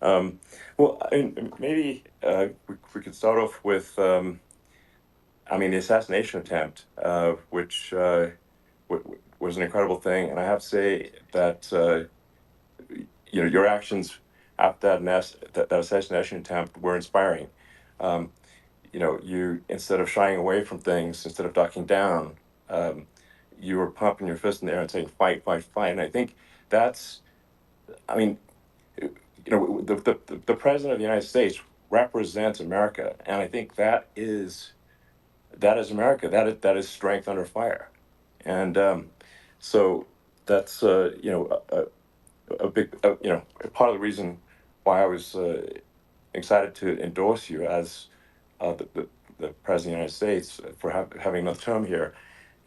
Um, well, maybe we could start off with, the assassination attempt, which was an incredible thing, and I have to say that your actions after that assassination attempt were inspiring. Um, you, instead of shying away from things, instead of ducking down, um, you were pumping your fist in the air and saying, "Fight, fight, fight!" And I think that's, I mean, the president of the United States represents America, and I think that is America. That is strength under fire, and so that's a big part of the reason why I was excited to endorse you as the president of the United States for having another term here.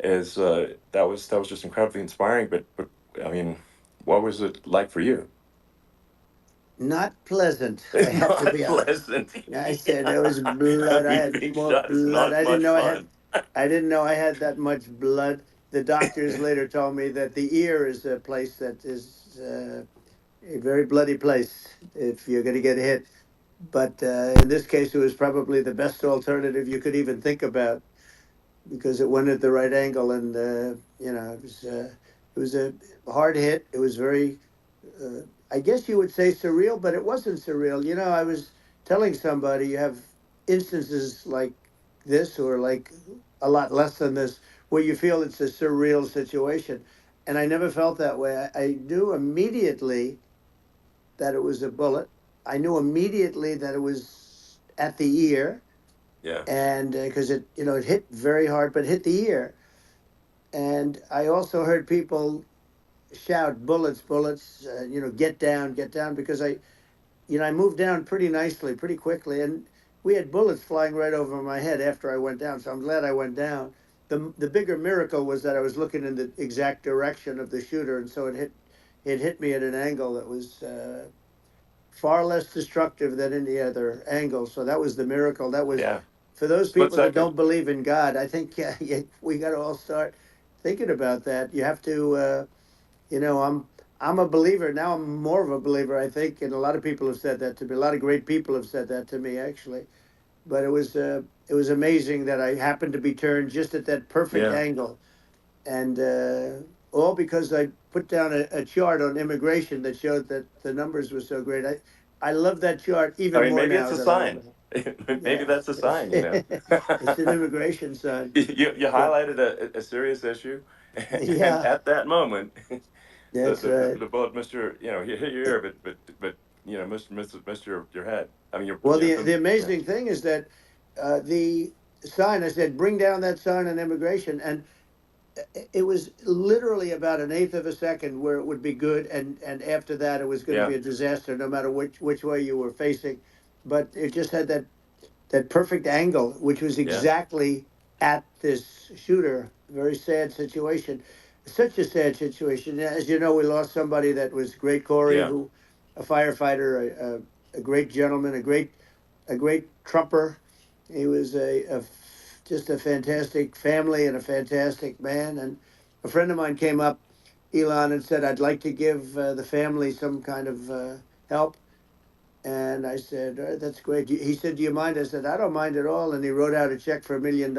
Is that was just incredibly inspiring. But I mean, what was it like for you? Not pleasant, I have to Not be honest. pleasant. I said there Yeah. was blood. I had Being more shot is blood. not I didn't much know fun. I didn't know I had that much blood. The doctors later told me that the ear is a place that is a very bloody place if you're going to get hit. But in this case, it was probably the best alternative you could even think about because it went at the right angle, and it was a hard hit. It was very, uh, I guess you would say surreal, but it wasn't surreal. I was telling somebody you have instances like this, or like a lot less than this, where you feel it's a surreal situation, and I never felt that way. I knew immediately that it was a bullet. I knew immediately that it was at the ear, Yeah. and because it hit very hard, but hit the ear. And I also heard people shout, "Bullets, bullets!" Get down, because I moved down pretty nicely, pretty quickly, and we had bullets flying right over my head after I went down. So I'm glad I went down. The bigger miracle was that I was looking in the exact direction of the shooter, and so it hit me at an angle that was far less destructive than any other angle. So that was the miracle. That was Yeah. for those Split people that second. don't believe in God. I think yeah, we got to all start thinking about that. You have to, I'm a believer now. I'm more of a believer, I think, and a lot of people have said that to me. A lot of great people have said that to me, actually. But it was amazing that I happened to be turned just at that perfect Yeah. angle, and all because I put down a chart on immigration that showed that the numbers were so great. I love that chart I even mean, more maybe it's now a than I sign. ever. Maybe Yeah, that's a sign. it's an immigration sign. You But highlighted a serious issue, and yeah, at that moment, the that's the, the, right. the bullet missed you hit your ear, but missed your head. I mean, Well, the yeah, amazing thing is that the sign, I said, bring down that sign on immigration, and it was literally about an eighth of a second where it would be good, and after that it was going to yeah, be a disaster, no matter which way you were facing. But it just had that perfect angle, which was yeah, exactly at this shooter. Very sad situation, such a sad situation. As you know, we lost somebody that was great, Corey, yeah, who, a firefighter, a great gentleman, a great trumper. He was just a fantastic family and a fantastic man. And a friend of mine came up, Elon, and said, "I'd like to give the family some kind of help." And I said, "That's great." He said, "Do you mind?" I said, "I don't mind at all." And he wrote out a check for $1 million,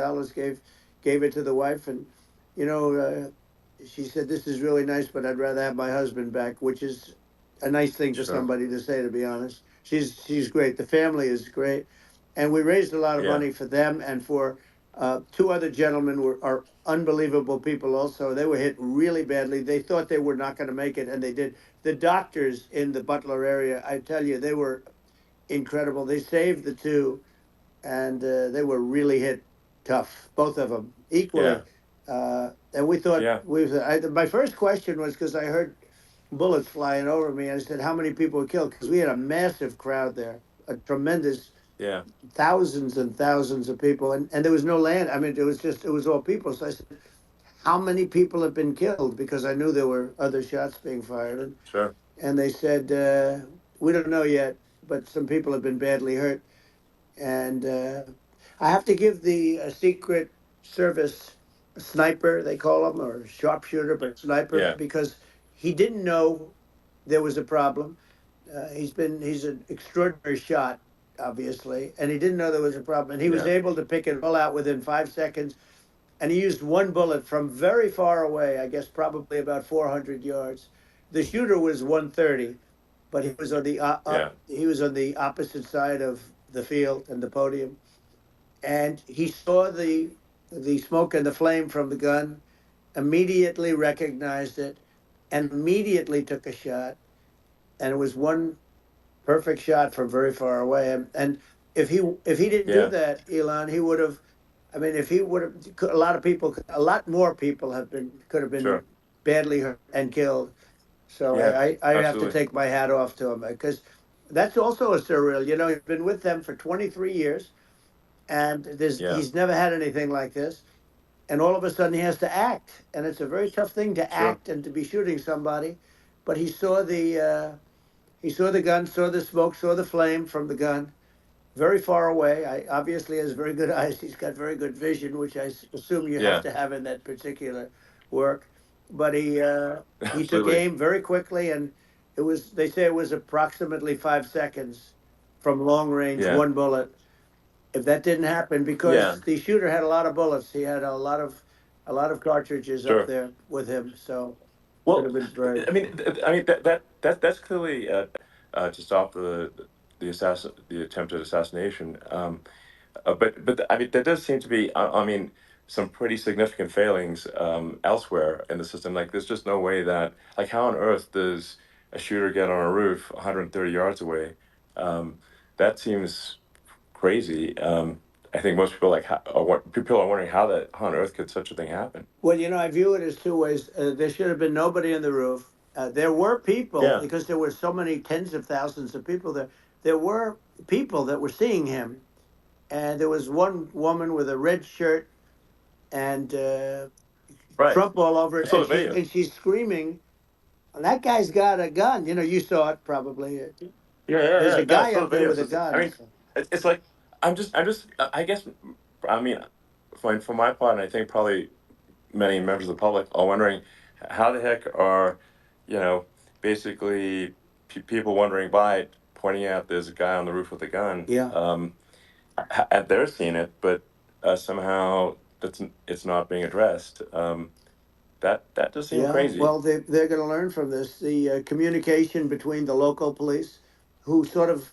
gave it to the wife, and you know, she said, "This is really nice, but I'd rather have my husband back," which is a nice thing for sure, somebody to say, to be honest. She's great. The family is great, and we raised a lot of yeah, money for them and for two other gentlemen are unbelievable people. Also, they were hit really badly. They thought they were not going to make it, and they did. The doctors in the Butler area, I tell you, they were incredible. They saved the two, and they were really hit tough, both of them yeah, equally. And we thought yeah, my first question was, because I heard bullets flying over me. I said, "How many people were killed?" Because we had a massive crowd there, a tremendous yeah, thousands and thousands of people, and there was no land. I mean, it was all people. So I said, "How many people have been killed?" Because I knew there were other shots being fired, sure, and they said, "We don't know yet, but some people have been badly hurt." And I have to give the Secret Service sniper, they call him, or sharpshooter, but sniper, yeah, because he didn't know there was a problem. He's an extraordinary shot, obviously, and he didn't know there was a problem. And he was Yeah. able to pick it all out within 5 seconds. And he used one bullet from very far away, I guess probably about 400 yards. The shooter was 130, but Yeah. he was on the opposite side of the field and the podium, and he saw the smoke and the flame from the gun, immediately recognized it, and immediately took a shot. And it was one perfect shot from very far away. And if he didn't do Yeah. that, Elon, he would have. I mean, if he would have, a lot of people, a lot more people could have been Sure. badly hurt and killed. So Yeah. I have to Absolutely. take my hat off to him because that's also a surreal. You know, he's been with them for 23 years, and Yeah. he's never had anything like this. And all of a sudden, he has to act, and it's a very tough thing to Sure. act and to be shooting somebody. But he saw the gun, saw the smoke, saw the flame from the gun, very far away. I obviously has very good eyes. He's got very good vision, which assume you have Yeah. to have in that particular work. But he took Absolutely. aim very quickly, and it was they say it was approximately 5 seconds from long range, Yeah. one bullet. If that didn't happen, Yeah. because the shooter had a lot of bullets, he had a lot of cartridges up Sure. there with him, so could have Well, been very. I mean that's clearly to stop the attempted assassination. But I mean, there does seem to be, I mean, some pretty significant failings elsewhere in the system. Like, there's just no way that, like, how on earth does a shooter get on a roof 130 yards away? Um, that seems crazy. I think most people people are wondering how on earth could such a thing happen? Well, I view it as two ways. There should have been nobody on the roof. There were people, Yeah, because there were so many tens of thousands of people there. There were people that were seeing him, and there was one woman with a red shirt and right. Trump all over I it, saw and the she video. and she's screaming, "That guy's got a gun!" You saw it probably. Yeah, yeah, There's yeah. a No, I guy saw the up there video. with So a I gun. mean, So, it's like I guess, I mean, for my part, and I think probably many members of the public are wondering how the heck are, you know, basically people wondering by pointing out there's a guy on the roof with a gun, yeah. and they're seeing it, but somehow it's not being addressed. That does seem Yeah, crazy. well, they're going to learn from this. The communication between the local police, who sort of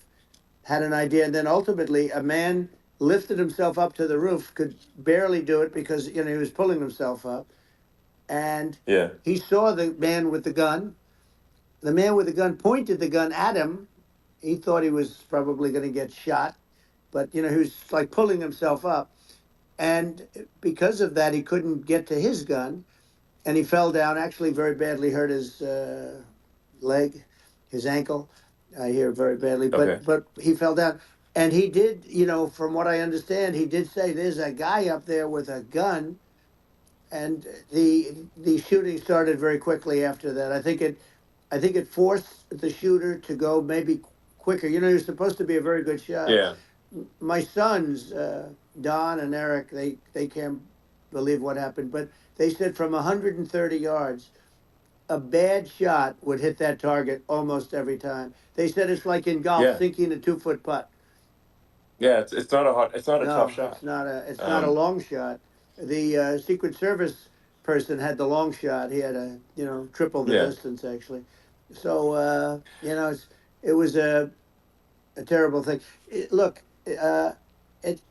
had an idea, and then ultimately a man lifted himself up to the roof, could barely do it because he was pulling himself up, and Yeah, he saw the man with the gun. The man with the gun pointed the gun at him. He thought he was probably going to get shot, but he was like pulling himself up, and because of that, he couldn't get to his gun, and he fell down. Actually, very badly hurt his leg, his ankle. I hear very badly, okay, but he fell down, and he did. From what I understand, he did say there's a guy up there with a gun, and the shooting started very quickly after that. I think it forced the shooter to go maybe quicker. He was supposed to be a very good shot. yeah, My sons, Don and Eric, they can't believe what happened, but they said from 130 yards, a bad shot would hit that target almost every time. They said it's like in golf, yeah, sinking a 2-foot putt. yeah. It's not a tough No, shot. it's not a Um, long shot. The Secret Service person had the long shot. He had triple the yeah, distance actually. So it was a terrible thing. Look,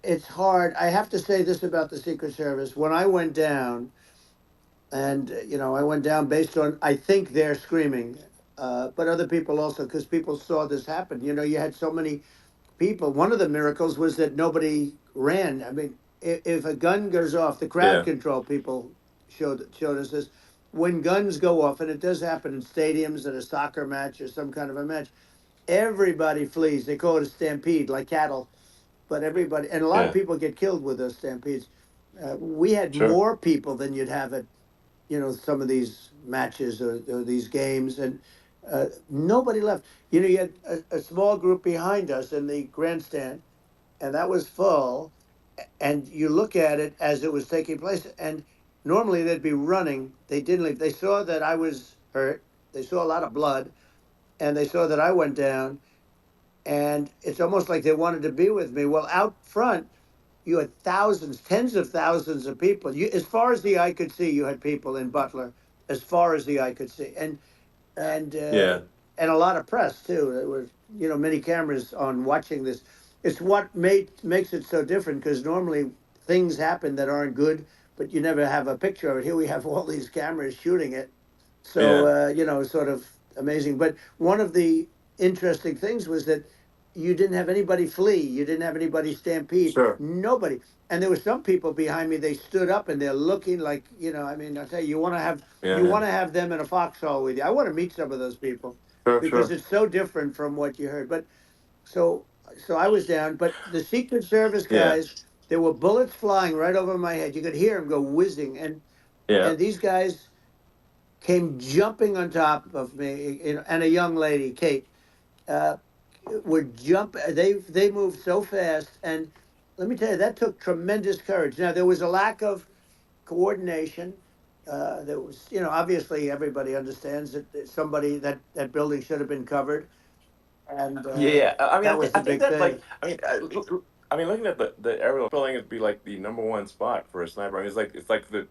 it's hard. I have to say this about the Secret Service. When I went down, and I went down based on, I think, they're screaming, but other people also, because people saw this happen. You had so many people. One of the miracles was that nobody ran. I mean, if a gun goes off, the crowd yeah, control people showed us this. When guns go off, and it does happen in stadiums at a soccer match or some kind of a match, everybody flees. They call it a stampede, like cattle. But everybody, and a lot of yeah. people get killed with those stampedes. We had Sure. more people than you'd have at some of these matches, or these games, and nobody left. You had a small group behind us in the grandstand, and that was full. And you look at it as it was taking place, and normally they'd be running. They didn't leave. They saw that I was hurt. They saw a lot of blood, and they saw that I went down, and it's almost like they wanted to be with me. Well, out front, you had thousands, tens of thousands of people. You, as far as the eye could see, you had people in Butler, as far as the eye could see, and Yeah. and a lot of press too. There was, many cameras on watching this. It's what makes it so different, because normally things happen that aren't good, but you never have a picture of it. Here we have all these cameras shooting it, so Yeah. sort of amazing. But one of the interesting things was that you didn't have anybody flee, you didn't have anybody stampede, Sure. nobody. And there were some people behind me. They stood up and they're looking like, I mean, I tell you, Yeah. you Yeah. want to have them in a foxhole with you. I want to meet some of those people, Sure. because Sure. it's so different from what you heard. But so so I was down, but the Secret Service Yeah. guys, there were bullets flying right over my head. You could hear them go whizzing, Yeah. and these guys came jumping on top of me, and a young lady, Kate, uh, would jump. They moved so fast, and let me tell you, that took tremendous courage. Now there was a lack of coordination. There was, obviously everybody understands that somebody, that building should have been covered, and Yeah. I mean, that was I the think big that like thing. I mean, looking at the aerial building, it'd be like the number one spot for a sniper. I mean, it's like the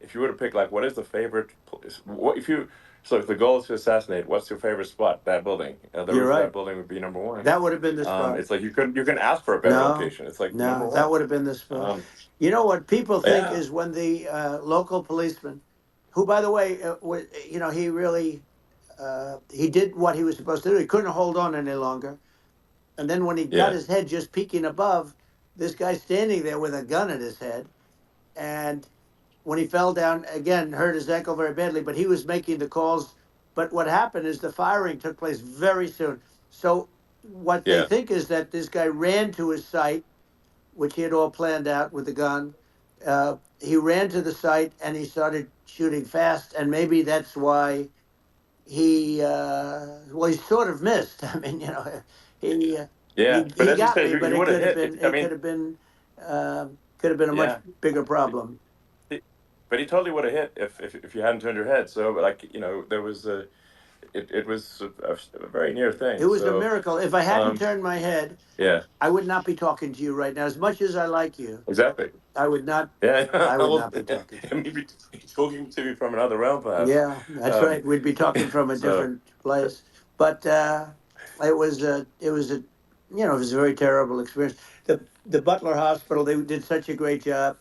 if you were to pick like what is the favorite place, what if you so if the goal is to assassinate, what's your favorite spot? That building, the You're roof of that right. building would be number one. That would have been the spot. It's like you can ask for a better No, location. It's like number no, that one. would have been the spot. Um, You know what people think yeah. is when the local policeman, who, by the way, he really, he did what he was supposed to do. He couldn't hold on any longer. And then when he got Yeah. his head just peeking above, this guy standing there with a gun at his head. And when he fell down again, hurt his ankle very badly, but he was making the calls. But what happened is the firing took place very soon. So what they Yeah. think is that this guy ran to his site, which he had all planned out with the gun. He ran to the site and he started shooting fast, and maybe that's why he sort of missed. I mean, he uh, Yeah. But he as you got said, me, but you it would have could have hit. been I mean, uh, could have been a much yeah. bigger problem. But he totally would have hit if you hadn't turned your head. So like there was it was a very near It thing. was a So miracle. If I hadn't um turned my head, yeah, I would not be talking to you right now. As much as I like you, exactly. I would not. Yeah, I would well, not be talking to you. maybe talking to me from another realm, perhaps. Yeah, that's Um, right. We'd be talking from a so different place. But it was a very terrible experience. The Butler Hospital, they did such a great job.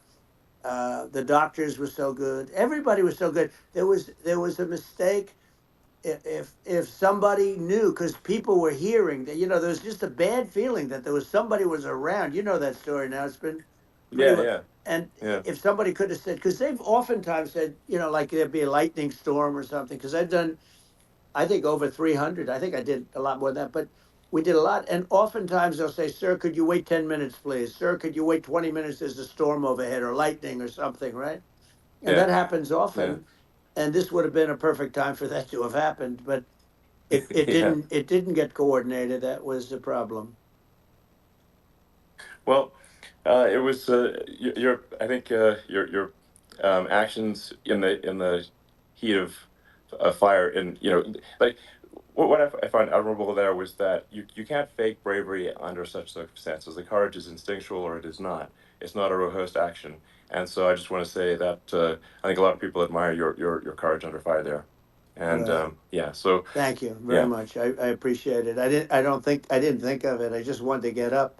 The doctors were so good. Everybody was so good. There was a mistake if somebody knew, because people were hearing that, there was just a bad feeling that there was somebody was around. You know that story now. It's been pretty yeah, well. yeah, And yeah, if somebody could have said, because they've oftentimes said, like there'd be a lightning storm or something, because I've done, I think, over 300. I think I did a lot more than that, but we did a lot. And oftentimes they'll say, sir, could you wait 10 minutes, please? Sir, could you wait 20 minutes? There's a storm overhead or lightning or something, right? And yeah, that happens yeah, often. And this would have been a perfect time for that to have happened, but it yeah. didn't get coordinated. That was the problem. Well, it was your I think your actions in the heat of fire, and like what I find admirable there was that you can't fake bravery under such circumstances. The courage is instinctual or it is not. It's not a rehearsed action. And so I just want to say that I think a lot of people admire your courage under fire there. And Right. yeah, so Thank you very yeah, much. I appreciate it. I didn't think of it. I just wanted to get up,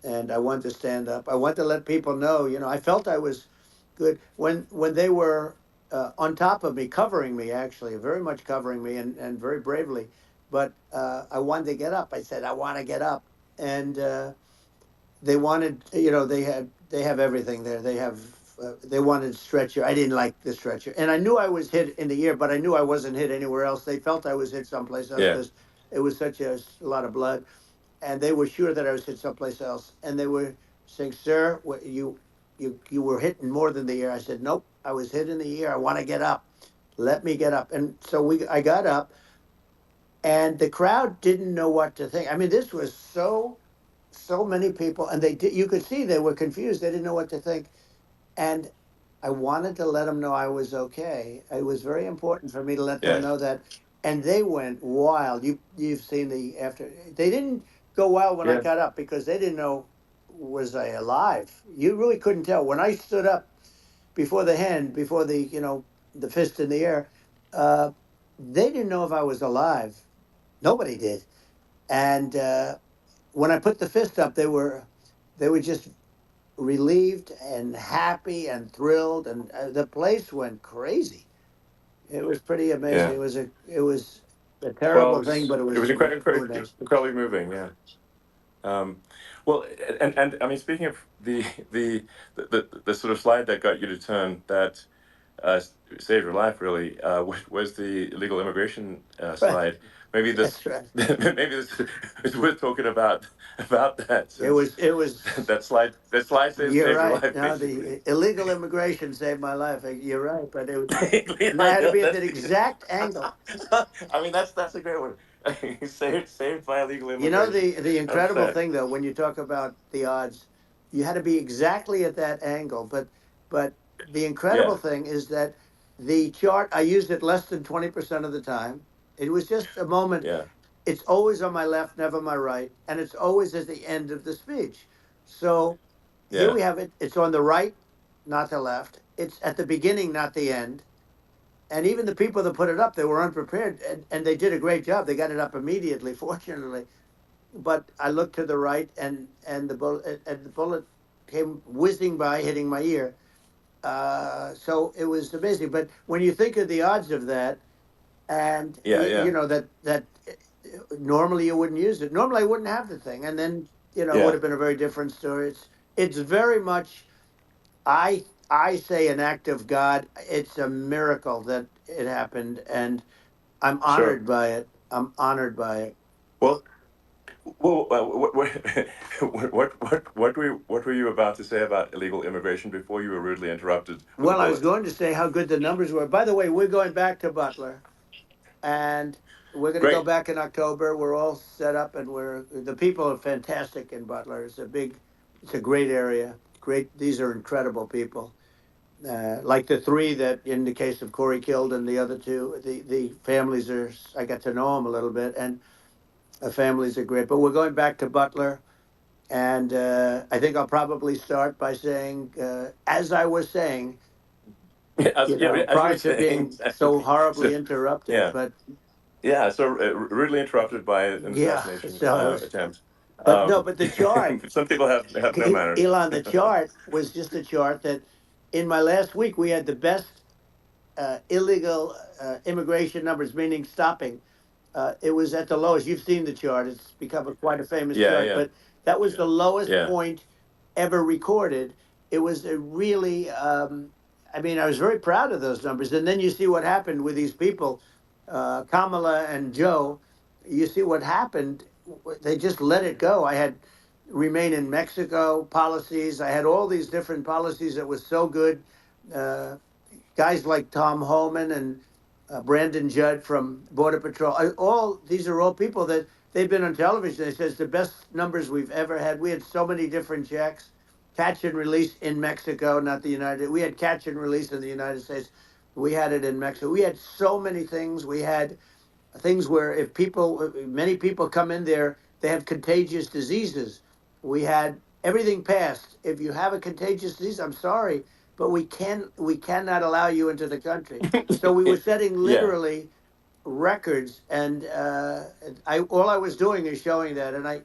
and I wanted to stand up. I wanted to let people know, I felt I was good when they were on top of me, covering me, actually, very much covering me, and very bravely. But I wanted to get up. I said, I want to get up. And they wanted, they have everything there. They wanted stretcher. I didn't like the stretcher, and I knew I was hit in the ear, but I knew I wasn't hit anywhere else. They felt I was hit someplace else yeah, because it was such a lot of blood, and they were sure that I was hit someplace else. And they were saying, "Sir, you were hit in more than the ear." I said, "Nope, I was hit in the ear. I want to get up. Let me get up." And so I got up, and the crowd didn't know what to think. I mean, this was so many people, and you could see they were confused. They didn't know what to think, and I wanted to let them know I was okay. It was very important for me to let them yeah, know that and they went wild. You've seen the after. They didn't go wild when I Yeah, got up because they didn't know was I alive. You really couldn't tell when I stood up before the hand, before the the fist in the air. Uh, they didn't know if I was alive. Nobody did. And when I put the fist up, they were just relieved and happy and thrilled, and the place went crazy. It was pretty amazing. yeah. It was a Well, terrible thing, but it it was was really nice. incredibly moving. Yeah. Um, well, and I mean, speaking of the sort of slide that got you to turn that saved your life really was the illegal immigration slide. Maybe this That's right. maybe this is worth talking about that It since was. It was. that slide You're saved your right. life No, basically. the illegal immigration saved my life. You're right, but and I I had to know be at that's that exact angle. I mean that's a great one. Saved by illegal You know immigration. the How's incredible that? thing though, when you talk about the odds, you had to be exactly at that angle. But the incredible Yeah, thing is that the chart I used it less than 20% of the time. It was just a moment. yeah, It's always on my left, never my right, and it's always at the end of the speech. So here yeah, we have it. It's on the right, not the left. It's at the beginning, not the end. And even the people that put it up, they were unprepared, and they did a great job. They got it up immediately, fortunately. But I looked to the right, and the bullet came whizzing by, hitting my ear. So it was amazing. But when you think of the odds of that, and yeah, you yeah, know that normally you wouldn't use it. Normally I wouldn't have the thing, and then it would yeah. have been a very different story. It's very much I say an act of God. It's a miracle that it happened, and I'm Sure. honored by it. I'm honored by it. Well, what were you about to say about illegal immigration before you were rudely interrupted with a Well, I was bullet? going to say how good the numbers were. By the way, we're going back to Butler, and we're going to go Great. back in October. We're all set up, and the people are fantastic in Butler. It's a great area. Great, these are incredible people. Like the three that, in the case of Corey killed, and the other two, the families are. I got to know them a little bit, and the families are great. But we're going back to Butler, and I think I'll probably start by saying, as I was saying, As you were prior to saying, being so exactly. horribly So, interrupted. yeah, But yeah. So rudely interrupted by an yeah, assassination so it was. attempt. But no, Um, but the chart, some people have no manners. Elon, the chart was just a chart that in my last week we had the best illegal immigration numbers, meaning stopping. It was at the lowest. You've seen the chart. It's become quite a famous Yeah, chart, yeah, but that was the lowest yeah, point ever recorded. It was a really, I mean, I was very proud of those numbers. And then you see what happened with these people, Kamala and Joe. You see what happened. They just let it go. I had remain in Mexico policies. I had all these different policies that was so good. Uh, Guys like Tom Homan and Brandon Judd from Border Patrol. All these are all people that they've been on television. They says the best numbers we've ever had. We had so many different checks, catch and release in Mexico, not the United. We had catch and release in the United States. We had it in Mexico. We had so many things. We had things where if many people come in there, they have contagious diseases. We had everything passed. If you have a contagious disease, I'm sorry, but we cannot allow you into the country. So we were setting yeah. literally records, and I all I was doing is showing that, and I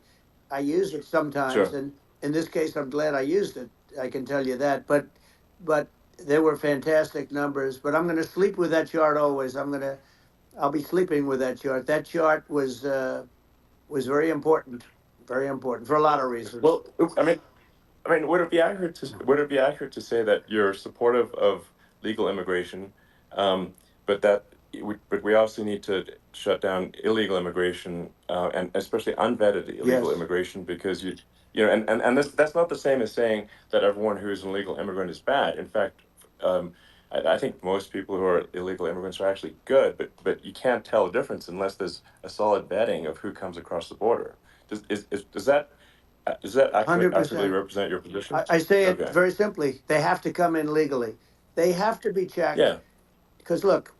use it sometimes, Sure. and in this case, I'm glad I used it. I can tell you that, but there were fantastic numbers. But I'm going to sleep with that chart always. I'll be sleeping with that chart. That chart was very important for a lot of reasons. Well, I mean, would it be accurate to say that you're supportive of legal immigration, but but we also need to shut down illegal immigration, and especially unvetted illegal Yes, immigration, because and that's not the same as saying that everyone who's an illegal immigrant is bad. In fact, I think most people who are illegal immigrants are actually good, but you can't tell the difference unless there's a solid vetting of who comes across the border. Does that one hundred accurately percent. represent your position? I say it Okay. very simply. They have to come in legally. They have to be checked Yeah. because look,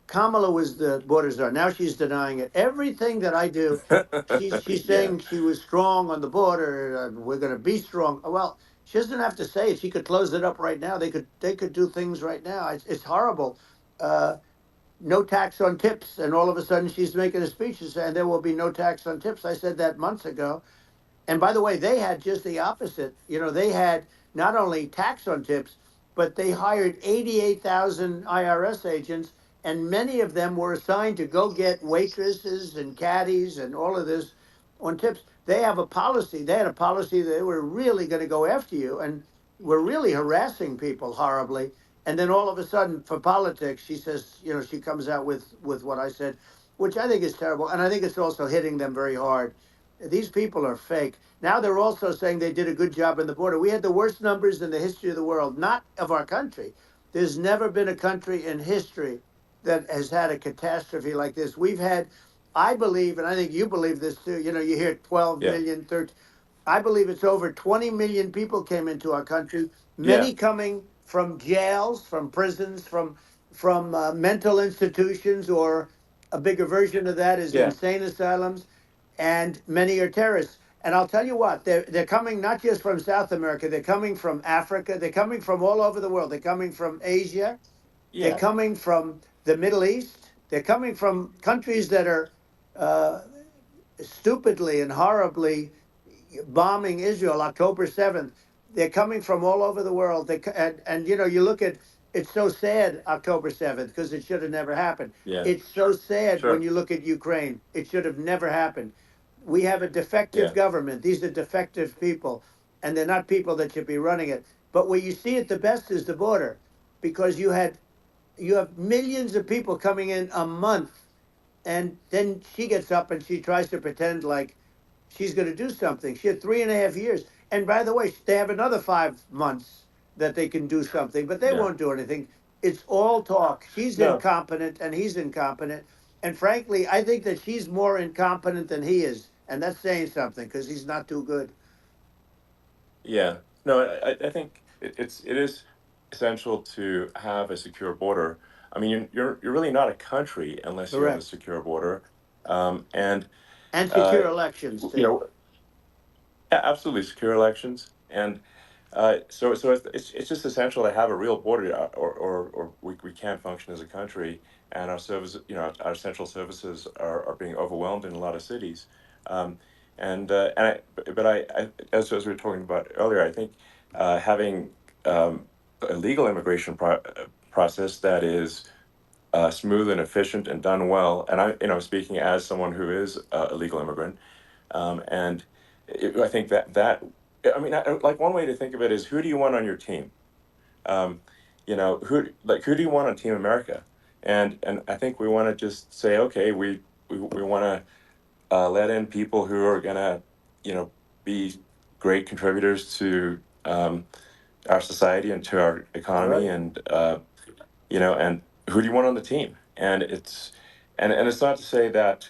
Kamala was the border czar. Now she's denying it. Everything that I do, she's Yeah, saying she was strong on the border. We're going to be strong. Well, she doesn't have to say it. She could close it up right now. They could do things right now. It's horrible. Uh, no tax on tips, and all of a sudden she's making a speech and saying there will be no tax on tips. I said that months ago. And by the way, they had just the opposite. They had not only tax on tips, but they hired 88,000 IRS agents, and many of them were assigned to go get waitresses and caddies and all of this on tips. They have a policy. They had a policy that they were really going to go after you and were really harassing people horribly. And then all of a sudden, for politics, she says, she comes out with what I said, which I think is terrible, and I think it's also hitting them very hard. These people are fake. Now they're also saying they did a good job on the border. We had the worst numbers in the history of the world, not of our country. There's never been a country in history that has had a catastrophe like this. We've had, I believe, and I think you believe this too. You hear 12 yeah, million, 13. I believe it's over 20 million people came into our country, yeah, many coming from jails, from prisons, from mental institutions, or a bigger version of that is yeah, insane asylums, and many are terrorists. And I'll tell you what, they're coming not just from South America, they're coming from Africa, they're coming from all over the world. They're coming from Asia, they're yeah, coming from the Middle East, they're coming from countries that are uh, stupidly and horribly bombing Israel October 7th. They're coming from all over the world. And you look at, it's so sad October 7th because it should have never happened. yeah, It's so sad when sure, you look at Ukraine. It should have never happened. We have a defective yeah, government. These are defective people, and they're not people that should be running it. But where you see it the best is the border, because you have millions of people coming in a month, and then she gets up and she tries to pretend like she's going to do something. She had 3.5 years. And by the way, they have another 5 months that they can do something, but they yeah. won't do anything. It's all talk. She's No, incompetent and he's incompetent. And frankly, I think that she's more incompetent than he is. And that's saying something because he's not too good. yeah, no. I think it is essential to have a secure border. I mean, you're really not a country unless you have a Correct. secure border, and And uh, secure elections, you too. know, absolutely secure elections, and so it's just essential to have a real border, or we can't function as a country, and our service, our central services are being overwhelmed in a lot of cities, and as we were talking about earlier, I think having a legal immigration process that is smooth and efficient and done well, and speaking as someone who is a legal immigrant, and I think that I mean, like one way to think of it is, who do you want on your team? Um, who do you want on Team America? And I think we want to just say, okay, we want to let in people who are gonna, be great contributors to our society and to our economy, Right. and who do you want on the team? And it's not to say that,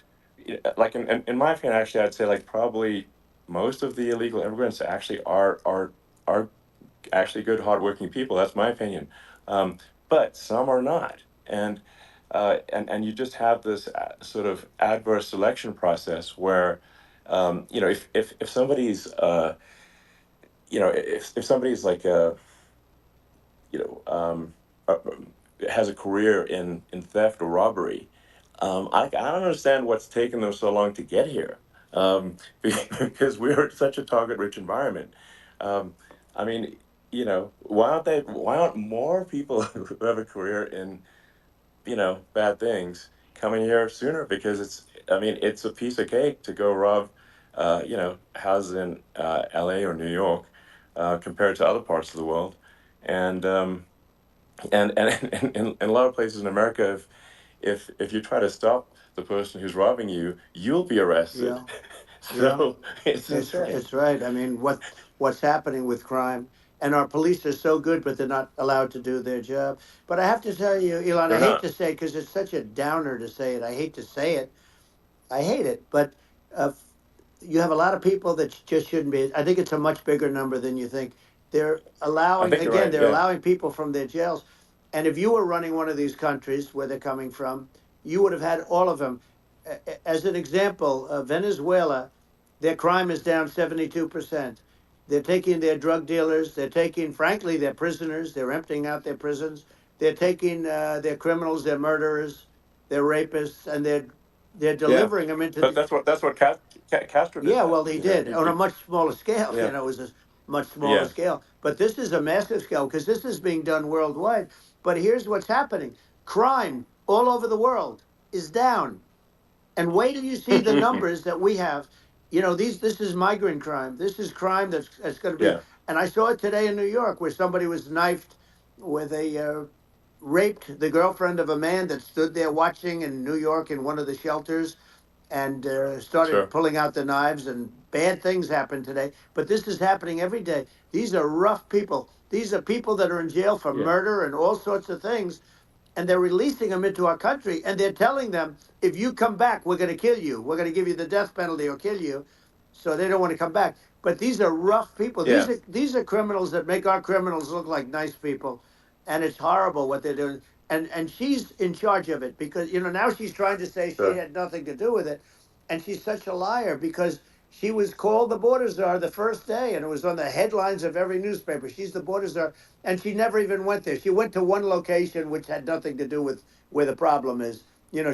like in my opinion, actually, I'd say like probably most of the illegal immigrants actually are actually good, hardworking people. That's my opinion. But some are not, and you just have this sort of adverse selection process where, if somebody's if somebody's like you know, has a career in theft or robbery. I don't understand what's taken them so long to get here, because we're such a target-rich environment. Um, I mean, why aren't more people who have a career in, bad things coming here sooner? Because I mean, it's a piece of cake to go rob, houses in LA or New York, compared to other parts of the world. And in a lot of places in America, if you try to stop the person who's robbing you, you'll be arrested. Yeah. Yeah. So it's insane. It's right. I mean, what's happening with crime, and our police are so good, but they're not allowed to do their job. But I have to tell you, Elon, I They're hate not. to say because it's such a downer to say it. I hate to say it. I hate it. But uh, you have a lot of people that just shouldn't be. I think it's a much bigger number than you think. They're I allowing think you're again. right. They're Yeah. allowing people from their jails. And if you were running one of these countries where they're coming from, you would have had all of them. As an example, Venezuela, their crime is down 72%. They're taking their drug dealers, they're taking, frankly, their prisoners, they're emptying out their prisons, they're taking their criminals, their murderers, their rapists, and they're Yeah, delivering them into but the. that's what Castro did. Yeah, That well, he did on a much smaller scale. yeah, It was a much smaller yeah. scale. But this is a massive scale because this is being done worldwide. But here's what's happening: crime all over the world is down. And wait till you see the numbers that we have. This is migrant crime. This is crime that's going to be. Yeah, And I saw it today in New York where somebody was knifed with raped the girlfriend of a man that stood there watching in New York in one of the shelters and started sure. pulling out the knives, and bad things happen today. But this is happening every day. These are rough people. These are people that are in jail for Yeah, murder and all sorts of things, and they're releasing them into our country, and they're telling them, if you come back, we're going to kill you. We're going to give you the death penalty or kill you. So they don't want to come back. But these are rough people. These yeah, are these are criminals that make our criminals look like nice people, and it's horrible what they're doing. And she's in charge of it because now she's trying to say she sure. had nothing to do with it, and she's such a liar because she was called the border czar the first day, and it was on the headlines of every newspaper. She's the border czar, and she never even went there. She went to one location which had nothing to do with where the problem is.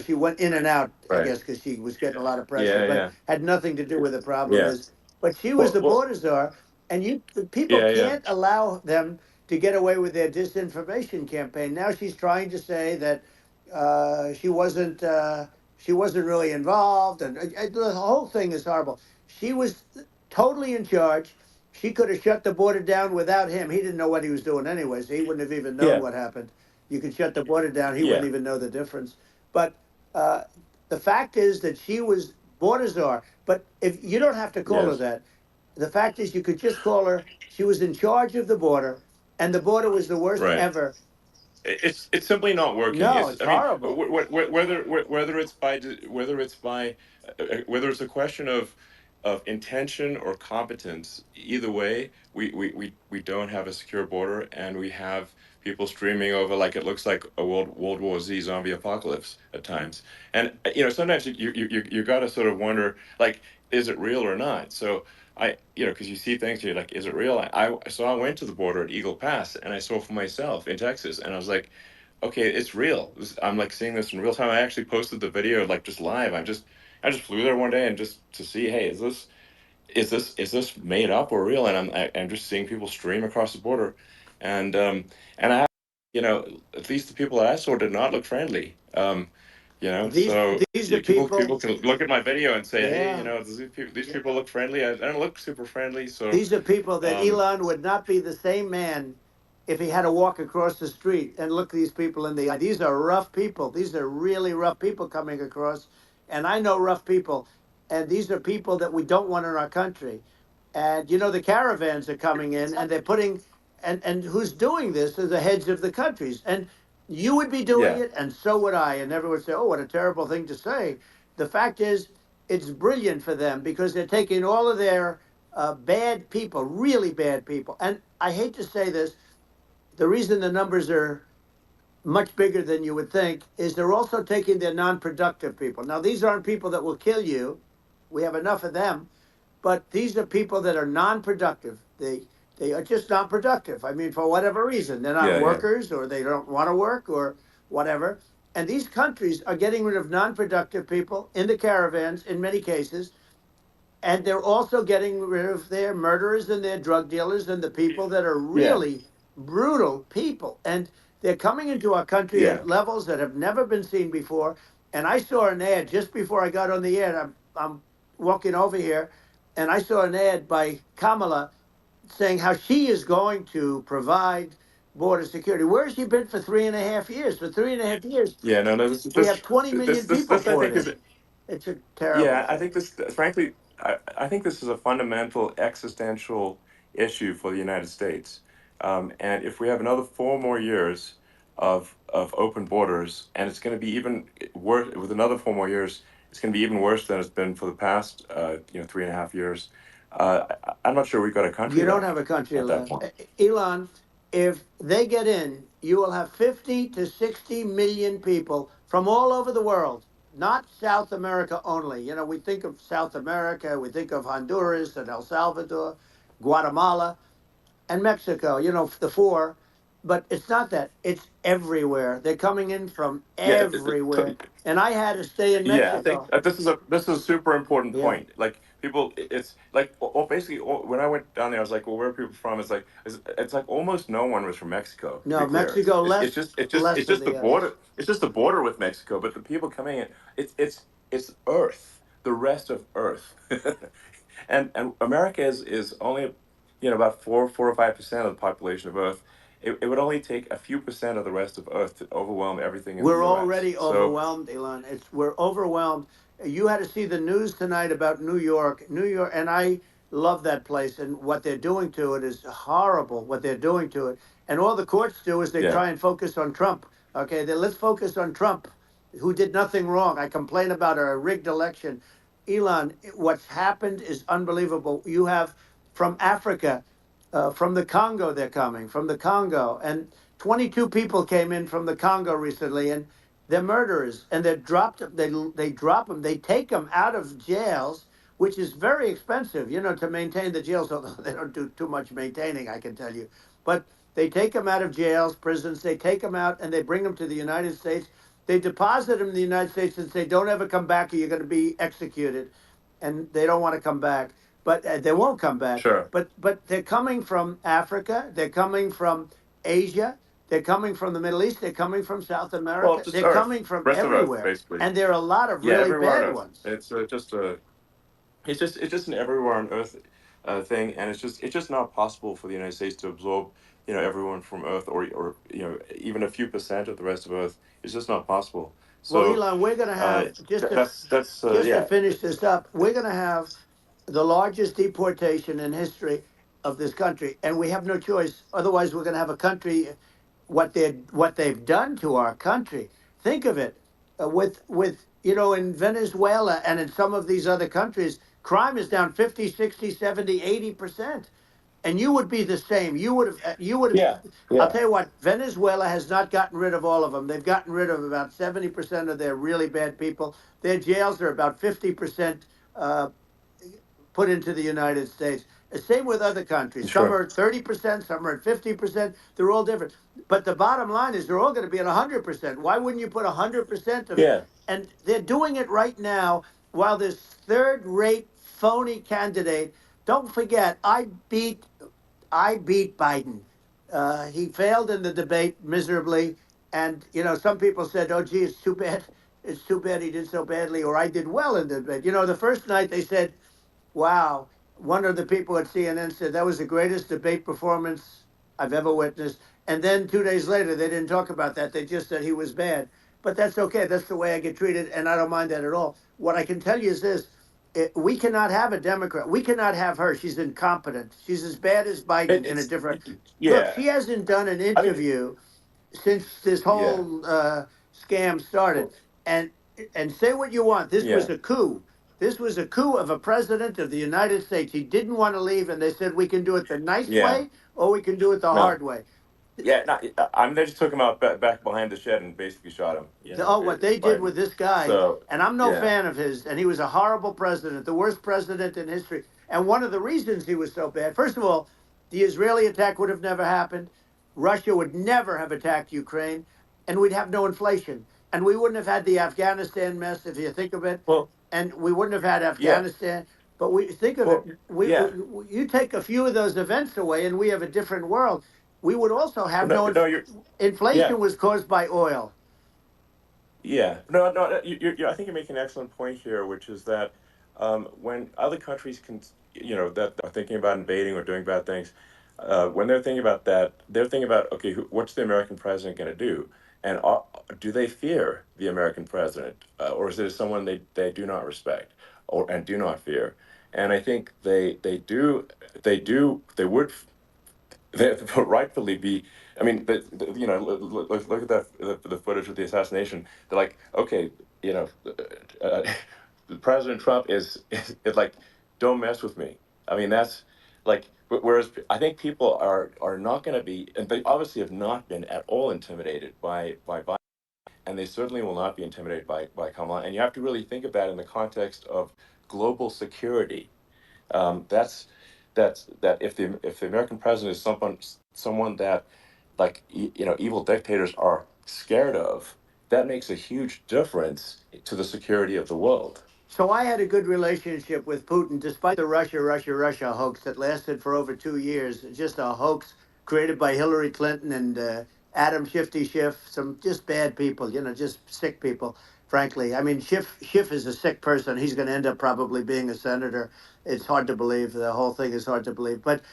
She went in and out, I Right. guess, because she was getting a lot of pressure, Yeah, but yeah, had nothing to do where the problem yeah. is. But she was the Well, border czar, and the people yeah, yeah, can't allow them to get away with their disinformation campaign. Now she's trying to say that she wasn't really involved, and the whole thing is horrible. She was totally in charge. She could have shut the border down without him. He didn't know what he was doing anyway, so he wouldn't have even known yeah, what happened. You could shut the border down; he wouldn't yeah. even know the difference. But uh, the fact is that she was border czar. But if you don't have to call her Yes. that, the fact is you could just call her. She was in charge of the border, and the border was the worst Right. ever. It's simply not working. No, It's it's I mean horrible. whether it's a question of intention or competence. Either way, we don't have a secure border, and we have people streaming over like it looks like a World War Z zombie apocalypse at times. And sometimes you got to sort of wonder, like, is it real or not? So because you see things, you're like, is it real? So I went to the border at Eagle Pass, and I saw for myself in Texas, and I was like, okay, it's real. I'm like seeing this in real time. I actually posted the video like just live. I just flew there one day and just to see, hey, is this made up or real? And I'm just seeing people stream across the border, and I, at least the people that I saw did not look friendly. These So these are people people. can look at my video and say, hey, Yeah. these people look friendly. I don't look super friendly. So, These are people that um, Elon would not be the same man if he had to walk across the street and look these people in the eye. These are rough people. These are really rough people coming across. And I know rough people. And these are people that we don't want in our country. And the caravans are coming in and they're putting and who's doing this are the heads of the countries. And you would be doing yeah, it, and so would I. And everyone would say, oh, what a terrible thing to say. The fact is, it's brilliant for them because they're taking all of their bad people, really bad people. And I hate to say this, the reason the numbers are much bigger than you would think is they're also taking their non-productive people. Now, these aren't people that will kill you. We have enough of them, but these are people that are non-productive. They are just non-productive. I mean, for whatever reason, they're not yeah, yeah, workers or they don't want to work or whatever. And these countries are getting rid of non-productive people in the caravans in many cases, and they're also getting rid of their murderers and their drug dealers and the people that are yeah, really brutal people. And they're coming into our country yeah, at levels that have never been seen before. And I saw an ad just before I got on the air. I'm walking over here, and I saw an ad by Kamala saying how she is going to provide border security. Where has she been for 3.5 years? For 3.5 years, yeah. No, no. we have 20 million people I poured think is in. It's a terrible Yeah, I thing. think this, frankly, I think this is a fundamental existential issue for the United States. And if we have another 4 more years of open borders, and it's going to be even worse with another 4 more years, it's going to be even worse than it's been for the past, 3.5 years. I'm not sure we've got a country You don't have left a country at that left. point. Elon, if they get in, you will have 50 to 60 million people from all over the world, not South America only. You know, we think of South America, we think of Honduras and El Salvador, Guatemala, and Mexico, you know, the four. But it's not that. It's everywhere. They're coming in from Yeah, everywhere. And I had to stay in yeah, I think Mexico. this is a super important Yeah. point. Like people, it's like basically when I went down there, I was like, well, where are people from? It's like almost no one was from Mexico. To be No, clear, Mexico it's less of just the the others. border. It's just the border with Mexico. But the people coming in, it's Earth, the rest of Earth, and America is only, about 4 or 5% of the population of Earth. It would only take a few percent of the rest of Earth to overwhelm everything in the We're U.S. already So overwhelmed, Elon. We're overwhelmed. You had to see the news tonight about New York. New York, and I love that place, and what they're doing to it is horrible, what they're doing to it. And all the courts do is they yeah, try and focus on Trump. Okay, then let's focus on Trump, who did nothing wrong. I complain about a rigged election. Elon, what's happened is unbelievable. You have from Africa, from the Congo, they're coming, from the Congo. And 22 people came in from the Congo recently, and they're murderers, and they're dropped. They drop them. They take them out of jails, which is very expensive, you know, to maintain the jails. Although they don't do too much maintaining, I can tell you. But they take them out of jails, prisons. They take them out, and they bring them to the United States. They deposit them in the United States and say, "Don't ever come back, or you're going to be executed." And they don't want to come back, but they won't come back. sure. But they're coming from Africa. They're coming from Asia. They're coming from the Middle East. They're coming from South Well, America. just They're Earth, coming from rest of Earth, everywhere. basically. And there are a lot of Yeah, really everywhere on bad Earth. ones. It's just an everywhere on Earth thing, and it's just not possible for the United States to absorb, everyone from Earth, or even a few percent of the rest of Earth. It's just not possible. Well, So Elon, we're going to have that's just to yeah, finish this up. We're going to have the largest deportation in history of this country, and we have no choice. Otherwise, we're going to have a country. What they've done to our country. Think of it, with in Venezuela and in some of these other countries, crime is down 50, 60, 70, 80%. And you would be the same. You would have. yeah, I'll yeah, tell you what, Venezuela has not gotten rid of all of them. They've gotten rid of about 70% of their really bad people. Their jails are about 50% uh, put into the United States. The same with other countries. Some sure, are at 30%, some are at 50%. They're all different. But the bottom line is they're all going to be at 100%. Why wouldn't you put 100% of, yeah, and they're doing it right now while this third rate phony candidate, don't forget, I beat Biden. He failed in the debate miserably. And, some people said, oh, gee, it's too bad. It's too bad he did so badly, or I did well in the debate. The first night they said, wow. One of the people at CNN said that was the greatest debate performance I've ever witnessed. And then 2 days later, they didn't talk about that. They just said he was bad. But that's okay. That's the way I get treated, and I don't mind that at all. What I can tell you is this: we cannot have a Democrat. We cannot have her. She's incompetent. She's as bad as Biden in a it's different. Look, yeah. she hasn't done an I mean, interview since this yeah, whole scam started. well, And say what you want, this was yeah, a coup. This was a coup of a president of the United States. He didn't want to leave, and they said we can do it the nice yeah. way or we can do it the No, hard way. yeah. Not, I mean, they just took him out back behind the shed and basically shot him. Oh, what they did Biden. with this guy, So and I'm no yeah, fan of his, and he was a horrible president, the worst president in history. And one of the reasons he was so bad, first of all, the Israeli attack would have never happened. Russia would never have attacked Ukraine, and we'd have no inflation. And we wouldn't have had the Afghanistan mess, if you think of it, well, and we wouldn't have had yeah, Afghanistan. But we think of it, well, yeah. you take a few of those events away, and we have a different world. We would also have No, no no, yeah. inflation was caused by oil. Yeah, no, no. I think you're making an excellent point here, which is that when other countries that are thinking about invading or doing bad things, when they're thinking about that, they're thinking about, okay, what's the American president going to do, and do they fear the American president, or is it someone they do not respect or and do not fear? And I think they would they rightfully be. I mean, look at the footage of the assassination. They're like, okay, you know, uh, President Trump is like, don't mess with me. I mean, that's like. Whereas I think people are not going to be, and they obviously have not been at all intimidated by Biden, and they certainly will not be intimidated by Kamala. And you have to really think about it in the context of global security. That if the American president is someone that, like, evil dictators are scared of, that makes a huge difference to the security of the world. So I had a good relationship with Putin, despite the Russia hoax that lasted for over 2 years. Just a hoax created by Hillary Clinton and Adam Shifty Schiff, some just bad people, just sick people. Frankly, I mean, Schiff is a sick person. He's going to end up probably being a senator. It's hard to believe. The whole thing is hard to believe. But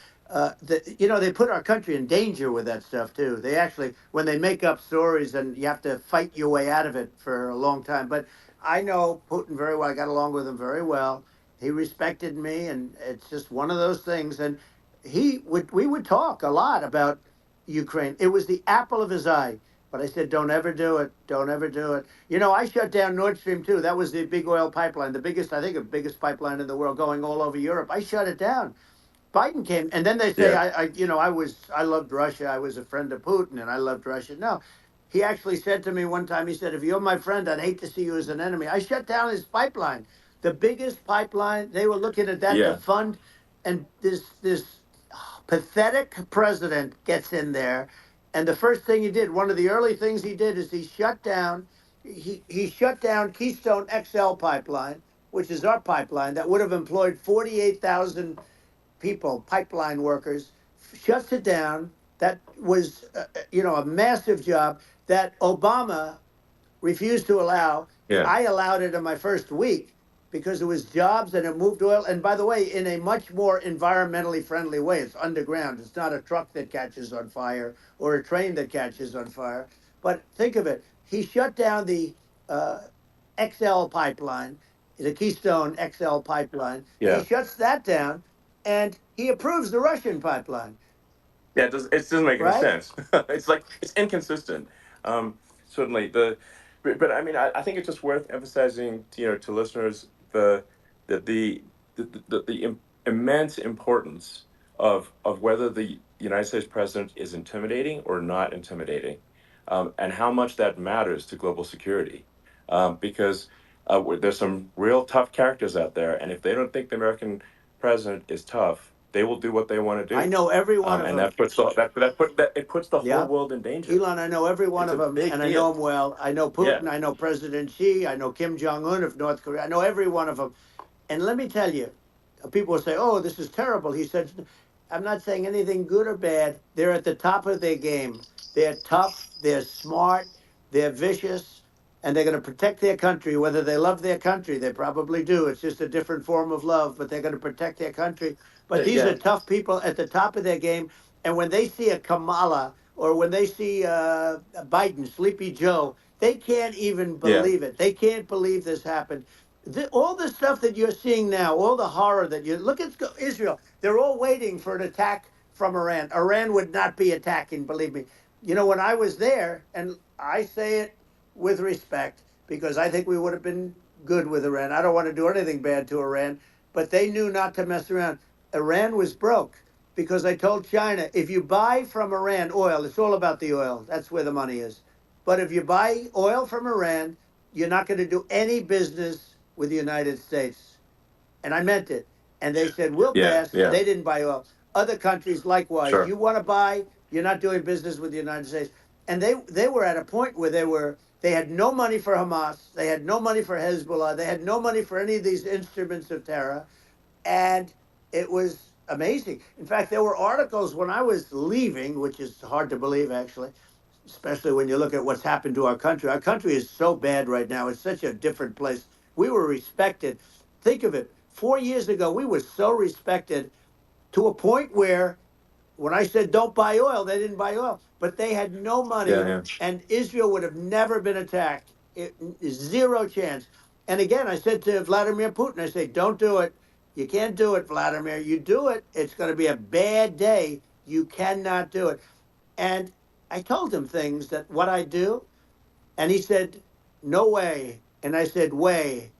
they put our country in danger with that stuff too. They actually, when they make up stories, and you have to fight your way out of it for a long time. But I know Putin very well. I got along with him very well. He respected me, and it's just one of those things. And we would talk a lot about Ukraine. It was the apple of his eye. But I said, don't ever do it. Don't ever do it. I shut down Nord Stream 2. That was the big oil pipeline, the biggest, I think, the biggest pipeline in the world going all over Europe. I shut it down. Biden came, and then they say, Yeah, I loved Russia. I was a friend of Putin, and I loved Russia. No, he actually said to me one time, he said, if you're my friend, I'd hate to see you as an enemy. I shut down his pipeline, the biggest pipeline. They were looking at that to yeah, fund, and this pathetic president gets in there, and the first thing he did, one of the early things he did, is he shut down Keystone XL pipeline, which is our pipeline that would have employed 48,000 people, pipeline workers, shuts it down. That was, a massive job that Obama refused to allow. yeah, I allowed it in my first week because it was jobs and it moved oil. And by the way, in a much more environmentally friendly way. It's underground. It's not a truck that catches on fire or a train that catches on fire. But think of it. He shut down the uh, XL pipeline, the Keystone XL pipeline. He yeah. shuts that down and he approves the Russian pipeline, Yeah, it doesn't make any right? sense. It's inconsistent. Certainly but I mean, I think it's just worth emphasizing to listeners the the immense importance of whether the United States president is intimidating or not intimidating, and how much that matters to global security, because there's some real tough characters out there, and if they don't think the American president is tough, they will do what they want to I do, know every one of and them. it puts the whole Yeah. world in danger. Elon, I know every one It's of a them, big and I deal. know them well. I know Yeah, Putin. I know President Xi. I know Kim Jong Un of North Korea. I know every one of them. And let me tell you, people will say, "Oh, this is terrible." He said, "I'm not saying anything good or bad. They're at the top of their game. They're tough. They're smart. They're vicious, and they're going to protect their country. Whether they love their country, they probably do. It's just a different form of love, but they're going to protect their country. But these yeah, are tough people at the top of their game. And when they see a Kamala or when they see Biden, Sleepy Joe, they can't even yeah, believe it. They can't believe this happened. All the stuff that you're seeing now, all the horror that you look at Israel, they're all waiting for an attack from Iran. Iran would not be attacking, believe me. When I was there, and I say it with respect because I think we would have been good with Iran. I don't want to do anything bad to Iran, but they knew not to mess around. Iran was broke because I told China, if you buy from Iran oil, it's all about the oil. That's where the money is. But if you buy oil from Iran, you're not going to do any business with the United States. And I meant it. And they said, we'll yeah, pass. And yeah. they didn't buy oil. Other countries, likewise, Sure. you want to buy, you're not doing business with the United States. And they were at a point where they had no money for Hamas. They had no money for Hezbollah. They had no money for any of these instruments of terror. And it was amazing. In fact, there were articles when I was leaving, which is hard to believe, actually, especially when you look at what's happened to our country. Our country is so bad right now. It's such a different place. We were respected. Think of it. 4 years ago, we were so respected to a point where when I said don't buy oil, they didn't buy oil, but they had no Yeah, money, yeah, and Israel would have never been attacked. Zero chance. And again, I said to Vladimir Putin, I say, don't do it. You can't do it, Vladimir. You do it, it's going to be a bad day. You cannot do it. And I told him things that what I do, and he said, no way. And I said, way.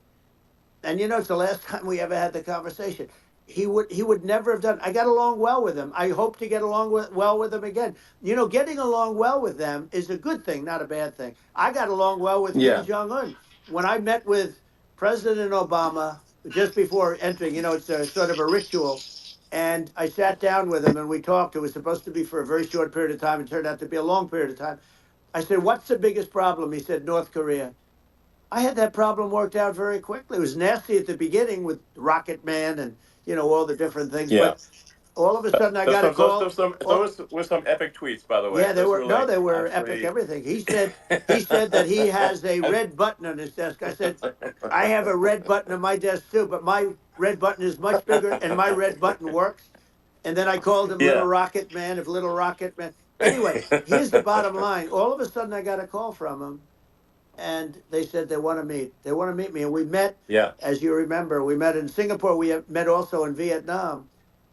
And it's the last time we ever had the conversation. he would never have done. I got along well with him. I hope to get along well with him again. Getting along well with them is a good thing, not a bad thing. I got along well with Kim Yeah. Jong Un when I met with President Obama just before entering. It's a sort of a ritual, and I sat down with him and we talked. It was supposed to be for a very short period of time. It turned out to be a long period of time. I said, "What's the biggest problem?" He said, "North Korea." I had that problem worked out very quickly. It was nasty at the beginning with Rocket Man and all the different things, Yeah. but all of a sudden I Those got a some call. Oh, those were some epic tweets, by the way. yeah, they Those were were no, like they were epic. absolutely. Everything he said that he has a red button on his desk. I said, I have a red button on my desk too, but my red button is much bigger, and my red button works. And then I called him Little Yeah. Rocket Man, if Little Rocket Man. Anyway, here's the bottom line. All of a sudden I got a call from him, and they said they want to meet. They want to meet me, and we met. Yeah. As you remember, we met in Singapore. We met also in Vietnam,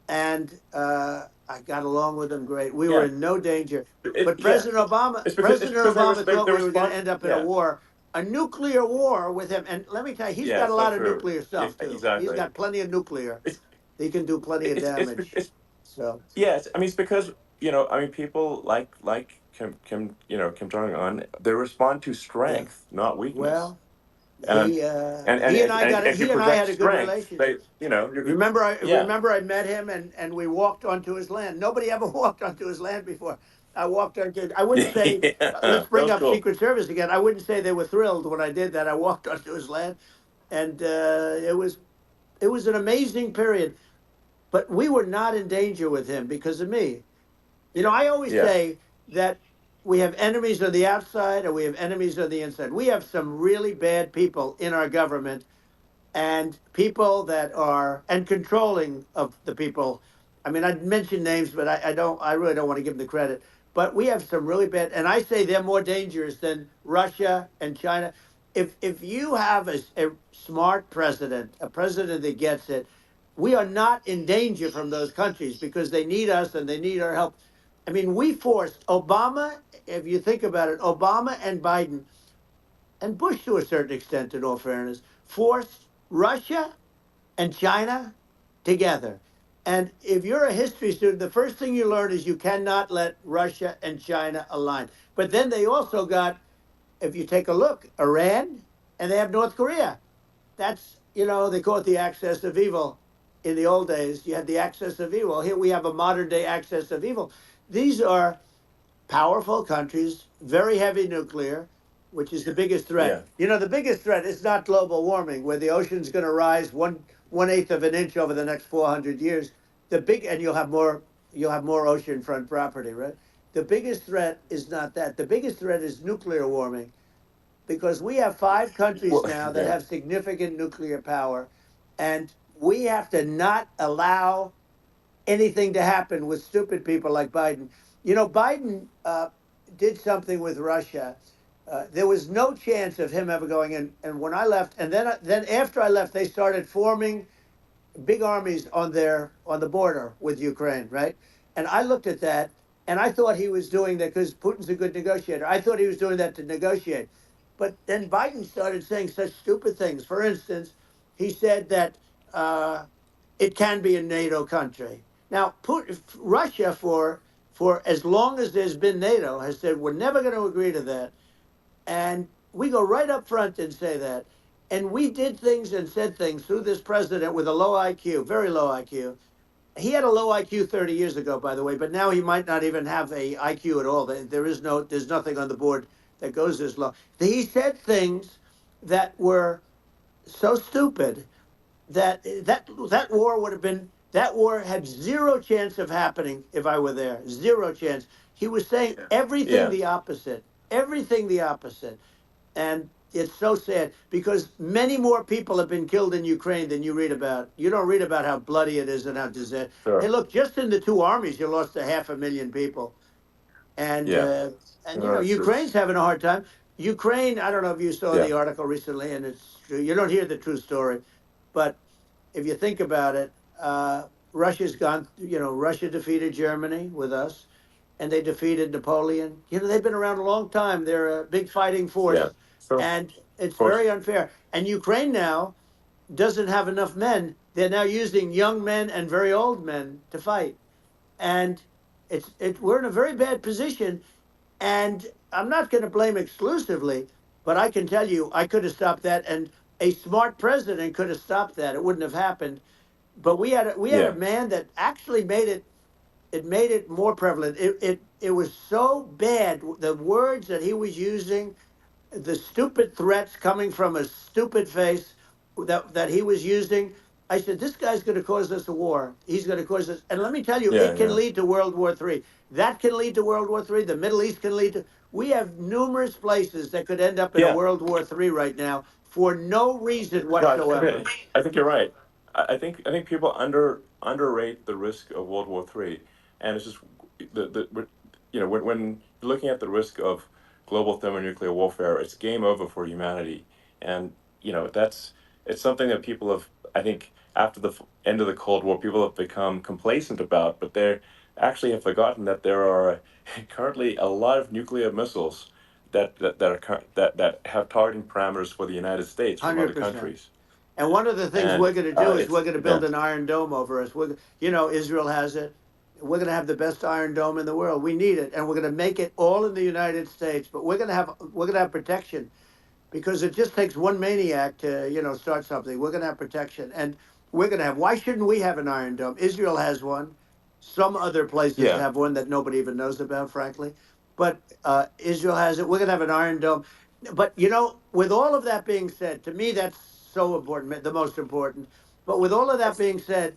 and I got along with them great. We were Yeah. in no danger. But Yeah. President Obama, It's President because Obama thought they we were going to respond. end up in Yeah. a nuclear war with him. And let me tell you, he's Yeah. got a So lot of true. nuclear stuff too. He's Exactly. got plenty of nuclear. It's He can do plenty of damage. it's So yes. I mean, it's because I mean, people like Kim Jong Un. They respond to yeah, strength, not weakness. well, And he and I and got it. if you He and I project had a good strength, relationship. you're good. Remember, I Yeah. remember I met him and we walked onto his land. Nobody ever walked onto his land before. I walked onto. I wouldn't say. Yeah. Let's That bring was up cool. Secret Service again. I wouldn't say they were thrilled when I did that. I walked onto his land, and it was an amazing period. But we were not in danger with him because of me. I always Yeah. say that we have enemies on the outside and we have enemies on the inside. We have some really bad people in our government and people that are and controlling of the people. I mean, I'd mention names, but I really don't want to give them the credit. But we have some really bad, and I say they're more dangerous than Russia and China. If you have a smart president, a president that gets it, we are not in danger from those countries because they need us and they need our help. I mean, we forced Obama, if you think about it, Obama and Biden and Bush to a certain extent, in all fairness, forced Russia and China together. And if you're a history student, the first thing you learn is you cannot let Russia and China align. But then they also got, if you take a look, Iran and they have North Korea. That's, they call it the axis of evil. In the old days, you had the axis of evil. Here we have a modern day axis of evil. These are powerful countries, very heavy nuclear, which is the biggest threat. Yeah. The biggest threat is not global warming, where the ocean's going to rise one eighth of an inch over the next 400 years. And you'll have more oceanfront property, right? The biggest threat is not that. The biggest threat is nuclear warming, because we have 5 countries Well, now that yeah. have significant nuclear power, and we have to not allow anything to happen with stupid people like Biden. Biden did something with Russia. There was no chance of him ever going in. And when I left, and then after I left, they started forming big armies on the border with Ukraine, right? And I looked at that, and I thought he was doing that because Putin's a good negotiator. I thought he was doing that to negotiate. But then Biden started saying such stupid things. For instance, he said that it can be a NATO country. Now, Russia, for as long as there's been NATO, has said we're never going to agree to that. And we go right up front and say that. And we did things and said things through this president with a low IQ, very low IQ. He had a low IQ 30 years ago, by the way, but now he might not even have a IQ at all. There's nothing on the board that goes this low. He said things that were so stupid that war would have been that war had zero chance of happening if I were there. Zero chance. He was saying Yeah. everything Yeah. the opposite. Everything the opposite. And it's so sad because many more people have been killed in Ukraine than you read about. You don't read about how bloody it is and how disaster. Hey, Sure. look, just in the two armies, you lost 500,000 people, and Yeah. uh, and No, Ukraine's having a hard time. Ukraine, I don't know if you saw yeah. the article recently, and it's true. You don't hear the true story, but if you think about it, Russia's gone. Russia defeated Germany with us, and they defeated Napoleon. They've been around a long time. They're a big fighting Yeah. force, So, and of it's course. very unfair. And Ukraine now doesn't have enough men. They're now using young men and very old men to fight, and we're in a very bad position. And I'm not going to blame exclusively, but I can tell you I could have stopped that, and a smart president could have stopped that. It wouldn't have happened. But we had a Yeah, man that actually made it. It made it more prevalent. It was so bad. The words that he was using, the stupid threats coming from a stupid face that he was using. I said, this guy's going to cause us a war. He's going to cause us. And let me tell you, yeah, it can yeah, lead to World War III. That can lead to World War III. The Middle East can lead to. We have numerous places that could end up in a yeah. World War III right now for no reason No, whatsoever. I think you're right. I think people underrate the risk of World War III, and it's just you know, when you're looking at the risk of global thermonuclear warfare, it's game over for humanity, and you know it's something that people have, I think, after the end of the Cold War, people have become complacent about, but they actually have forgotten that there are currently a lot of nuclear missiles that have targeting parameters for the United States from other 100%. countries. And one of the things And we're going to do is it's we're going to yeah, build an iron dome over us. Israel has it. We're going to have the best iron dome in the world. We need it, and we're going to make it all in the United States. But we're going to have protection, because it just takes one maniac to start something. We're going to have protection, and we're going to have. Why shouldn't we have an iron dome? Israel has one. Some other places yeah, have one that nobody even knows about, frankly. But Israel has it. We're going to have an iron dome. But with all of that being said, to me that's so important, the most important. But with all of that being said,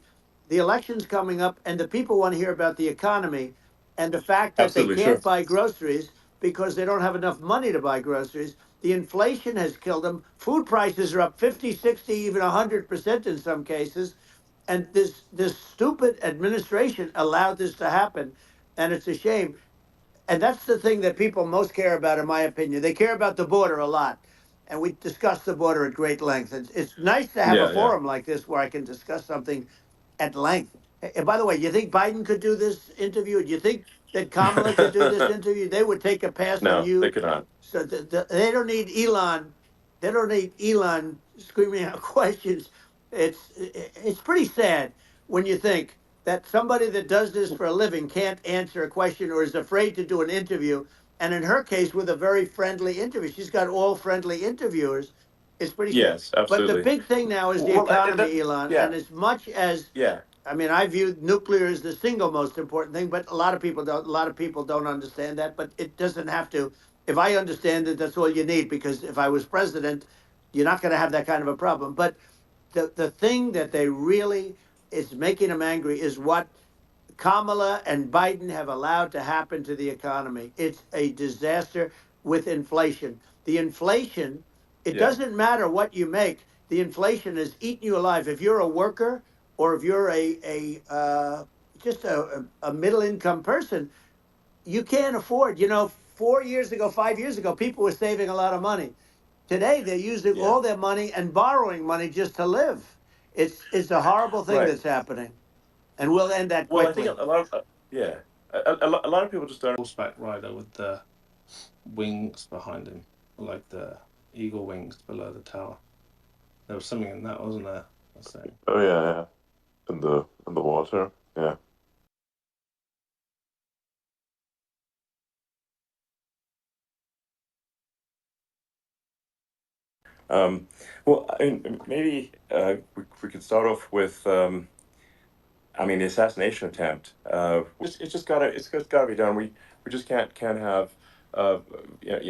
the election's coming up, and the people want to hear about the economy and the fact that they absolutely sure. can't buy groceries because they don't have enough money to buy groceries. The inflation has killed them. Food prices are up 50, 60, even 100% in some cases. And this stupid administration allowed this to happen. And it's a shame. And that's the thing that people most care about, in my opinion. They care about the border a lot. And we discussed the border at great length. It's nice to have a Yeah, yeah. forum like this where I can discuss something at length. And by the way, you think Biden could do this interview? Do you think that Kamala could do this interview? They would take a pass on No, they you. could not. So they don't need Elon. They don't need Elon screaming out questions. It's pretty sad when you think that somebody that does this for a living can't answer a question or is afraid to do an interview. And in her case, with a very friendly interview, she's got all friendly interviewers. It's pretty sad. Yes, But the absolutely. big thing now is the Well, economy, Elon. yeah, And as much as yeah, I mean, I view nuclear as the single most important thing, but a lot of people don't. A lot of people don't understand that. But it doesn't have to. If I understand it, that's all you need. Because if I was president, you're not going to have that kind of a problem. But the thing that they really is making them angry is what Kamala and Biden have allowed to happen to the economy. It's a disaster with inflation. The inflation, it yeah, doesn't matter what you make. The inflation is eating you alive. If you're a worker or if you're just a middle income person, you can't afford. 4 years ago, 5 years ago, people were saving a lot of money. Today, they're using yeah. all their money and borrowing money just to live. It's a horrible thing Right. that's happening, and we'll end that Well, I think quickly. a lot of yeah, a lot of people just don't. Horseback rider with the wings behind him, like the eagle wings below the tower. There was something in that, wasn't there? I was saying. Oh yeah, yeah. In the water. Yeah. Um, well, I mean, maybe we could start off with I mean, the assassination attempt. It's just gotta be done. We just can't have you know,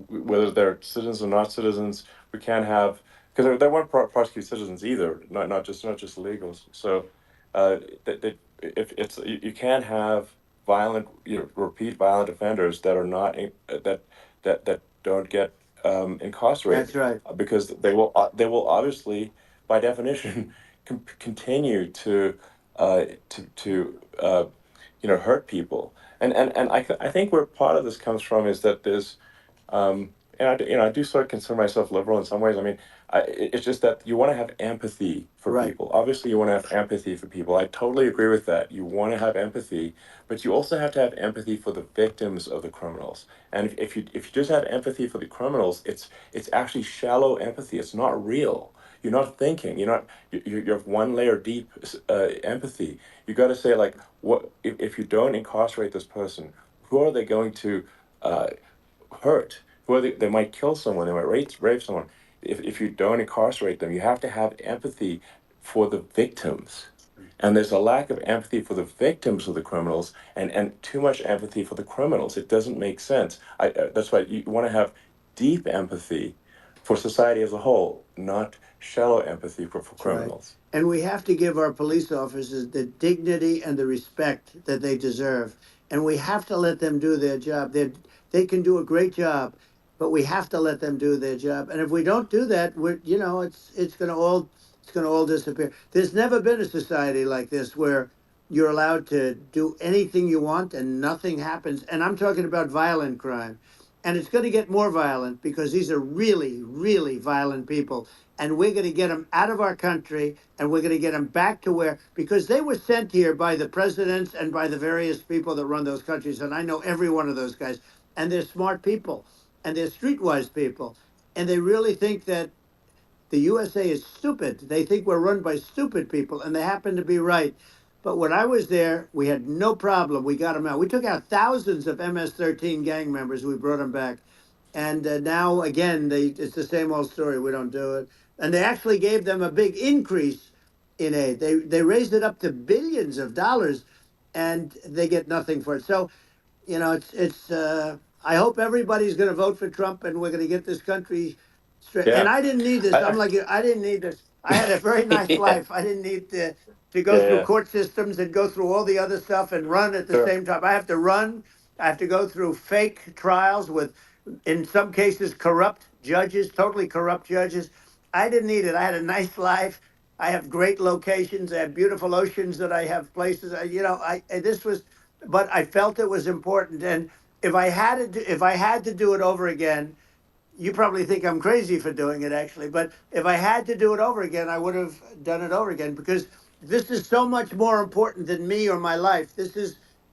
whether they're citizens or not citizens. We can't have because they won't prosecute citizens either. Not just illegals. So that if it's you can't have violent repeat violent offenders that are not that don't get That's incarcerated right. because they will obviously by definition continue to hurt people. And I think where part of this comes from is that there's and I do sort of consider myself liberal in some ways. I mean, it's just that you want to have empathy for Right. people. Obviously, you want to have empathy for people. I totally agree with that. You want to have empathy, but you also have to have empathy for the victims of the criminals. And if you just have empathy for the criminals, it's actually shallow empathy. It's not real. you're not thinking. You're one layer deep. Empathy. You got to say like, what if you don't incarcerate this person? Who are they going to uh, hurt? Who are they might kill someone. They might rape someone. If you don't incarcerate them, you have to have empathy for the victims. And there's a lack of empathy for the victims of the criminals, and too much empathy for the criminals. It doesn't make sense. That's why you want to have deep empathy for society as a whole, not shallow empathy for That's right. criminals. And we have to give our police officers the dignity and the respect that they deserve. And we have to let them do their job. They can do a great job, but we have to let them do their job. And if we don't do that, it's going to all disappear. There's never been a society like this where you're allowed to do anything you want and nothing happens. And I'm talking about violent crime. And it's going to get more violent because these are really, really violent people, and we're going to get them out of our country, and we're going to get them back to where, because they were sent here by the presidents and by the various people that run those countries, and I know every one of those guys, and they're smart people, and they're streetwise people, and they really think that the USA is stupid. They think we're run by stupid people, and they happen to be right. But when I was there, we had no problem. We got them out. We took out thousands of MS-13 gang members. We brought them back. And now, again, it's the same old story. We don't do it. And they actually gave them a big increase in aid. They raised it up to billions of dollars, and they get nothing for it. So it's. I hope everybody's going to vote for Trump, and we're going to get this country straight. And Yeah. I didn't need this. I'm I, like you. I didn't need this. I had a very nice yeah. life. I didn't need to go through Yeah. court systems and go through all the other stuff and run at the Sure. same time. I have to run. I have to go through fake trials with, in some cases, corrupt judges, totally corrupt judges. I didn't need it. I had a nice life. I have great locations. I have beautiful oceans that I have places. This was, but I felt it was important. And if I had to do it over again, you probably think I'm crazy for doing it actually, but if I had to do it over again, I would have done it over again because this is so much more important than me or my life.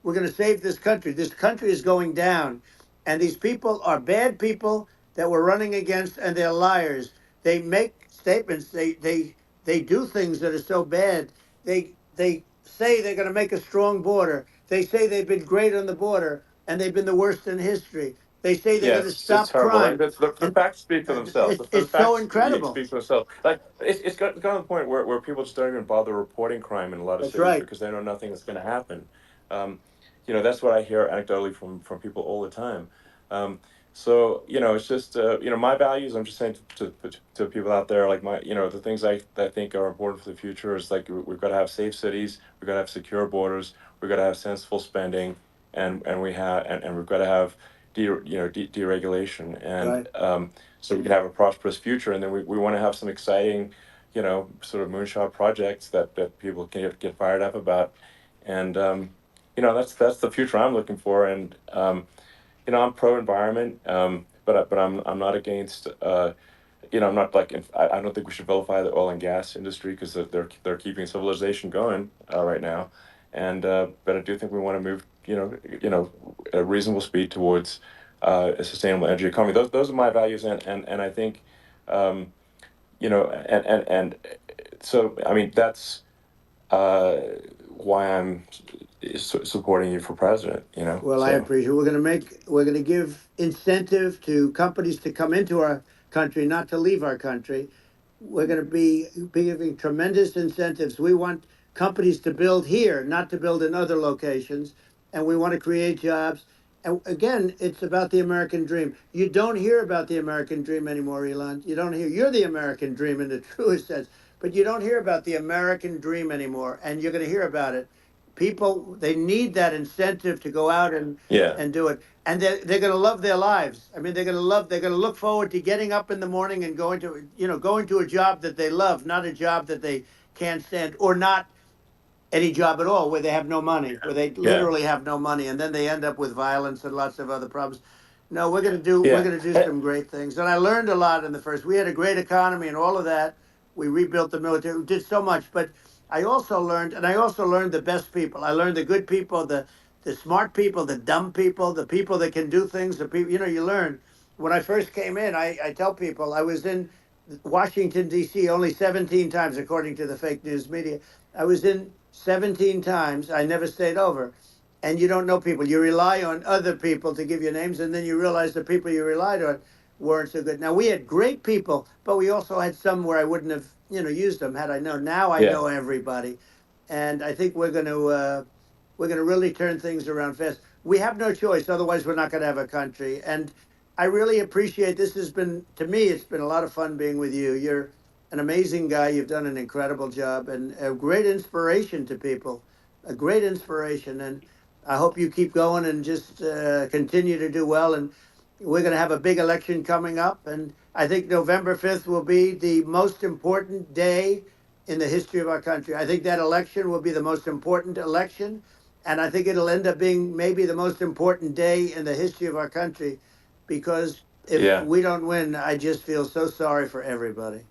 We're going to save this country. This country is going down, and these people are bad people that we're running against, and they're liars. They make statements. They do things that are so bad. They say they're going to make a strong border. They say they've been great on the border, and they've been the worst in history. They say they're Yeah, going to it's stop horrible. Like crime, the and facts speak for themselves. The it's so facts incredible. speak for themselves. Like it's gotten to the point where people just don't even bother reporting crime in a lot of That's cities right. because they know nothing is going to happen. Um, that's what I hear anecdotally from people all the time. Um, so it's just my values. I'm just saying to people out there, like the things I think are important for the future is like we've got to have safe cities, we've got to have secure borders, we've got to have sensible spending, and we've got to have deregulation, and Right. so we can have a prosperous future. And then we want to have some exciting, sort of moonshot projects that people can get fired up about. And that's the future I'm looking for. And I'm pro environment, but I'm not against. I'm not like I don't think we should vilify the oil and gas industry because they're keeping civilization going right now, and but I do think we want to move at a reasonable speed towards a sustainable energy economy. Those are my values, and I think and so I mean that's uh, why I'm supporting you for president. Well, I So appreciate it. We're going to give incentive to companies to come into our country, not to leave our country. We're going to be giving tremendous incentives. We want companies to build here, not to build in other locations, and we want to create jobs. And again, it's about the American dream. You don't hear about the American dream anymore, Elon. You don't hear. You're the American dream in the truest sense, but you don't hear about the American dream anymore, and you're going to hear about it. People, they need that incentive to go out yeah, and do it, and they're going to love their lives. I mean, they're going to look forward to getting up in the morning and going to a job that they love, not a job that they can't stand, or not any job at all where they have no money, where they yeah, literally have no money, and then they end up with violence and lots of other problems. No, we're yeah. going to do some great things, and I learned a lot in the first. We had a great economy and all of that. We rebuilt the military, we did so much, but I also learned the best people. I learned the good people, the smart people, the dumb people, the people that can do things. The people, you learn. When I first came in, I tell people I was in Washington, D.C. only 17 times, according to the fake news media. I was in 17 times. I never stayed over. And you don't know people. You rely on other people to give you names, and then you realize the people you relied on weren't so good. Now, we had great people, but we also had some where I wouldn't have, used them had I known. Now I Yeah. know everybody. And I think we're going to really turn things around fast. We have no choice. Otherwise, we're not going to have a country. And I really appreciate this. Has been, to me, it's been a lot of fun being with you. You're an amazing guy. You've done an incredible job and a great inspiration to people, a great inspiration. And I hope you keep going and just continue to do well. And we're going to have a big election coming up. And I think November 5th will be the most important day in the history of our country. I think that election will be the most important election. And I think it'll end up being maybe the most important day in the history of our country, because if Yeah. we don't win, I just feel so sorry for everybody.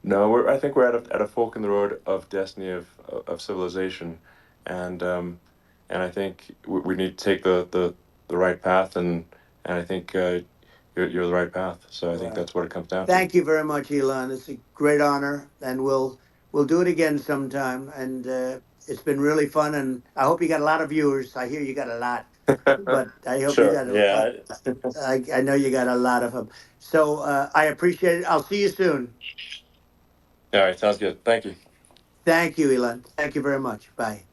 No, I think we're at a fork in the road of destiny of civilization, and and I think we need to take the right path, and I think you're the right path. So I think Well, that's what it comes down to. thank you very much, Elon. It's a great honor, and we'll do it again sometime. And it's been really fun, and I hope you got a lot of viewers. I hear you got a lot, but I hope you Sure. got Yeah. I know you got a lot of them. So I appreciate it. I'll see you soon. All right. Sounds good. Thank you. Thank you, Elon. Thank you very much. Bye.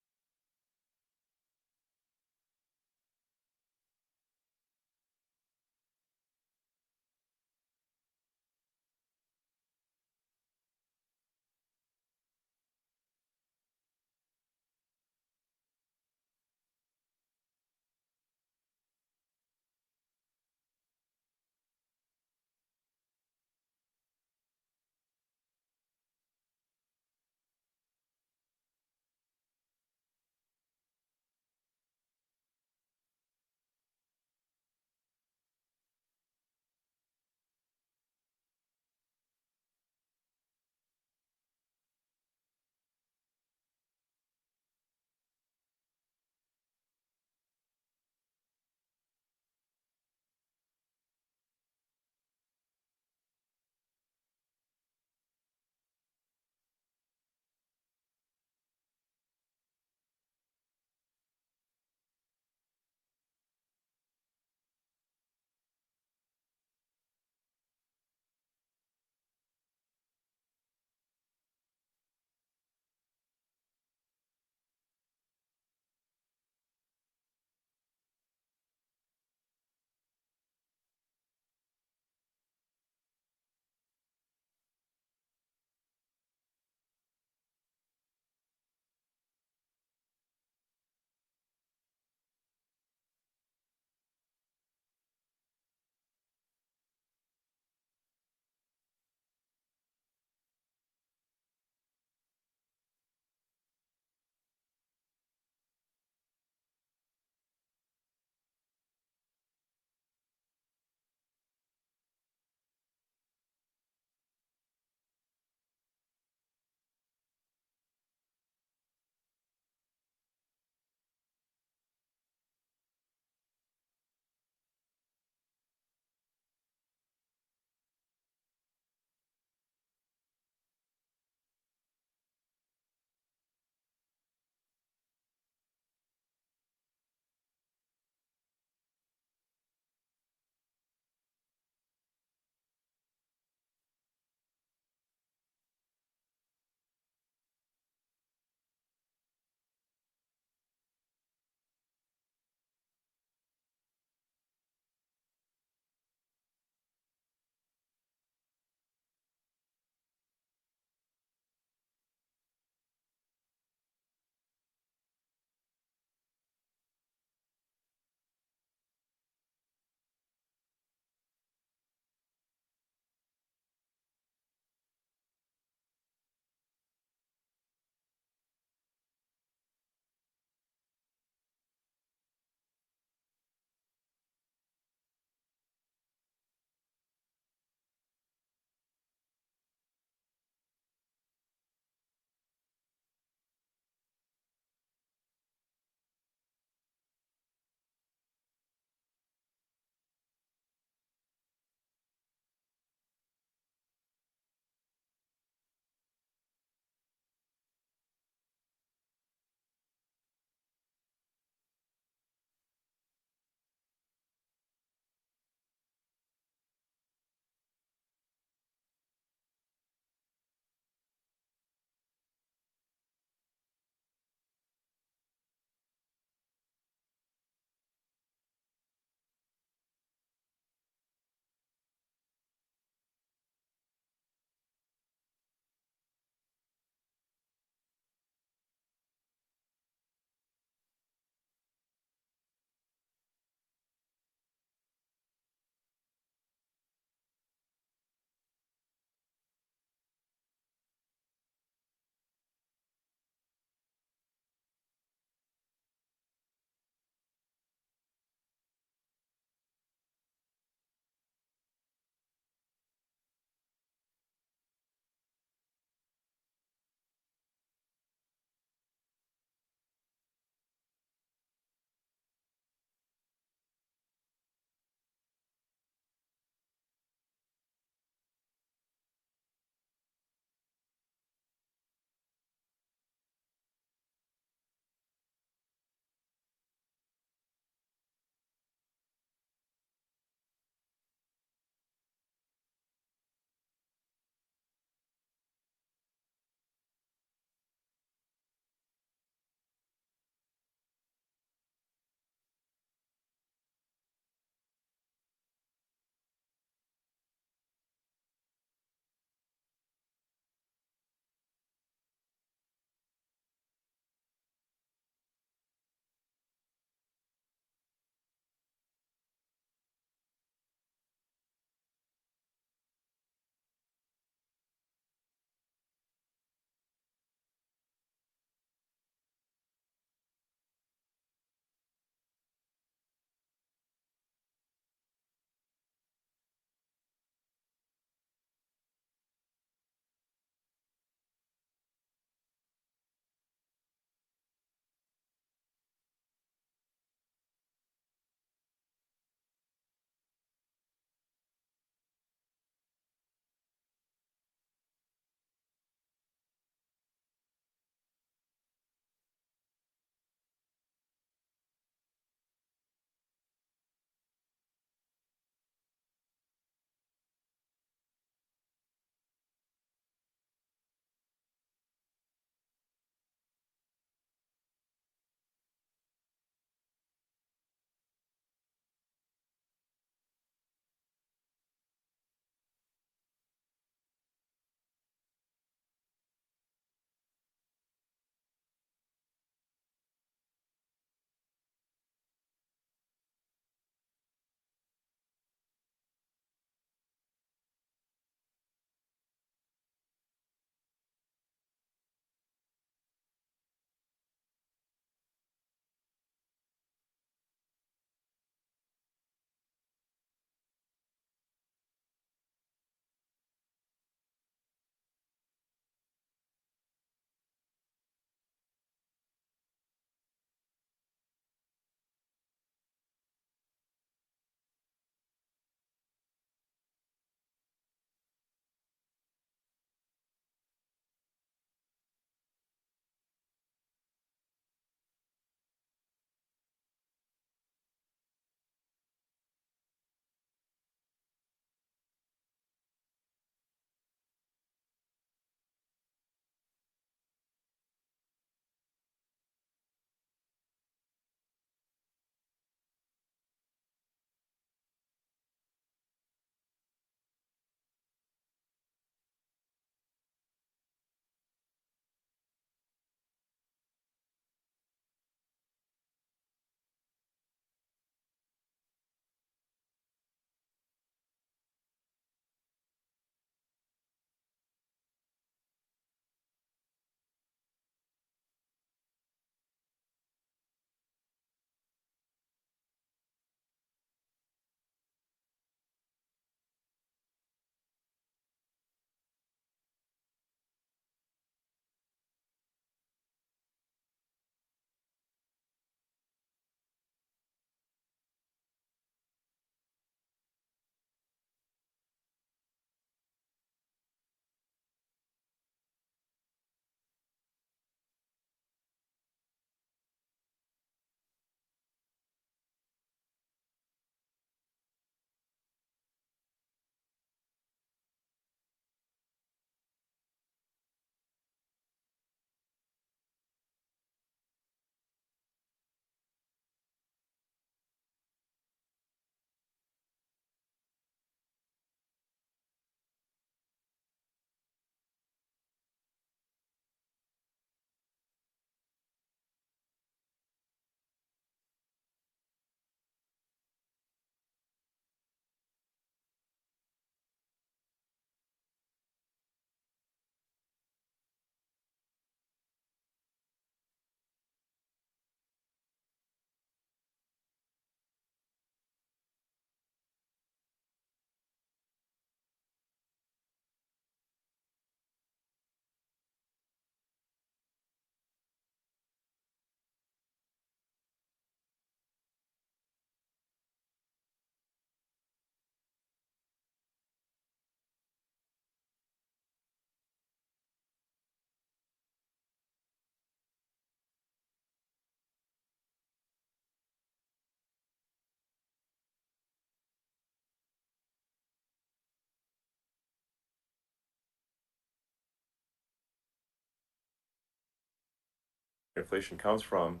inflation comes from.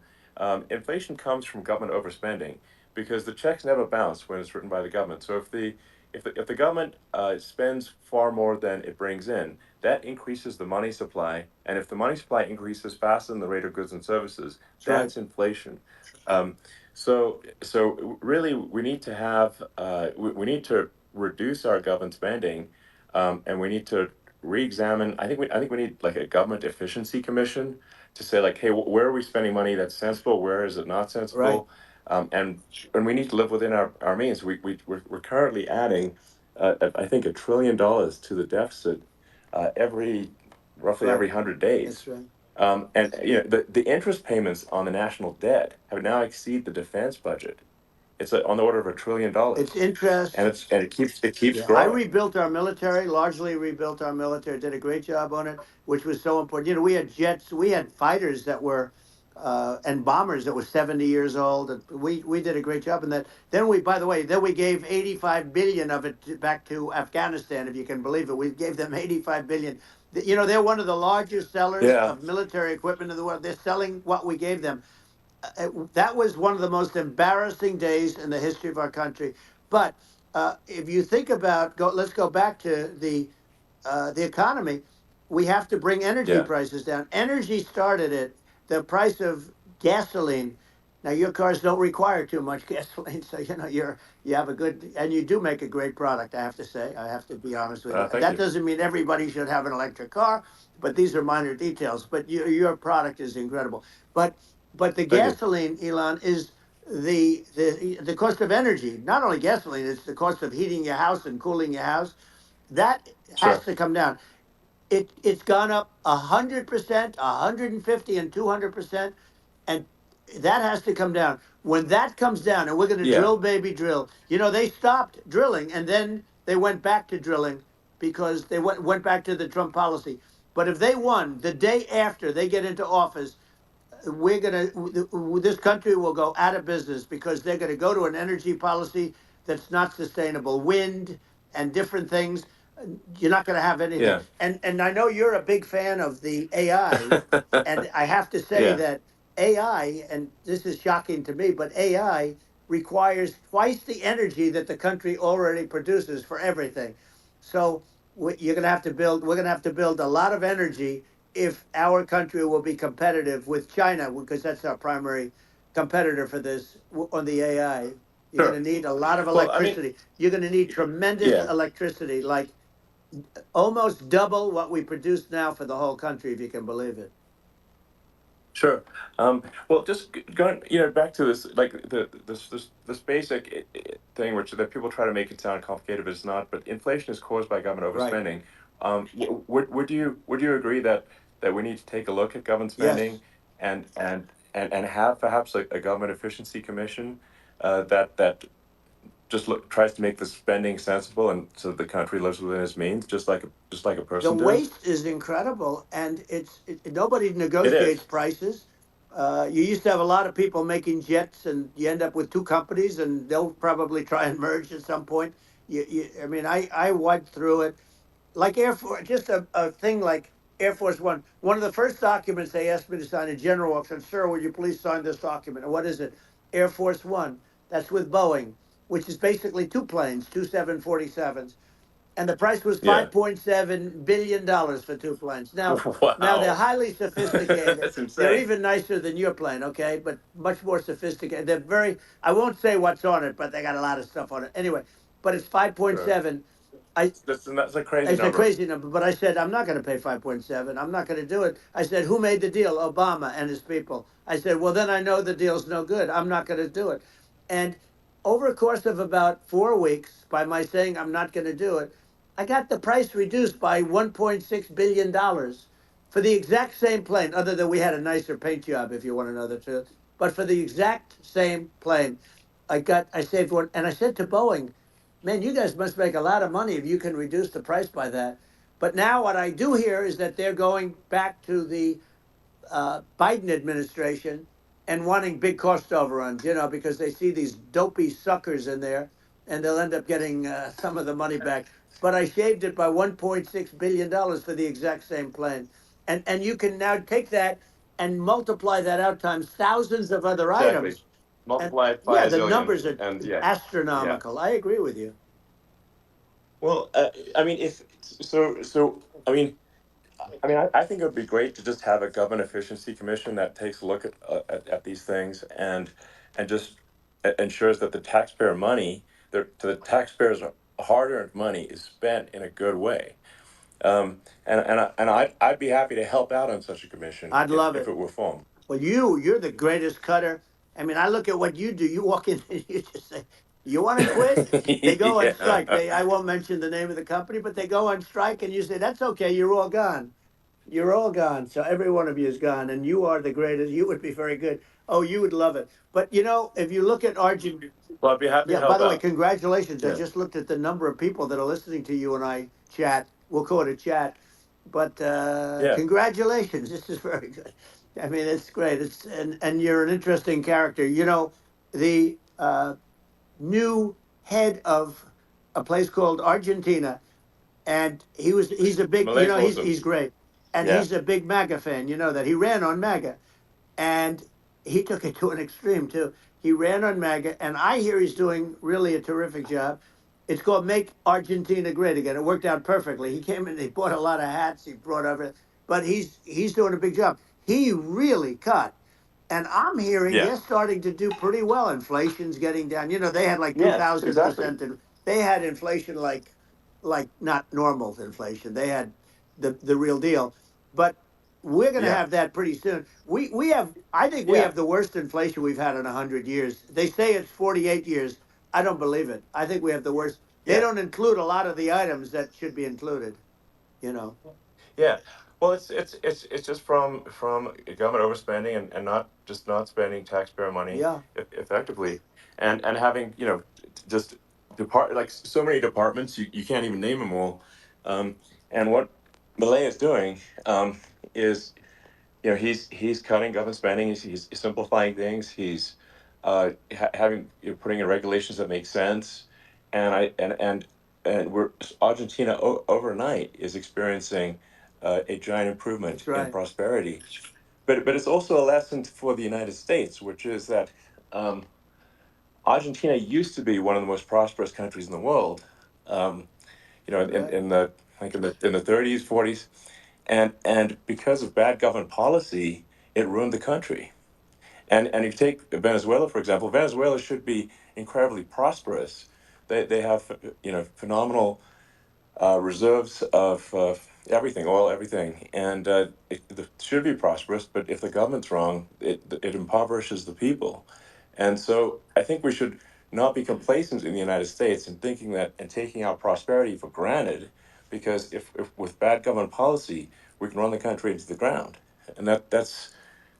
Inflation comes from government overspending because the checks never bounce when it's written by the government. So if the government spends far more than it brings in, that increases the money supply, and if the money supply increases faster than the rate of goods and services, That's right. that's inflation. Um, so really, we need to have we need to reduce our government spending, and we need to re-examine. I think we need like a government efficiency commission to say like, hey, where are we spending money that's sensible? Where is it not Right. sensible? And we need to live within our means. We're currently adding, I think, $1 trillion to the deficit every roughly Right. every 100 days. That's right. And the interest payments on the national debt have now exceed the defense budget. It's on the order of $1 trillion, It's interest. and it keeps Yeah, I growing. rebuilt our military, largely rebuilt our military, did a great job on it, which was so important. We had jets, we had fighters that were, and bombers that were 70 years old. And we did a great job in that. Then by the way, then we gave 85 billion of it back to Afghanistan, if you can believe it. We gave them 85 billion. They're one of the largest sellers Yeah, of military equipment in the world. They're selling what we gave them. That was one of the most embarrassing days in the history of our country. But if you think about, let's go back to the economy. We have to bring energy yeah, prices down. Energy started it. The price of gasoline. Now your cars don't require too much gasoline, so you have a good, and you do make a great product. I have to say, I have to be honest with you. thank That you, doesn't mean everybody should have an electric car, but these are minor details. But your product is incredible. But the thank you. gasoline, Elon, is the cost of energy. Not only gasoline, it's the cost of heating your house and cooling your house. That has Sure. to come down. It's gone up 100%, 150, and 200%, and that has to come down. When that comes down, and we're going to Yeah, drill, baby, drill. They stopped drilling, and then they went back to drilling because they went back to the Trump policy. But if they won the day after they get into office, this country will go out of business because they're going to go to an energy policy that's not sustainable. Wind and different things, you're not going to have anything. yeah, And I know you're a big fan of the AI, and I have to say yeah, that AI, and this is shocking to me, but AI requires twice the energy that the country already produces for everything. So you're going to have to build. We're going to have to build a lot of energy if our country will be competitive with China, because that's our primary competitor for this on the AI. You're going sure. to need a lot of Well, I mean, electricity. You're going to need tremendous yeah. electricity, like almost double what we produce now for the whole country, if you can believe it. Sure. Well, just going, back to this, like this basic thing, which that people try to make it sound complicated, but it's not. But inflation is caused by government Right. overspending. Would you agree that we need to take a look at government Yes. spending and have perhaps a government efficiency commission that just tries to make the spending sensible and so the country lives within its means, just like a The person does. waste is incredible, and nobody It negotiates is. prices. You used to have a lot of people making jets, and you end up with two companies, and they'll probably try and merge at some point. I mean, I went through it like Air Force, just a thing like Air Force One. One of the first documents they asked me to sign, a general said, "Sir, would you please sign this document?" And what is it? Air Force One. That's with Boeing, which is basically two planes, two 747s, and the price was Yeah. $5.7 billion for two planes. Now they're Wow. highly sophisticated. That's They're insane. even nicer than your plane, okay? But much more sophisticated. They're very. I won't say what's on it, but they got a lot of stuff on it. Anyway, but it's five point Sure. seven. I That's a crazy It's a number. crazy number, but I said I'm not going to pay 5.7. I'm not going to do it. I said, who made the deal? Obama and his people. I said, well, then I know the deal's no good. I'm not going to do it. And over a course of about 4 weeks, by my saying I'm not going to do it, I got the price reduced by $1.6 billion for the exact same plane. Other than we had a nicer paint job, if you want to know the truth. But for the exact same plane, I saved one. And I said to Boeing, man, you guys must make a lot of money if you can reduce the price by that. But now what I do hear is that they're going back to the Biden administration and wanting big cost overruns, because they see these dopey suckers in there, and they'll end up getting some of the money back. But I shaved it by $1.6 billion for the exact same plane. And you can now take that. and multiply that out times thousands of other Exactly. items. And Multiply it by yeah, a the zillion, numbers are and yeah, yeah. astronomical. I agree with you. Well, I mean, if so, I think it would be great to just have a government efficiency commission that takes a look at these things and just ensures that the taxpayer money, the taxpayers' hard-earned money, is spent in a good way. I'd be happy to help out on such a commission I'd love if it. it were formed. Well, you're the greatest cutter. I mean, I look at what you do. You walk in and you just say, "You want to quit?" They go on strike. Yeah. I won't mention the name of the company, but they go on strike, and you say, "That's okay. You're all gone. You're all gone." So every one of you is gone, and you are the greatest. You would be very good. Oh, you would love it. But if you look at Argentina. Well, I'd be happy to Yeah, by help the way, out. congratulations. I Yeah. just looked at the number of people that are listening to you and I chat. We'll call it a chat. But Yeah. congratulations. This is very good. I mean, it's great. And you're an interesting character. The new head of a place called Argentina, and he's a big, Malay's he's awesome. great. And Yeah. he's a big MAGA fan, that he ran on MAGA. And he took it to an extreme too. He ran on MAGA, and I hear he's doing really a terrific job. It's called "Make Argentina Great Again." It worked out perfectly. He came in, he bought a lot of hats, he brought over, but he's doing a big job. He really cut, and I'm hearing Yeah. they're starting to do pretty well. Inflation's getting down. They had like two Yes, thousand exactly. percent, and they had inflation like not normal inflation. They had the real deal, but we're going to Yeah. have that pretty soon. We have, I think we Yeah. have the worst inflation we've had in 100 years. They say it's 48 years. I don't believe it. I think we have the worst. They Yeah. don't include a lot of the items that should be included. You know. Yeah. Well, it's just from government overspending and not spending taxpayer money Yeah, effectively, and having just like so many departments you can't even name them all, and what Malay is doing is he's cutting government spending, he's simplifying things, he's having putting in regulations that make sense, and I and we're Argentina overnight is experiencing a giant improvement that's in right. prosperity, but it's also a lesson for the United States, which is that um, Argentina used to be one of the most prosperous countries in the world. Um, Right. in the like in the 30s, 40s, and because of bad government policy, it ruined the country. And if you take Venezuela, for example, Venezuela should be incredibly prosperous. They have phenomenal reserves of everything, oil, everything, and it should be prosperous. But if the government's wrong, it impoverishes the people. And so I think we should not be complacent in the United States and thinking that and taking our prosperity for granted, because if with bad government policy, we can run the country into the ground, and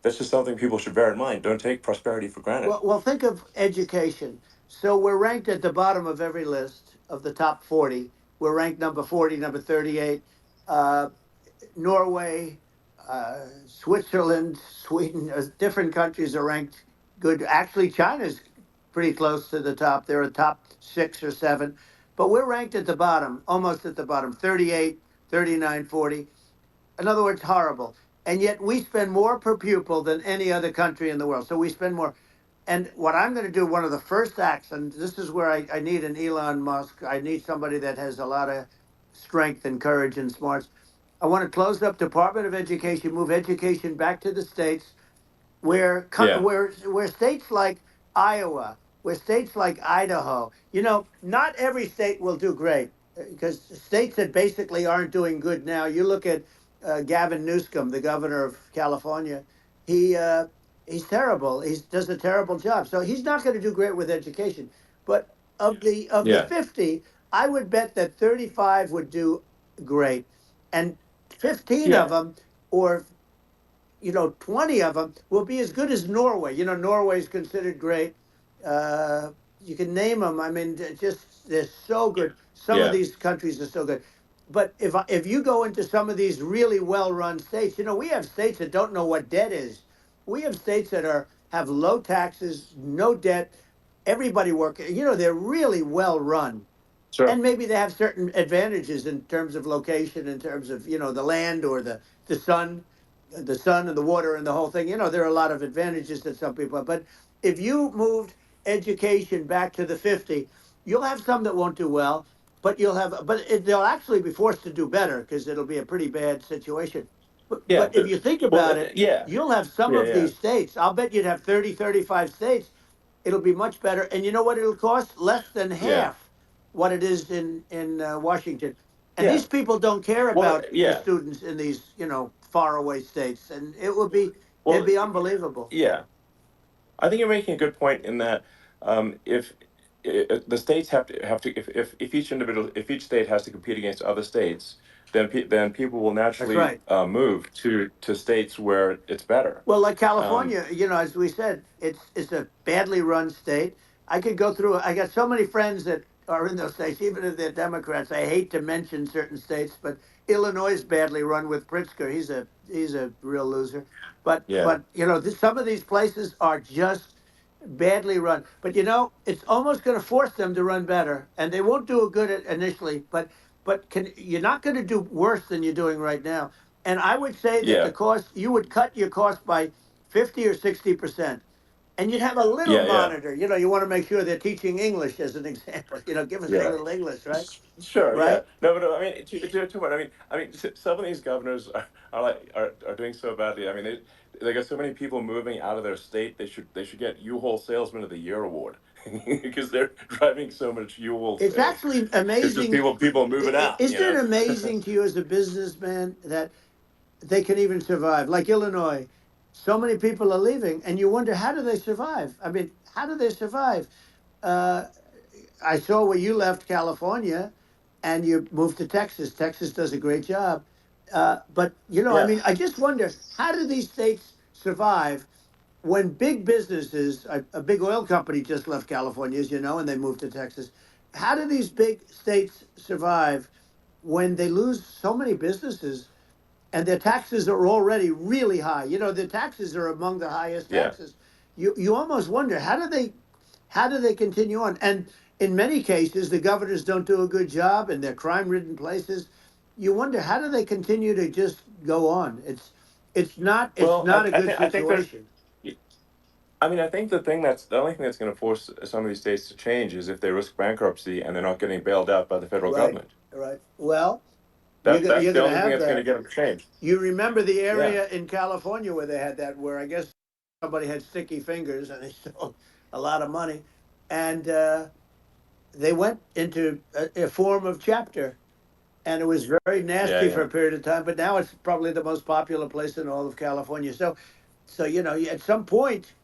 that's just something people should bear in mind. Don't take prosperity for granted. Well, think of education. So we're ranked at the bottom of every list of the top 40. We're ranked number 40, number 38. Uh, Norway, Switzerland, Sweden, different countries are ranked good. Actually, China's pretty close to the top. They're a top 6 or 7, but we're ranked at the bottom, almost at the bottom, 38, 39, 40. In other words, horrible. And yet we spend more per pupil than any other country in the world. So we spend more. And what I'm going to do, one of the first acts, and this is where I need an Elon Musk, I need somebody that has a lot of strength and courage and smarts. I want to close up Department of Education, move education back to the states, Yeah, where states like Iowa, where states like Idaho, not every state will do great, because states that basically aren't doing good now. You look at Gavin Newsom, the governor of California. He he's terrible. He does a terrible job. So he's not going to do great with education. But of the yeah, 50, I would bet that 35 would do great, and 15 of yeah, them, or 20 of them will be as good as Norway. Norway's considered great. You can name them. I mean, they're so good. Some of yeah, these countries are so good. But if you go into some of these really well-run states, we have states that don't know what debt is. We have states that have low taxes, no debt, everybody working. They're really well run, sure, and maybe they have certain advantages in terms of location, in terms of the land or the sun. the sun and the water and the whole thing. There are a lot of advantages that some people have. But if you moved education back to the 50, you'll have some that won't do well, but they'll actually be forced to do better because it'll be a pretty bad situation. Yeah, But if you think well, about it, yeah, you'll have some yeah, of yeah, these states. I'll bet you'd have 30, 35 states. It'll be much better. And you know what it'll cost? Less than yeah, half what it is in Washington. And yeah. these people don't care Well, about the yeah, students in these, faraway states. And it'd well, be unbelievable. yeah. I think you're making a good point in that if the states have to if each state has to compete against other states, then people will That's naturally right. move to states where it's better. Well, like Um, California, as we said, it's a badly run state. I could go through. I got so many friends that are in those states, even if they're Democrats. I hate to mention certain states, but Illinois is badly run with Pritzker. He's a real loser. yeah, But some of these places are just badly run. But it's almost going to force them to run better, and they won't do good initially. But you're not going to do worse than you're doing right now. And I would say that the yeah, cost, you would cut your cost by 50 or 60%. And you'd have a little yeah, yeah, monitor. You want to make sure they're teaching English as an example. Give us a yeah. little English, right? Sure, yeah. Right? No, but I mean, too much. Some of these governors are doing so badly. I mean, they got so many people moving out of their state. They should get U-Haul Salesman of the Year award because they're driving so much U-Haul It's sales. actually It's just amazing. people moving out. Isn't it amazing to you as a businessman that they can even survive? Like Illinois, so many people are leaving, and you wonder, how do they survive? I mean, how do they survive? Uh, I saw where you left California and you moved to Texas. Texas does a great job. But, I Yeah, mean, I just wonder, how do these states survive when big businesses, a big oil company just left California, as you know, and they moved to Texas. How do these big states survive when they lose so many businesses and their taxes are already really high? Their taxes are among the highest yeah, taxes. You almost wonder, how do they continue on? And in many cases, the governors don't do a good job, and they're crime-ridden places. You wonder, how do they continue to just go on? It's well, not a good I think there's. situation. I think the only thing that's going to force some of these states to change is if they risk bankruptcy and they're not getting bailed out by the federal Right, government. right. Well, That's you're the going to only thing have that's going to that. get them to change. You remember the Yeah, area in California where they had that, where I guess somebody had sticky fingers and they stole a lot of money, and they went into a form of chapter, and it was very yeah, nasty for yeah, a period of time. But now it's probably the most popular place in all of California. So at some point,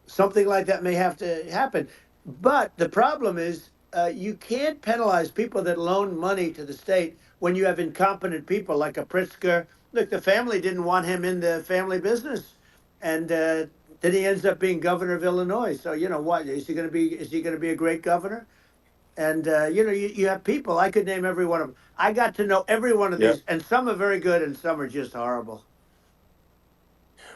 something like that may have to happen. But the problem is, you can't penalize people that loan money to the state when you have incompetent people like a Pritzker. Look, the family didn't want him in the family business, and then he ends up being governor of Illinois. So what is he going to be? Is he going to be a great governor? And you have people. I could name every one of them. I got to know every one of yeah. these, and some are very good, and some are just horrible.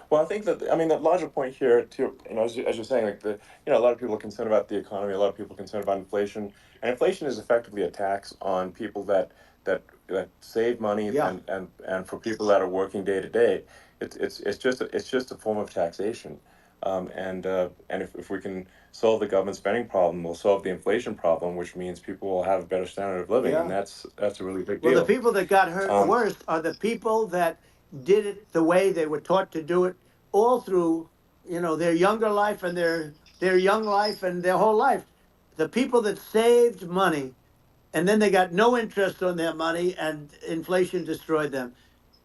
Well, I think the larger point here, too, as you're saying, like a lot of people are concerned about the economy, a lot of people are concerned about inflation, and inflation is effectively a tax on people that save money, Yeah, and for people that are working day to day, it's just a form of taxation, and if we can solve the government spending problem, we'll solve the inflation problem, which means people will have a better standard of living, and yeah. that's a really big Well, the deal. people that got hurt Um, worst are the people that did it the way they were taught to do it all through, their younger life and their young life and their whole life. The people that saved money and then they got no interest on their money and inflation destroyed them.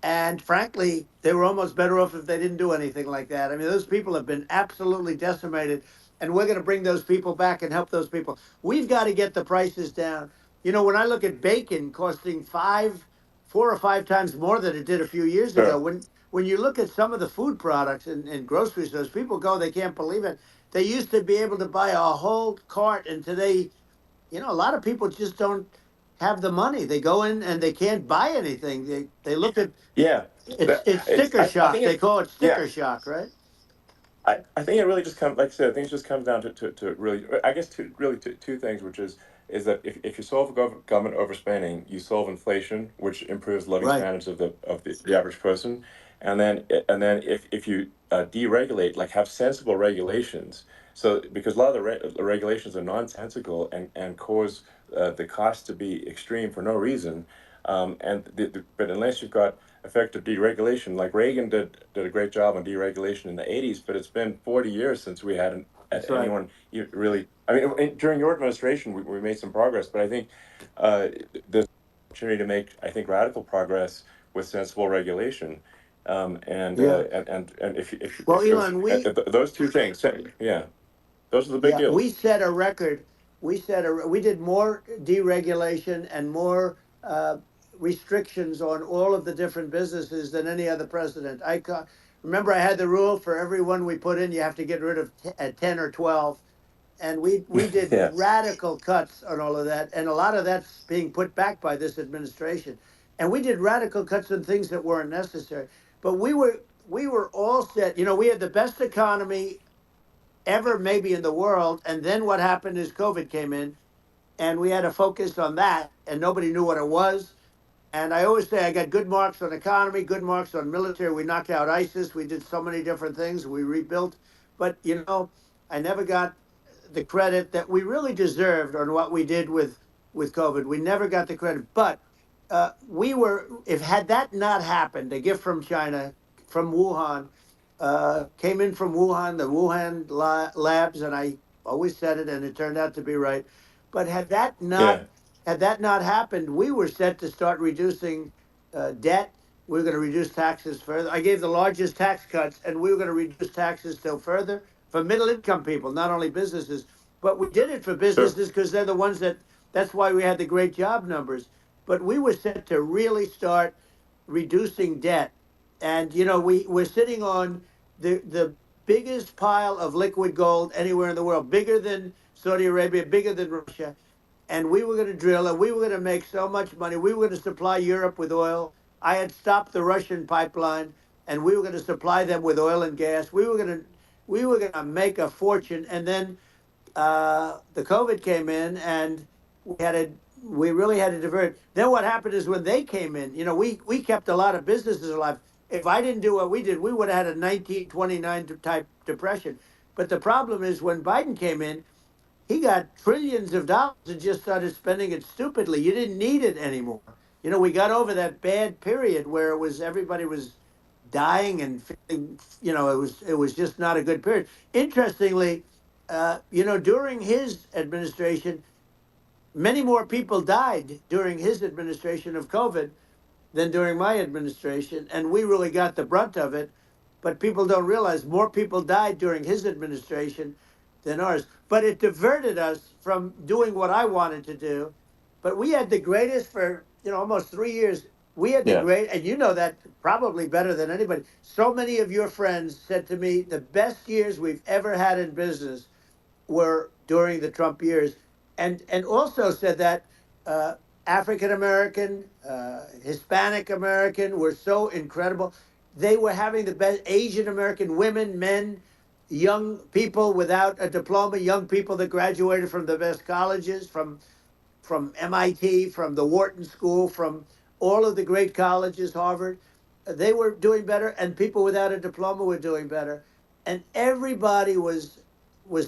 And frankly, they were almost better off if they didn't do anything like that. I mean, those people have been absolutely decimated, and we're going to bring those people back and help those people. We've got to get the prices down. When I look at bacon costing 4 or 5 times more than it did a few years ago, sure. when you look at some of the food products in grocery stores, people go, they can't believe it. They used to be able to buy a whole cart, and today, a lot of people just don't have the money. They go in and they can't buy anything. They look at Yeah, it's sticker I shock. think They it. call it Yeah, sticker shock, right? I think it really just comes, like I said, I think it just comes down to really, I guess, two things, which is that if you solve government overspending, you solve inflation, which improves living Right. standards of the average person, and then if you deregulate, like have sensible regulations, so because a lot of the regulations are nonsensical and cause the cost to be extreme for no reason, but unless you've got effective deregulation, like Reagan did a great job on deregulation in the 80s, but it's been 40 years since we had That's right. anyone really. I mean, during your administration, we made some progress, but I think uh, there's opportunity to make, I think, radical progress with sensible regulation. Yeah. And Well, if Elon, those two things, yeah, those are the big yeah, we deals. set a record. We did more deregulation and more restrictions on all of the different businesses than any other president. Remember I had the rule for everyone we put in, you have to get rid of 10 or 12. And we did Yeah, radical cuts on all of that. And a lot of that's being put back by this administration. And we did radical cuts on things that weren't necessary. But we were all set. We had the best economy ever maybe in the world. And then what happened is COVID came in and we had to focus on that and nobody knew what it was. And I always say I got good marks on economy, good marks on military. We knocked out ISIS. We did so many different things. We rebuilt. But, I never got the credit that we really deserved on what we did with COVID. We never got the credit. But if had that not happened, a gift from China, from Wuhan, came in from Wuhan, the Wuhan labs, and I always said it, and it turned out to be right. But yeah, had that not happened, we were set to start reducing debt. We were going to reduce taxes further. I gave the largest tax cuts, and we were going to reduce taxes still further for middle income people, not only businesses. But we did it for sure, businesses because they're the ones that's why we had the great job numbers. But we were set to really start reducing debt. And, we're sitting on the biggest pile of liquid gold anywhere in the world, bigger than Saudi Arabia, bigger than Russia. And we were going to drill and we were going to make so much money. We were going to supply Europe with oil. I had stopped the Russian pipeline and we were going to supply them with oil and gas. We were going to make a fortune. And then the COVID came in, and we really had to divert. Then what happened is when they came in, we kept a lot of businesses alive. If I didn't do what we did, we would have had a 1929 type depression. But the problem is when Biden came in, he got trillions of dollars and just started spending it stupidly. You didn't need it anymore. We got over that bad period where everybody was dying and feeling, it was just not a good period. Interestingly, during his administration, many more people died during his administration of COVID than during my administration, and we really got the brunt of it. But people don't realize more people died during his administration than ours. But it diverted us from doing what I wanted to do. But we had the greatest for almost 3 years. We had the yeah, great, and you know that probably better than anybody. So many of your friends said to me, the best years we've ever had in business were during the Trump years, and also said that African American, Hispanic American were so incredible. They were having the best Asian American women, men, young people without a diploma, young people that graduated from the best colleges, from MIT, from the Wharton School, from all of the great colleges, Harvard. They were doing better, and people without a diploma were doing better, and everybody was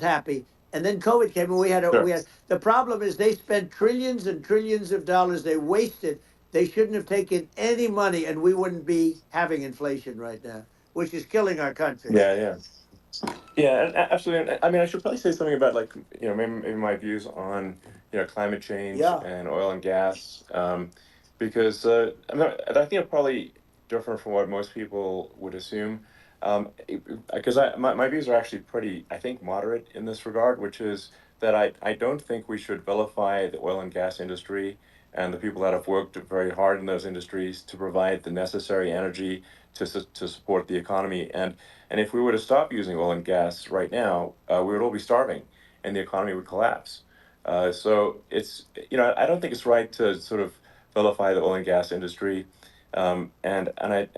happy. And then COVID came, and we sure. had the problem is they spent trillions and trillions of dollars. They wasted. They shouldn't have taken any money, and we wouldn't be having inflation right now, which is killing our country. Yeah, yeah. Yeah, absolutely. And I mean, I should probably say something about, like, maybe my views on climate change Yeah, and oil and gas, because I think I'm probably different from what most people would assume, because my views are actually pretty, I think, moderate in this regard, which is that I don't think we should vilify the oil and gas industry and the people that have worked very hard in those industries to provide the necessary energy to support the economy. And if we were to stop using oil and gas right now, we would all be starving, and the economy would collapse. So I don't think it's right to sort of vilify the oil and gas industry, and I,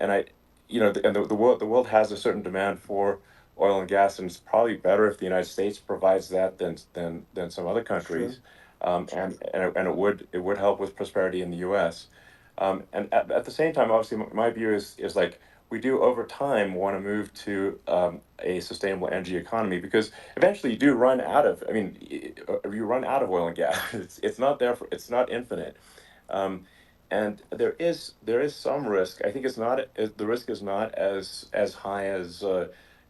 the world has a certain demand for oil and gas, and it's probably better if the United States provides that than some other sure. countries, and it would help with prosperity in the U.S. And at the same time, obviously, my view is like we do over time want to move to a sustainable energy economy, because eventually you do run out of, I mean, you run out of oil and gas. It's not there for, it's not infinite. Um, and there is some risk. I think it's not, the risk is not as high as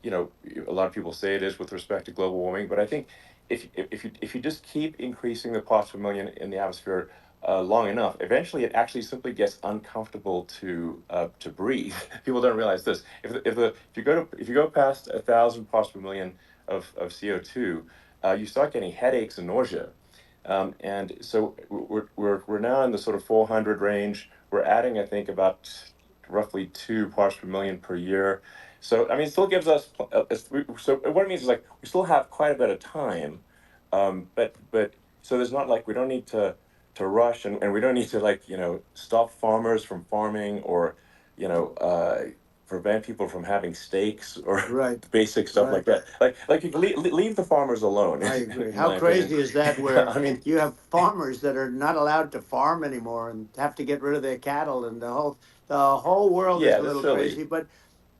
you know, a lot of people say it is with respect to global warming. But I think if you just keep increasing the parts per million in the atmosphere long enough, eventually it actually simply gets uncomfortable to breathe. People don't realize this. If you go past 1,000 parts per million of CO2, you start getting headaches and nausea. And so we're now in the sort of 400 range. We're adding, I think, about roughly 2 parts per million per year. So I mean, it still gives us. So what it means is, like, we still have quite a bit of time, but so there's not, like, we don't need to rush, and we don't need to, like, stop farmers from farming, or you know uh, prevent people from having steaks, or Right, basic stuff right. like that. Like you can leave the farmers alone, I agree. in How my opinion. crazy is that, where I mean, you have farmers that are not allowed to farm anymore and have to get rid of their cattle, and the whole world is yeah, a that's little silly. crazy, but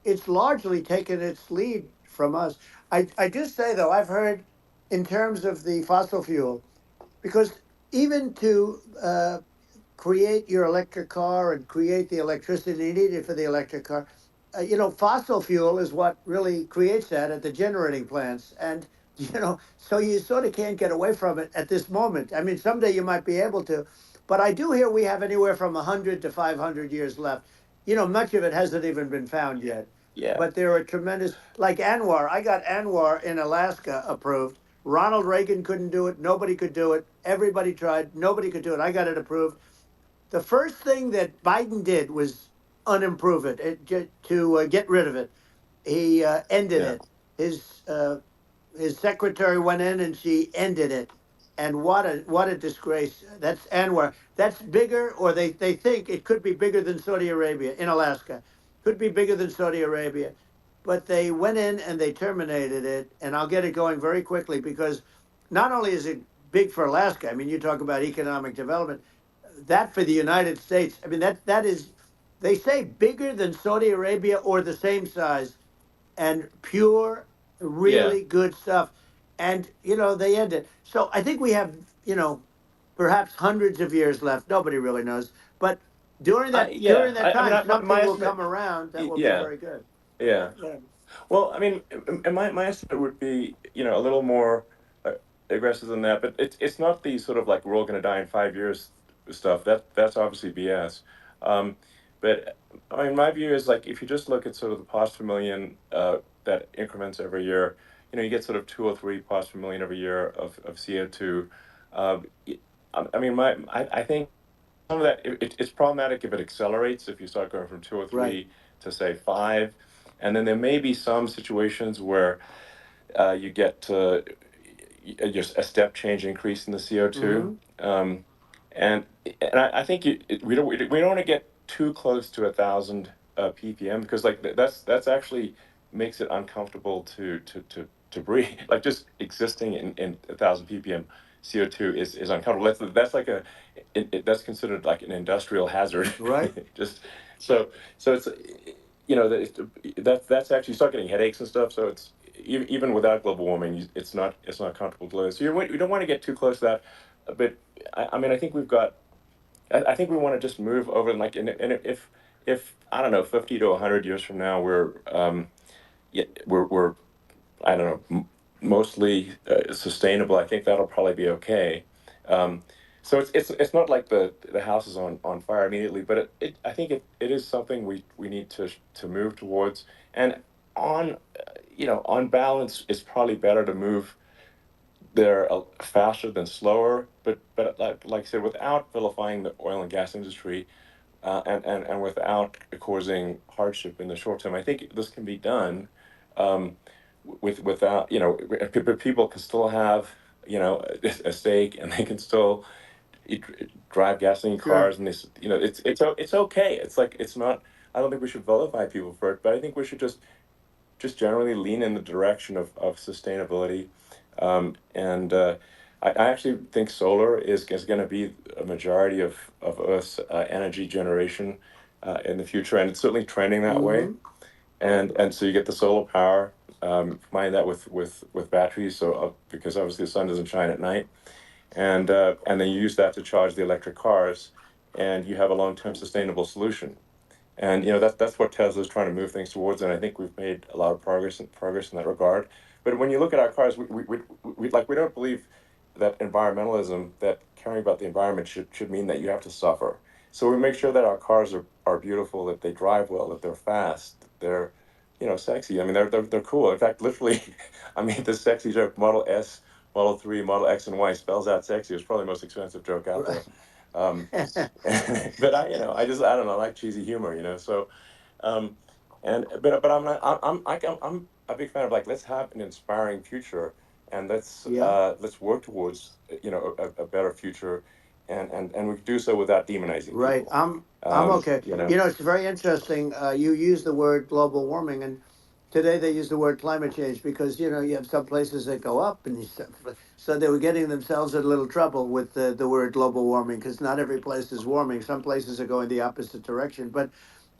it's largely taken its lead from us. I just say, though, I've heard, in terms of the fossil fuel, because even to create your electric car and create the electricity needed for the electric car, fossil fuel is what really creates that at the generating plants. And, so you sort of can't get away from it at this moment. I mean, someday you might be able to, but I do hear we have anywhere from 100 to 500 years left. Much of it hasn't even been found yet. Yeah, But there are tremendous, like Anwar. I got Anwar in Alaska approved. Ronald Reagan couldn't do it. Nobody could do it. Everybody tried. Nobody could do it. I got it approved. The first thing that Biden did was unimprove to get rid of it. He ended yeah. it. His uh, his secretary went in and she ended it. And what a disgrace. That's Anwar. That's bigger, or they think it could be bigger than Saudi Arabia in Alaska. Could be bigger than Saudi Arabia. But they went in and they terminated it. And I'll get it going very quickly, because not only is it big for Alaska, I mean, you talk about economic development, that for the United States, I mean, that is, they say, bigger than Saudi Arabia or the same size, and pure, Yeah. really good stuff. And, they end it. So I think we have, perhaps hundreds of years left. Nobody really knows. But during I that yeah. during that I mean, time, my something will estimate. come around that will be Yeah. very good. Yeah. Yeah. Well, I mean, my estimate would be, a little more uh, aggressive than that, but it's not the sort of, like, we're all going to die in 5 years stuff. That's obviously BS. Um, but I mean, my view is, like, if you just look at sort of the parts per million that increments every year, you get sort of 2 or 3 parts per million every year of CO2. Uh, I mean, I think some of that, it's problematic if it accelerates, if you start going from two or Right. three to, say, five. And then there may be some situations where you get just a step change increase in the CO2. Mm-hmm. Um, and I think we don't want to get too close to 1,000 ppm, because, like, that's actually makes it uncomfortable to breathe. Like, just existing in 1,000 ppm CO2 is uncomfortable. That's like that's considered like an industrial hazard. Right. Just so it's that's actually, you start getting headaches and stuff. So it's even without global warming, it's not comfortable to live. So you don't want to get too close to that. But I mean, I think we've got. I think we want to just move over, and, like, and if I don't know, 50 to 100 years from now, yeah, we're I don't know, mostly sustainable. I think that'll probably be okay. Um, so it's not like the house is on fire immediately, but I think it is something we need to move towards. And on on balance, it's probably better to move there faster than slower. But like I said, without vilifying the oil and gas industry, and without causing hardship in the short term. I think this can be done, um, without, people can still have, a stake, and they can still eat, drive gasoline Sure. cars, and this, it's okay. It's like, it's not. I don't think we should vilify people for it, but I think we should just generally lean in the direction of sustainability. And I actually think solar is going to be a majority of Earth's energy generation. in the future, and it's certainly trending that way. Hmm. And so you get the solar power, combine that with batteries, so because obviously the sun doesn't shine at night, and then you use that to charge the electric cars, and you have a long-term sustainable solution. And that's what Tesla's trying to move things towards, and I think we've made a lot of progress in that regard. But when you look at our cars, we don't believe that environmentalism, that caring about the environment should mean that you have to suffer. So we make sure that our cars are beautiful, that they drive well, that they're fast, that they're sexy. I mean, they're cool. In fact, literally, I mean, the sexy joke, Model S, Model 3, Model X and Y spells out sexy. It's probably the most expensive joke out there. Um, but I don't know, I like cheesy humor, So, um, but I'm a big fan of, like, let's have an inspiring future, and Yeah. let's work towards a better future, and we can do so without demonizing Right. people. I'm okay. You know, It's very interesting. You use the word global warming, and today they use the word climate change because you have some places that go up, and so they were getting themselves in a little trouble with the word global warming because not every place is warming. Some places are going the opposite direction. But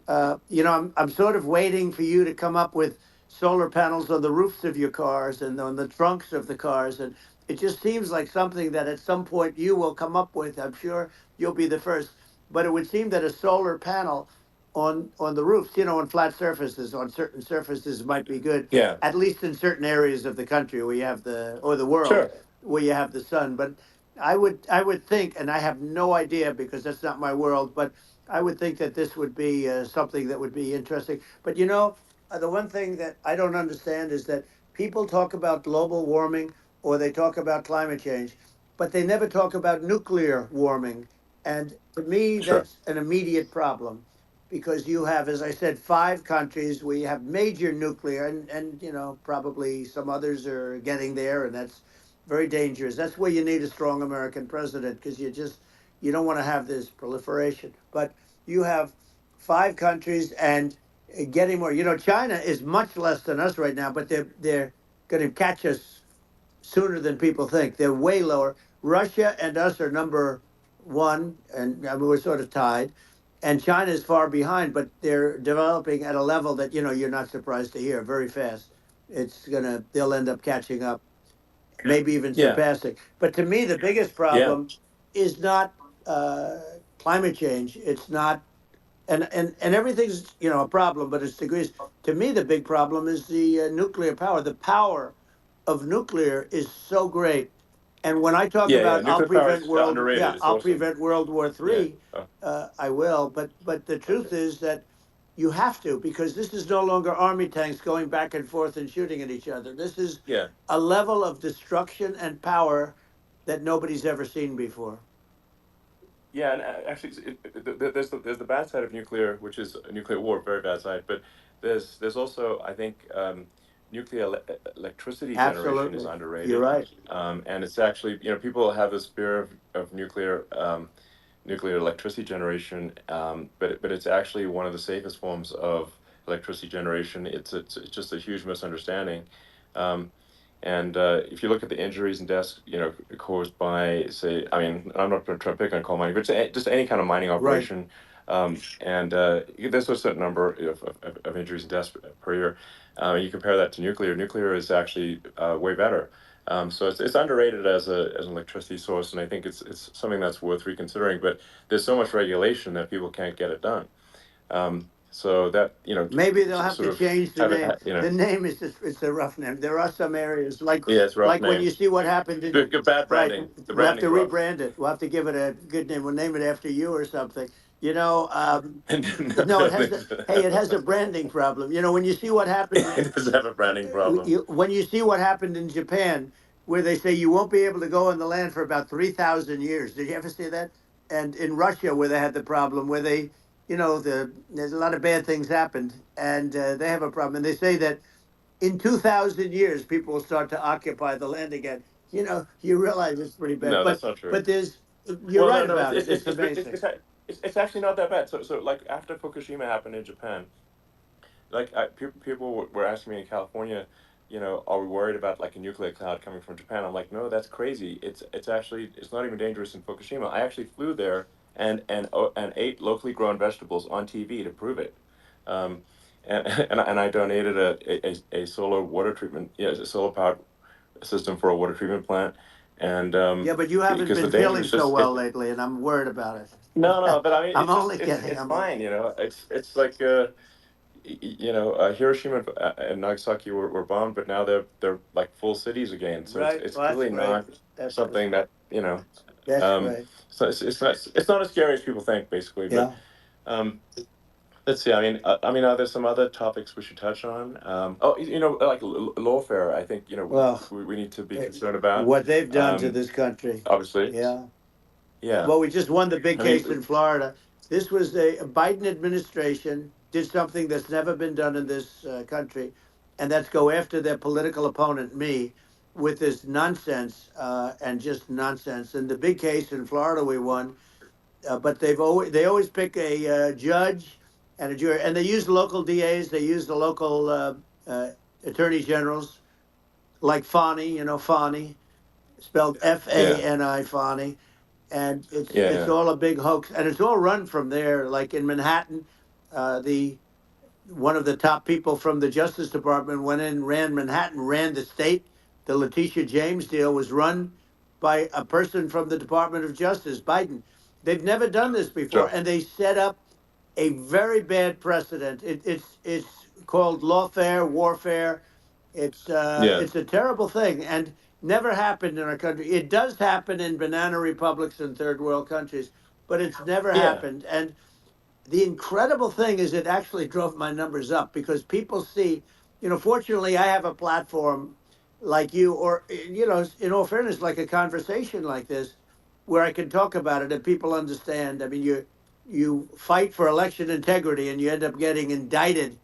I'm sort of waiting for you to come up with solar panels on the roofs of your cars and on the trunks of the cars, and it just seems like something that at some point you will come up with. I'm sure you'll be the first, but it would seem that a solar panel on the roofs, on flat surfaces, on certain surfaces might be good, yeah, at least in certain areas of the country where you have the world sure, where you have the sun. But I would think, and I have no idea because that's not my world, but I would think that this would be something that would be interesting. But the one thing that I don't understand is that people talk about global warming or they talk about climate change, but they never talk about nuclear warming. And to me, sure, that's an immediate problem because you have, as I said, 5 countries where you have major nuclear, and probably some others are getting there, and that's very dangerous. That's where you need a strong American president because you don't want to have this proliferation. But you have 5 countries and getting more. China is much less than us right now, but they're going to catch us sooner than people think. They're way lower. Russia and us are number one, and I mean, we're sort of tied. And China is far behind, but they're developing at a level that you're not surprised to hear very fast. They'll end up catching up, maybe even yeah, surpassing. But to me, the biggest yeah, problem is not uh, climate change. It's not, and everything's a problem, but it's degrees. To me, the big problem is the nuclear power. The power of nuclear is so great. And when I talk yeah. about Nuclear power is underrated. It's I'll awesome. prevent World War Yeah. III, Oh, I will. But the okay. truth is that you have to because this is no longer army tanks going back and forth and shooting at each other. This is Yeah. a level of destruction and power that nobody's ever seen before. Yeah, and actually, there's the bad side of nuclear, which is a nuclear war, very bad side. But there's also, I think, nuclear electricity generation is Absolutely, you're underrated, right. and it's actually, people have this fear of nuclear electricity generation, but it's actually one of the safest forms of electricity generation. It's just a huge misunderstanding. Um, and if you look at the injuries and deaths, caused by, say, I mean, I'm not going to try to pick on coal mining, but just any kind of mining Right. operation, and there's a certain number of injuries and deaths per year. You compare that to nuclear. Nuclear is actually way better. So it's underrated as an electricity source, and I think it's something that's worth reconsidering. But there's so much regulation that people can't get it done. So that Maybe they'll have sort to of change the have it, name. you know. The name is just, it's a rough name. There are some areas Yeah, it's a rough like when name. you see what happened in, Good, bad right, branding. The we'll have to branding's rough. rebrand it. We'll have to give it a good name. We'll name it after you or something. You know, No, no, it has a it branding problem. When you see what happened, does have a branding problem. when you see what happened in Japan, where they say you won't be able to go on the land for about 3,000 years. Did you ever see that? And in Russia, where they had the problem, where there's a lot of bad things happened, and they have a problem. And they say that in 2,000 years, people will start to occupy the land again. You realize it's pretty bad, No, but that's not true. but you're Well, no, right no, about it. It's amazing. it's actually not that bad. So like after Fukushima happened in Japan, like people were asking me in California, are we worried about like a nuclear cloud coming from Japan? I'm like, no, that's crazy. It's not even dangerous in Fukushima. I actually flew there and ate locally grown vegetables on TV to prove it. Um, and I donated a solar water treatment, yeah, a solar powered system for a water treatment plant, and Yeah, but you haven't because the been danger feeling is so just well lately, and I'm worried about no, it. no, but I mean, I'm it's just only kidding. it's I'm only fine, you know. It's like Hiroshima and Nagasaki were bombed, but now they're like full cities again. So right. it's Well, that's really great. not That's great. something that That's um, great. so it's not as scary as people think, basically. But Yeah. um, let's see. I mean, are there some other topics we should touch on? Oh, like lawfare. I think Well, we need to be eh, concerned about. what they've done to Um, this country. obviously, Yeah. yeah. Well, we just won the big I case mean, in Florida. This was a Biden administration did something that's never been done in this country, and that's go after their political opponent, me, with this nonsense and just nonsense. And the big case in Florida we won, but they always pick a judge and a jury, and they use local DAs, they use the local uh, attorney generals like Fani, Fani, spelled yeah, Fani, Fani, and it's yeah, all a big hoax, and it's all run from there. Like in Manhattan, the one of the top people from the Justice Department went in, ran Manhattan, ran the state. The Letitia James deal was run by a person from the Department of Justice, Biden. They've never done this before, sure, and they set up a very bad precedent. It's called lawfare, warfare. yeah, It's a terrible thing, and never happened in our country. It does happen in banana republics and third world countries, but it's never yeah, happened. And the incredible thing is it actually drove my numbers up because people see, fortunately I have a platform like you, or in all fairness, like a conversation like this where I can talk about it and people understand. I mean, you fight for election integrity and you end up getting indicted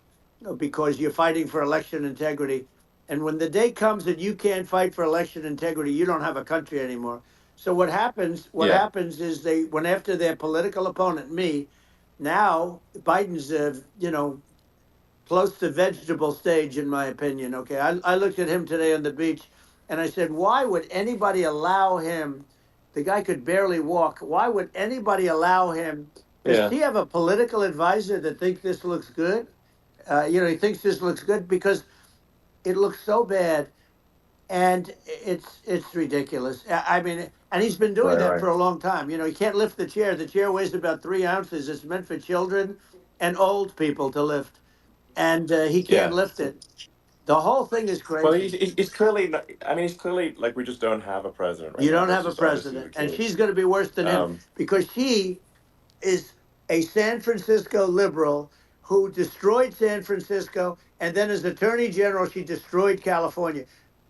because you're fighting for election integrity. And when the day comes that you can't fight for election integrity, you don't have a country anymore. So what yeah. happens is they went after their political opponent, me. Now Biden's, close to vegetable stage, in my opinion. Okay, I looked at him today on the beach, and I said, why would anybody allow him? The guy could barely walk. Why would anybody allow him? Does Yeah. he have a political advisor that thinks this looks good? He thinks this looks good because it looks so bad, and it's ridiculous. I mean, and he's been doing Right, that right. for a long time. He can't lift the chair. The chair weighs about 3 ounces. It's meant for children and old people to lift, and he can't Yeah. lift it. The whole thing is Well, crazy. he's clearly not, I mean, he's clearly like we just don't have a president right You now. don't That's have a just obviously the president, and case. she's going to be worse than him Um, because she is a San Francisco liberal who destroyed San Francisco, and then as Attorney General, she destroyed California.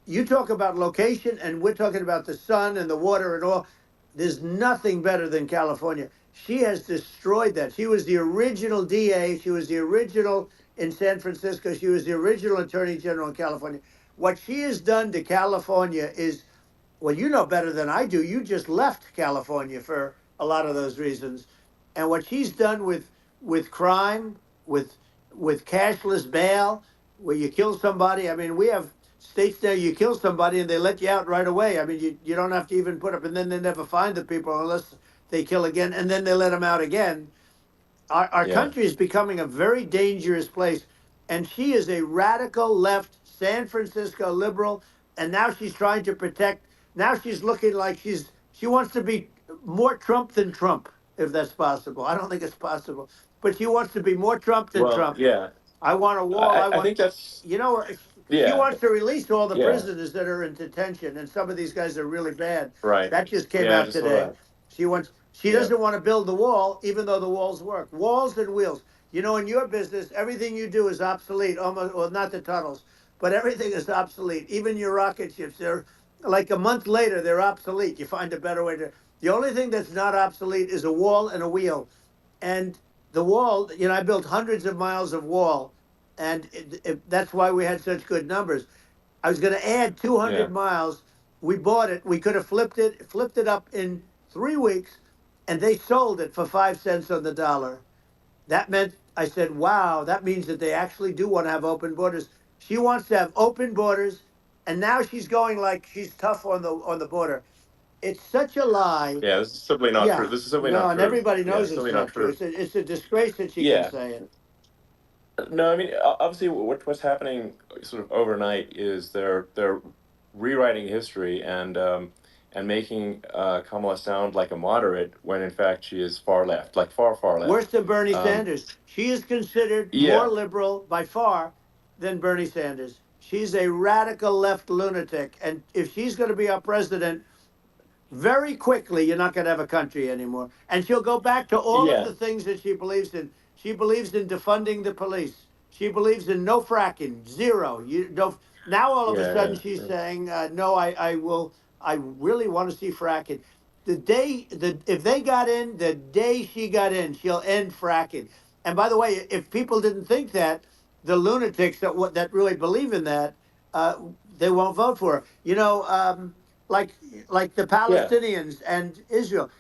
You talk about location, and we're talking about the sun and the water and all. There's nothing better than California. She has destroyed that. She was the original DA. She was the original in San Francisco. She was the original Attorney General in California. What she has done to California is, well, you know better than I do. You just left California for a lot of those reasons. And what she's done with crime, with cashless bail, where you kill somebody. I mean, we have states now you kill somebody and they let you out right away. I mean, you don't have to even put up, and then they never find the people unless they kill again, and then they let them out again. Our yeah. country is becoming a very dangerous place. And she is a radical left San Francisco liberal. And now she's trying to protect. Now she's looking like she wants to be more Trump than Trump, if that's possible. I don't think it's possible, but she wants to be more Trump than Well, Trump. yeah. I want a wall. I I want, think that's you know, she yeah, wants to release all the yeah. prisoners that are in detention, and some of these guys are really bad. Right. That just came Yeah, I out just saw today. that. She Yeah. doesn't want to build the wall, even though the walls work. Walls and wheels. In your business, everything you do is obsolete, almost, well, not the tunnels, but everything is obsolete. Even your rocket ships, they're like a month later, they're obsolete. You find a better way to. The only thing that's not obsolete is a wall and a wheel. And the wall, I built hundreds of miles of wall, and that's why we had such good numbers. I was going to add Yeah. 200 miles. We bought it. We could have flipped it up in 3 weeks, and they sold it for 5 cents on the dollar. That meant I said, "Wow, that means that they actually do want to have open borders." She wants to have open borders, and now she's going like she's tough on the border. It's such a lie. Yeah, this is simply not true. Yeah, This is simply not no, and true. everybody Yeah, knows it's it's simply not not true. true. It's a disgrace that she can Yeah. say it. No, I mean, obviously, what's happening sort of overnight is they're rewriting history and making Kamala sound like a moderate when in fact she is far left, like far Worse left. than Bernie Um, Sanders. She is considered more yeah, liberal by far than Bernie Sanders. She's a radical left lunatic, and if she's going to be our president, very quickly you're not going to have a country anymore, and she'll go back to all of yeah, the things that she believes in. She believes in defunding the police. She believes in no fracking, zero. You don't. Now all of a sudden yeah, she's yeah, saying no, I will. I really want to see fracking. The day the if they got in, the day she got in, she'll end fracking. And by the way, if people didn't think that, the lunatics that really believe in that, uh, they won't vote for her. Like like the yeah, Palestinians and Israel.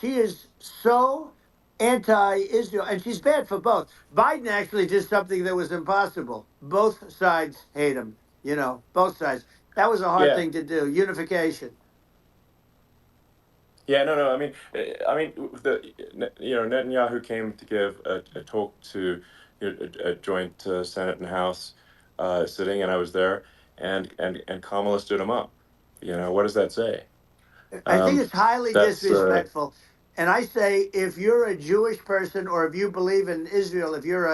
She is so anti-Israel, and she's bad for both. Biden actually did something that was impossible. Both sides hate him. Both sides. That was a hard yeah. thing to do. Unification. Yeah, no, no. I mean, Netanyahu came to give a talk to a joint Senate and House sitting, and I was there, and Kamala stood him up. What does that say? I think Um, it's highly that's disrespectful. And I say, if you're a Jewish person or if you believe in Israel, if you're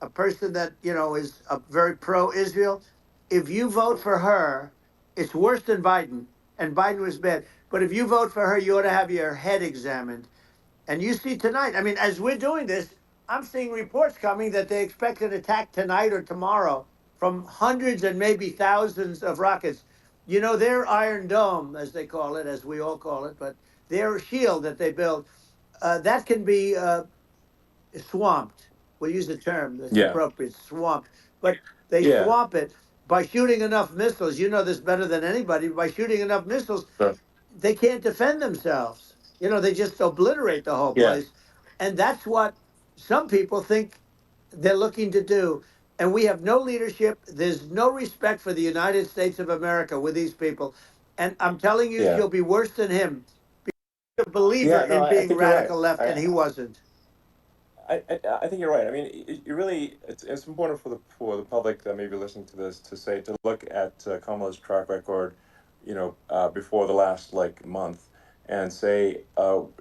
a person that, is a very pro Israel, if you vote for her, it's worse than Biden. And Biden was bad. But if you vote for her, you ought to have your head examined. And you see tonight, I mean, as we're doing this, I'm seeing reports coming that they expect an attack tonight or tomorrow from hundreds and maybe thousands of rockets. Their Iron Dome, as they call it, as we all call it, but their shield that they build, that can be swamped. We'll use the term that's yeah, appropriate, swamped. But they yeah, swamp it by shooting enough missiles. You know this better than anybody. By shooting enough missiles, so, they can't defend themselves. They just obliterate the whole yeah, place. And that's what some people think they're looking to do. And we have no leadership. There's no respect for the United States of America with these people. And I'm telling you, yeah, she'll be worse than him. A believer yeah. No, in I being think you're right. radical left, and he wasn't. I think you're right. I mean, you really, it's important for the public that may be listening to this to look at Kamala's track record, before the last like month, and say,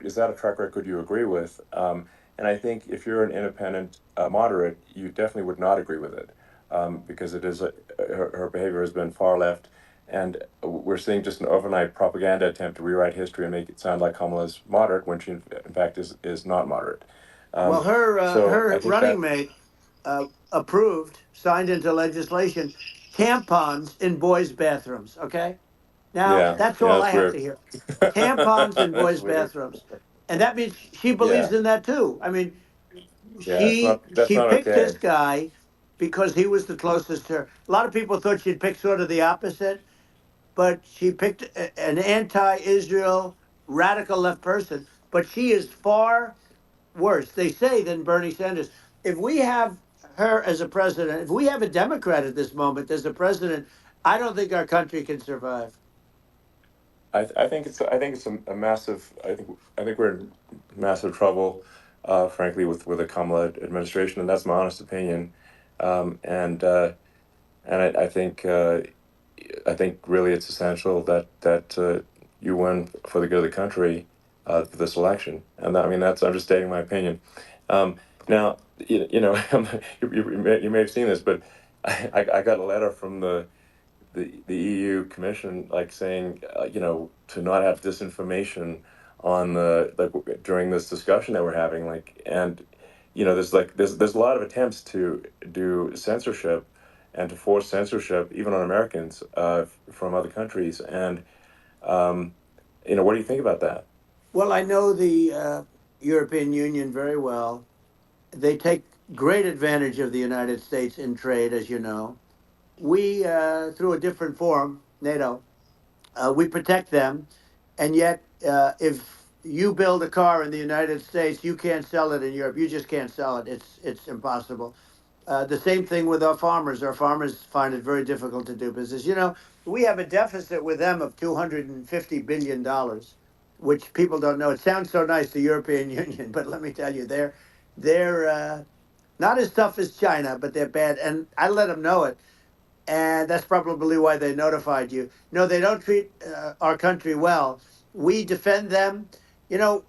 is that a track record you agree with? And I think if you're an independent moderate, you definitely would not agree with it, because it is her behavior has been far left, and we're seeing just an overnight propaganda attempt to rewrite history and make it sound like Kamala's moderate when she in fact is not moderate. Well, Um, so her I think running that, mate approved, signed into legislation, tampons in boys' bathrooms. Okay, now yeah, that's yeah, all I that's have to weird. hear. Tampons in That's boys' weird. bathrooms, and that means she Yeah, believes in that too. I mean, yeah, she that's she not picked okay. this guy because he was the closest to her. A lot of people thought she'd pick sort of the opposite, but she picked an anti-Israel radical left person. But she is far worse, they say, than Bernie Sanders. If we have her as a president, if we have a Democrat at this moment as a president, I don't think our country can survive. I think it's a massive. I think we're in massive trouble, frankly, with the Kamala administration, and that's my honest opinion. Um, and uh, and I think really it's essential that you win for the good of the country for this election. And I mean that's I'm just stating my opinion. Um, Now you may have seen this, but I got a letter from the EU Commission like saying to not have disinformation on the like during this discussion that we're having, and there's a lot of attempts to do censorship and to force censorship even on Americans from other countries, and what do you think about that? Well, I know the European Union very well. They take great advantage of the United States in trade, as you know. We, through a different forum, NATO, we protect them. And yet, if you build a car in the United States, you can't sell it in Europe. You just can't sell it. It's impossible. The same thing with our farmers. Our farmers find it very difficult to do business. We have a deficit with them of $250 billion. which people don't know. It sounds so nice, the European Union, but let me tell you, they're not as tough as China, but they're bad. And I let them know it, and that's probably why they notified you. No, they don't treat our country well. We defend them, you know,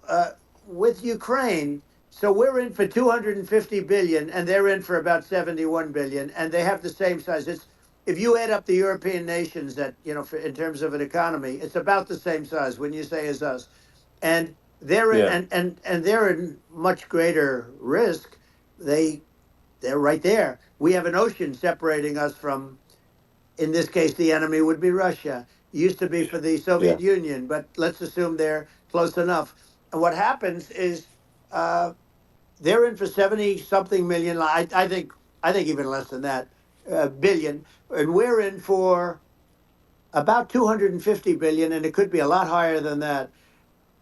with Ukraine. So we're in for 250 billion, and they're in for about 71 billion, and they have the same size. It's if you add up the European nations that in terms of an economy, it's about the same size when you say as us, and they're in, Yeah. and they're in much greater risk. They they're right there. We have an ocean separating us from, in this case, the enemy would be Russia. Used to be for the Yeah. Soviet Union, but let's assume they're close enough. And what happens is uh, they're in for 70 something million. I think even less than that, billion, and we're in for about 250 billion, and it could be a lot higher than that.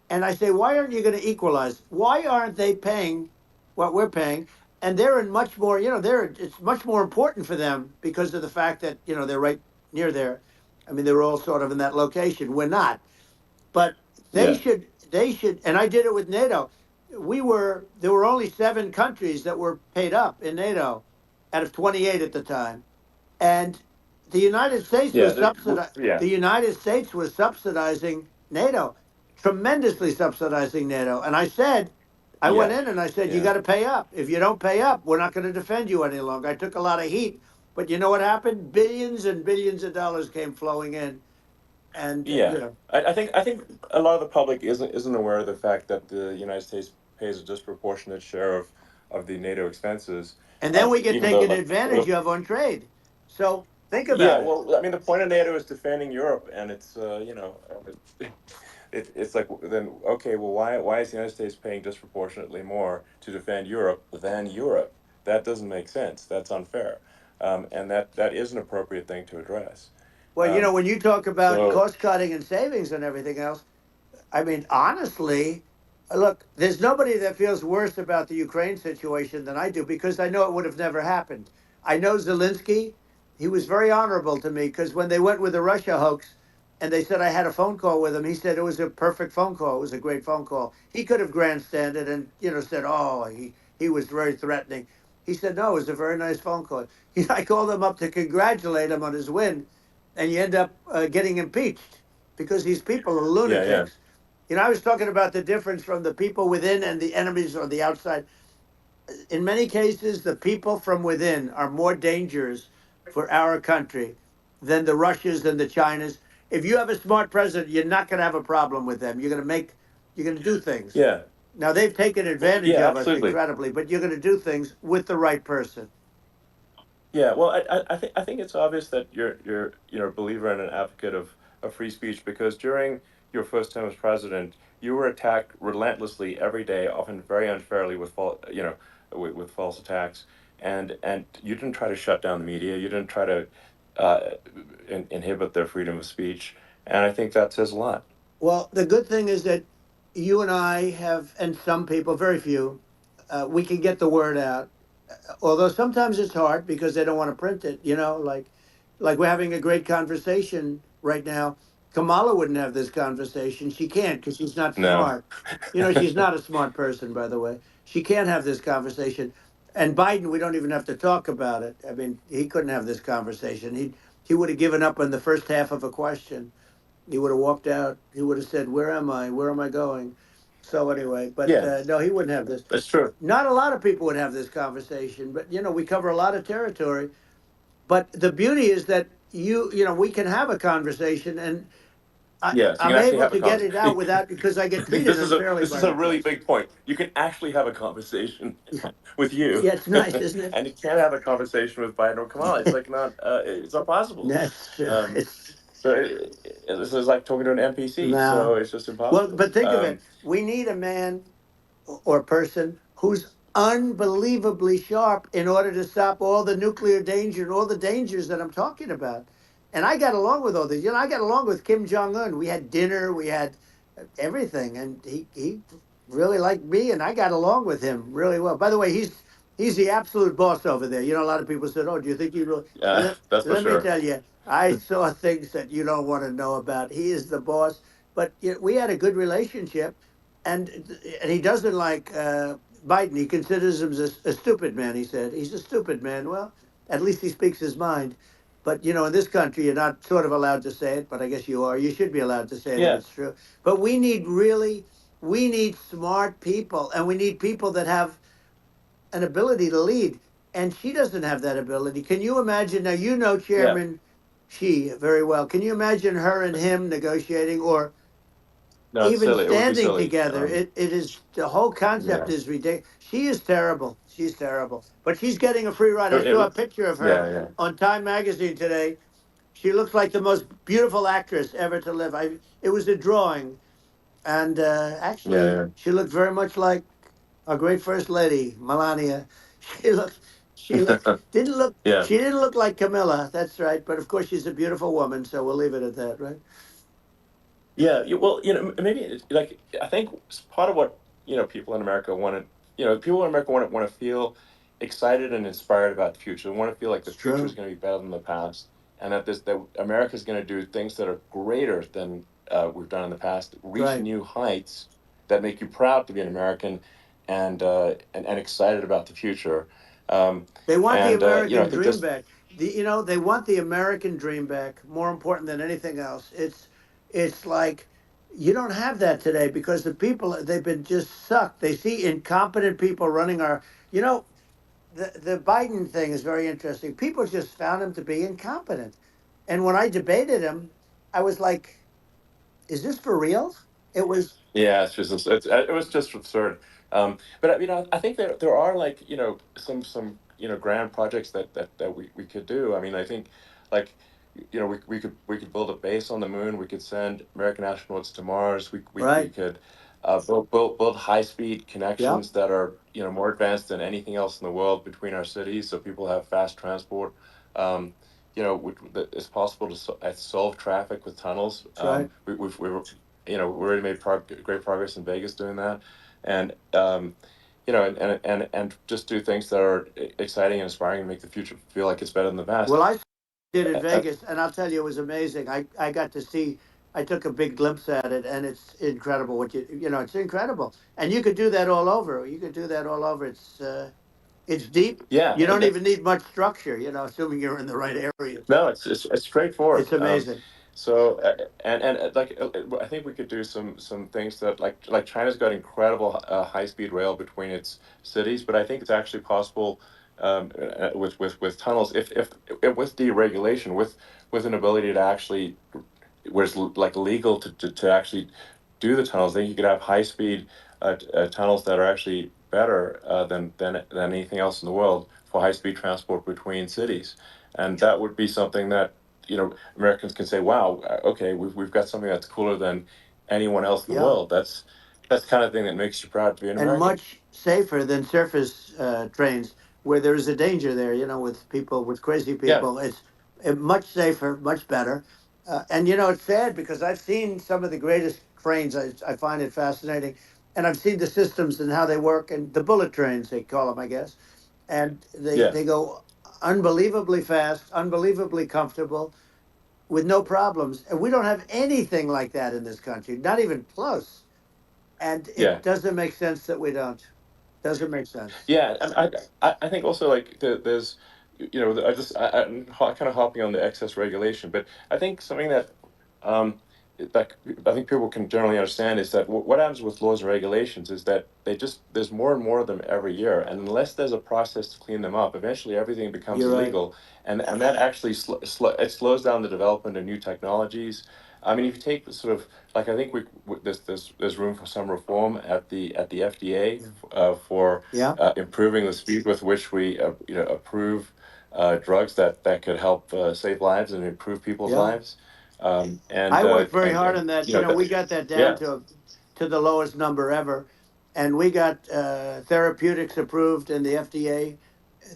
And I say, why aren't you going to equalize? Why aren't they paying what we're paying? And they're in much more, it's much more important for them because of the fact that, they're right near there. I mean, they're all sort of in that location. We're not. But they Yeah. should, they should, and I did it with NATO. There were only 7 countries that were paid up in NATO out of 28 at the time. And the United States Yeah. was subsidizing. Yeah. The United States was subsidizing NATO, tremendously subsidizing NATO. And I said, I went Yeah. in and I said, you Yeah. got to pay up. If you don't pay up, we're not going to defend you any longer. I took a lot of heat, but you know what happened? Billions and billions of dollars came flowing in, and Yeah. I think a lot of the public isn't aware of the fact that the United States pays a disproportionate share of the NATO expenses. and then we get Even though, taken like, advantage of on trade. So think yeah, about it. well, I mean, the point of NATO is defending Europe, and it's it's like, then okay, well, why is the United States paying disproportionately more to defend Europe than Europe? That doesn't make sense. That's unfair, and that is an appropriate thing to address. Well, Um, when you talk about so cost cutting and savings and everything else, I mean, honestly, look, there's nobody that feels worse about the Ukraine situation than I do because I know it would have never happened. I know Zelensky. He was very honorable to me because when they went with the Russia hoax and they said I had a phone call with him, he said it was a perfect phone call. It was a great phone call. He could have grandstanded and, said, oh, he was very threatening. He said, no, it was a very nice phone call. I called him up to congratulate him on his win, and you end up getting impeached because these people are yeah, yeah, lunatics. I was talking about the difference from the people within and the enemies on the outside. In many cases, the people from within are more dangerous for our country than the Russias and the Chinas. If you have a smart president, you're not going to have a problem with them. You're going to do things. yeah, Now, they've taken advantage yeah, of us absolutely. incredibly, but you're going to do things with the right person. Yeah, well, I think it's obvious that you're a believer and an advocate of free speech, because during your first term as president, you were attacked relentlessly every day, often very unfairly, with false attacks, and you didn't try to shut down the media. You didn't try to uh, inhibit their freedom of speech, and I think that says a lot. Well, the good thing is that you and I have, and some people, very few, we can get the word out. Although sometimes it's hard because they don't want to print it. Like we're having a great conversation right now. Kamala wouldn't have this conversation. She can't because she's not No. smart. She's not a smart person, by the way. She can't have this conversation. And Biden, we don't even have to talk about it. I mean, he couldn't have this conversation. He would have given up on the first half of a question. He would have walked out. He would have said, "Where am I? Where am I going?" So anyway, but Yeah, no, he wouldn't have this. that's true. Not a lot of people would have this conversation, but we cover a lot of territory. But the beauty is that we can have a conversation, and Yes, you can I'm actually able have a to get it out conversation. without because I get I think treated this is a unfairly this by is a the really press. big point. You can actually have a conversation with you, Yeah, it's nice, isn't it? and you can't have a conversation with Biden or Kamala. It's like it's not possible. That's true. Um, It's so this is like talking to an NPC. So no. it's just Well, impossible. but think of it. We need a man or person who's unbelievably sharp in order to stop all the nuclear danger and all the dangers that I'm talking about. And I got along with all these. I got along with Kim Jong Un. We had dinner, we had everything, and he really liked me, and I got along with him really well. By the way, he's the absolute boss over there. A lot of people said, "Oh, do you think you really?" Yeah, that's for Let me sure. tell you, I saw things that you don't want to know about. He is the boss. but we had a good relationship, and he doesn't like Biden. He considers him a stupid man. He said he's a stupid man. Well, at least he speaks his mind. But in this country, you're not sort of allowed to say it, but I guess you are. You should be allowed to say it if Yeah, it's true. But we need smart people, and we need people that have an ability to lead. And she doesn't have that ability. Can you imagine? Now, yeah. Chairman Xi very well. Can you imagine her and him negotiating or No, it's even silly. It would be standing silly. together? It is the whole Yeah. concept is ridiculous. She is terrible. She's terrible. But she's getting a free ride. I saw a picture of her Yeah, yeah, on Time Magazine today. She looks like the most beautiful actress ever to live. It was a drawing, and yeah, actually, yeah, she looked very much like our great first lady, Melania. She looked, she looked, didn't look, yeah. she didn't look like Camilla. That's right. But of course, she's a beautiful woman, so we'll leave it at that, right? Yeah, well, maybe like I think part of what people in America want to, people in America want to feel excited and inspired about the future. They want to feel like the It's future is true. going to be better than the past, and that America is going to do things that are greater than we've done in the past, reach Right. new heights that make you proud to be an American, and excited about the future. Um, They want the and I American think dream just back. They want the American dream back. More important than anything else. It's like you don't have that today because the people they've been just sucked. They see incompetent people running our. You know, the Biden thing is very interesting. People just found him to be incompetent, and when I debated him, I was like, "Is this for real?" It was Yeah, it was just absurd. But I think there are like some grand projects that we could do. I mean, I think like we could build a base on the moon. We could send American astronauts to Mars. We right. could build high speed Yep. connections that are more advanced than anything else in the world between our cities, so people have fast transport. Um, it's possible to solve traffic with tunnels. That's right. We already made great progress in Vegas doing that, and and just do things that are exciting and inspiring and make the future feel like it's better than the past. Well, I did in Uh, Vegas, and I'll tell you, it was amazing. I got to see. I took a big glimpse at it, and it's incredible. It's incredible, and you could do that all over. You could do that all over. It's deep. yeah, You don't even need much structure. Assuming you're in the right area. no, it's It's straightforward. amazing. So I think we could do some things that like China's got incredible high speed rail between its cities, but I think it's actually possible with tunnels if with deregulation with an ability to actually where it's like legal to actually do the tunnels. Then you could have high speed tunnels that are actually better than anything else in the world for high speed transport between cities, and that would be something that Americans can say, "Wow, okay, we've got something that's cooler than anyone else in the Yeah, world." That's the kind of thing that makes you proud to be an and American. much safer than surface trains, where there is a danger there. With people, with crazy Yeah, people, it's much safer, much better. And it's sad because I've seen some of the greatest trains. I find it fascinating, and I've seen the systems and how they work, and the bullet trains they call them, I guess. And they yeah, they go unbelievably fast, unbelievably comfortable, with no problems. And we don't have anything like that in this country, not even close. And it yeah. doesn't make sense that we don't. Doesn't make sense. Yeah, and I think also like there's I'm kind of hopping on the excess regulation, but I think something that um like I think people can generally understand is that what happens with laws and regulations is that there's more and more of them every year, and unless there's a process to clean them up, eventually everything becomes You're right. illegal, and that actually it slows down the development of new technologies. I mean, if you take the sort of like I think there's room for some reform at the FDA Yeah. for Yeah. improving the speed with which we approve drugs that could help save lives and improve people's Yeah. lives. Um, and I uh, worked very and hard and on that. We got that down yeah, to the lowest number ever, and we got therapeutics approved in the FDA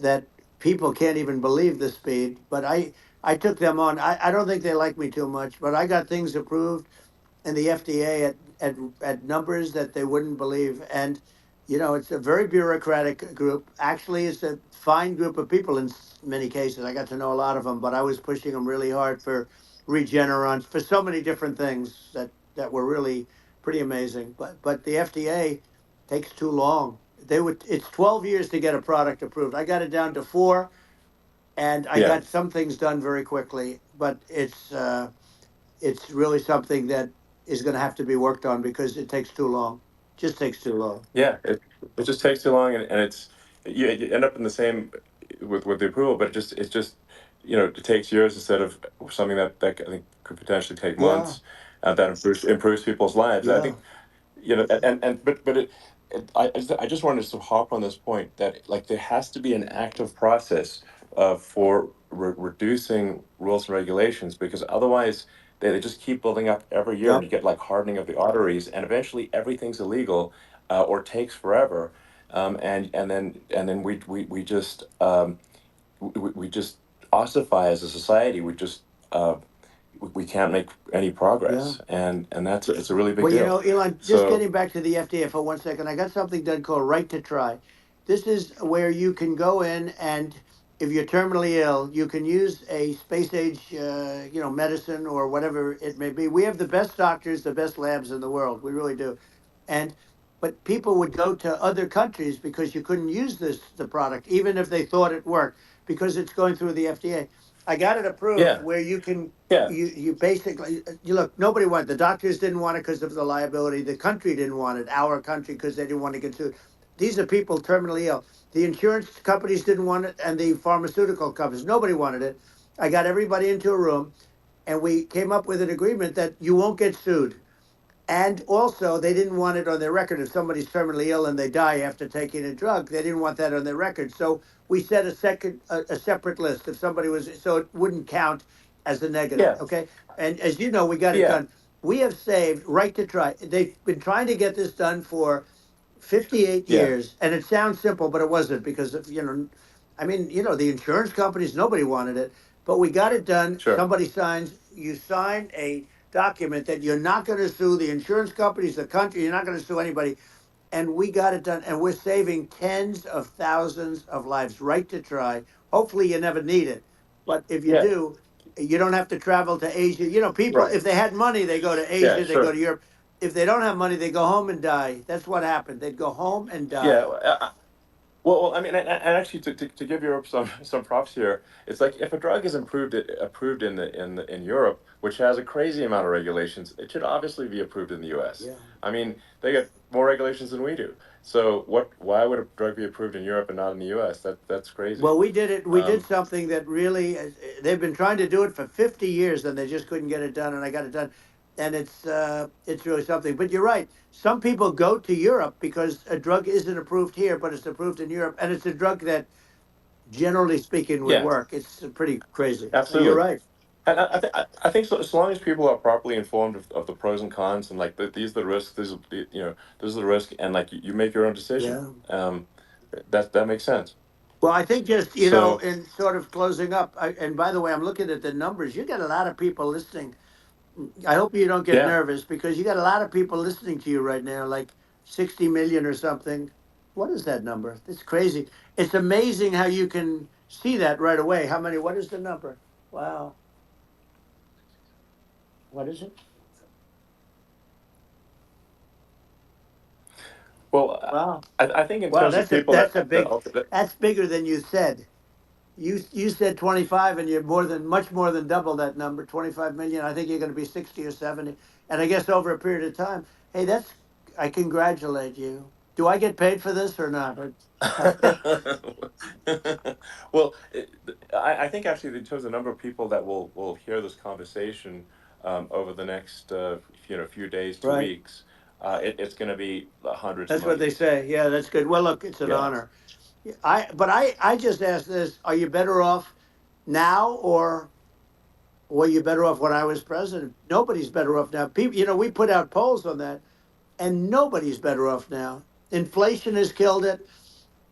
that people can't even believe the speed. But I took them on. I don't think they like me too much, but I got things approved in the FDA at numbers that they wouldn't believe. And it's a very bureaucratic group. Actually, it's a fine group of people in many cases. I got to know a lot of them, but I was pushing them really hard for Regeneron, for so many different things that that were really pretty amazing. But the FDA takes too long. It's 12 years to get a product approved. I got it down to 4, and I Yeah. got some things done very quickly. But it's really something that is going to have to be worked on because it takes too long. Just takes too long. Yeah, it just takes too long, and it's you end up in the same with the approval, but it's just it takes years instead of something that I think could potentially take Yeah, months, that improves people's lives. I yeah, think and but I just wanted to sort of hop on this point that like there has to be an active process for reducing rules and regulations, because otherwise they just keep building up every year, and yep, you get like hardening of the arteries, and eventually everything's illegal, or takes forever, and then we just ossify as a society. We can't make any yeah. progress, and that's it's a really big Well, deal. Elon, just So getting back to the FDA for 1 second, I got something done called Right to Try. This is where you can go in and if you're terminally ill, you can use a space age, medicine or whatever it may be. We have the best doctors, the best labs in the world. We really do. And but people would go to other countries because you couldn't use the product, even if they thought it worked, because it's going through the FDA. I got it approved yeah, where you can yeah, you basically you look nobody wanted the doctors didn't want it because of the liability, the country didn't want it, our country, because they didn't want to get sued. These are people terminally ill. The insurance companies didn't want it, and the pharmaceutical companies, nobody wanted it. I got everybody into a room, and we came up with an agreement that you won't get sued. And also, they didn't want it on their record. If somebody's terminally ill and they die after taking a drug, they didn't want that on their record. So we set a separate list. If somebody was, so it wouldn't count as a negative. yeah, Okay. And as you know, we got it yeah, done. We have saved Right to Try. They've been trying to get this done for 58 yeah, years. And it sounds simple, but it wasn't because of, I mean, the insurance companies, nobody wanted it, but we got it done. sure, Somebody signs, you sign a document that you're not going to sue the insurance companies, the country, you're not going to sue anybody. And we got it done. And we're saving tens of thousands of lives. Right to Try. Hopefully, you never need it. But if you yeah, do, you don't have to travel to Asia. People, right, if they had money, they go to yeah, Asia, they go sure, to Europe. If they don't have money, they go home and die. That's what happened. They'd go home and yeah. die. Well, I mean, and actually, to give Europe some props here, it's like if a drug is approved in Europe, which has a crazy amount of regulations, it should obviously be approved in the U.S. Yeah. I mean, they get more regulations than we do. So why would a drug be approved in Europe and not in the U.S.? That's crazy. Well, we did it. We did Um, something that really, they've been trying to do it for 50 years and they just couldn't get it done. And I got it done. And it's really something. But you're right. Some people go to Europe because a drug isn't approved here, but it's approved in Europe. And it's a drug that, generally speaking, would yeah, work. It's pretty crazy. You're absolutely. right. And I think so, as long as people are properly informed of the pros and cons, and like these are the risks, this is the risk, and like you make your own decision. Yeah. That makes sense. Well, I think just, So in sort of closing up, and by the way, I'm looking at the numbers. You got a lot of people listening. I hope you don't get yeah, nervous because you got a lot of people listening to you right now, like 60 million or something. What is that number? It's crazy. It's amazing how you can see that right away. How many? What is the number? Wow. What is it? well, Wow. I think in Wow. terms of That's a people that's a that big. That's bigger than you said. You said 25, and you're much more than double that number. 25 million. I think you're going to be 60 or 70, and I guess over a period of time. Hey, I congratulate you. Do I get paid for this or not? well, I think actually in terms of the number of people that will hear this conversation, over the next few days to Right. weeks, it's going to be hundreds of That's what they millions. say. Yeah, that's good. Well, look, it's an Yeah. honor. I just asked this: are you better off now, or were you better off when I was president? Nobody's better off now. People, we put out polls on that, and nobody's better off now. Inflation has killed it.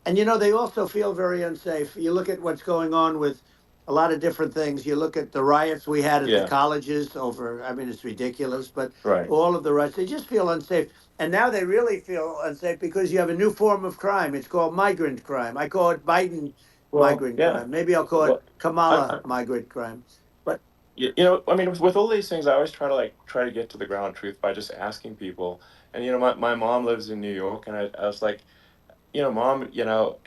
And they also feel very unsafe. You look at what's going on with a lot of different things. You look at the riots we had at the Yeah. colleges over, I mean, it's ridiculous, but Right. all of the riots, they just feel unsafe. And now they really feel unsafe because you have a new form of crime. It's called migrant crime. I call it Biden Well, migrant yeah. crime. Maybe I'll call it Well, Kamala I migrant crime. But I mean, with all these things, I always try to get to the ground truth by just asking people. And my mom lives in New York, and I was like, Mom, do you know,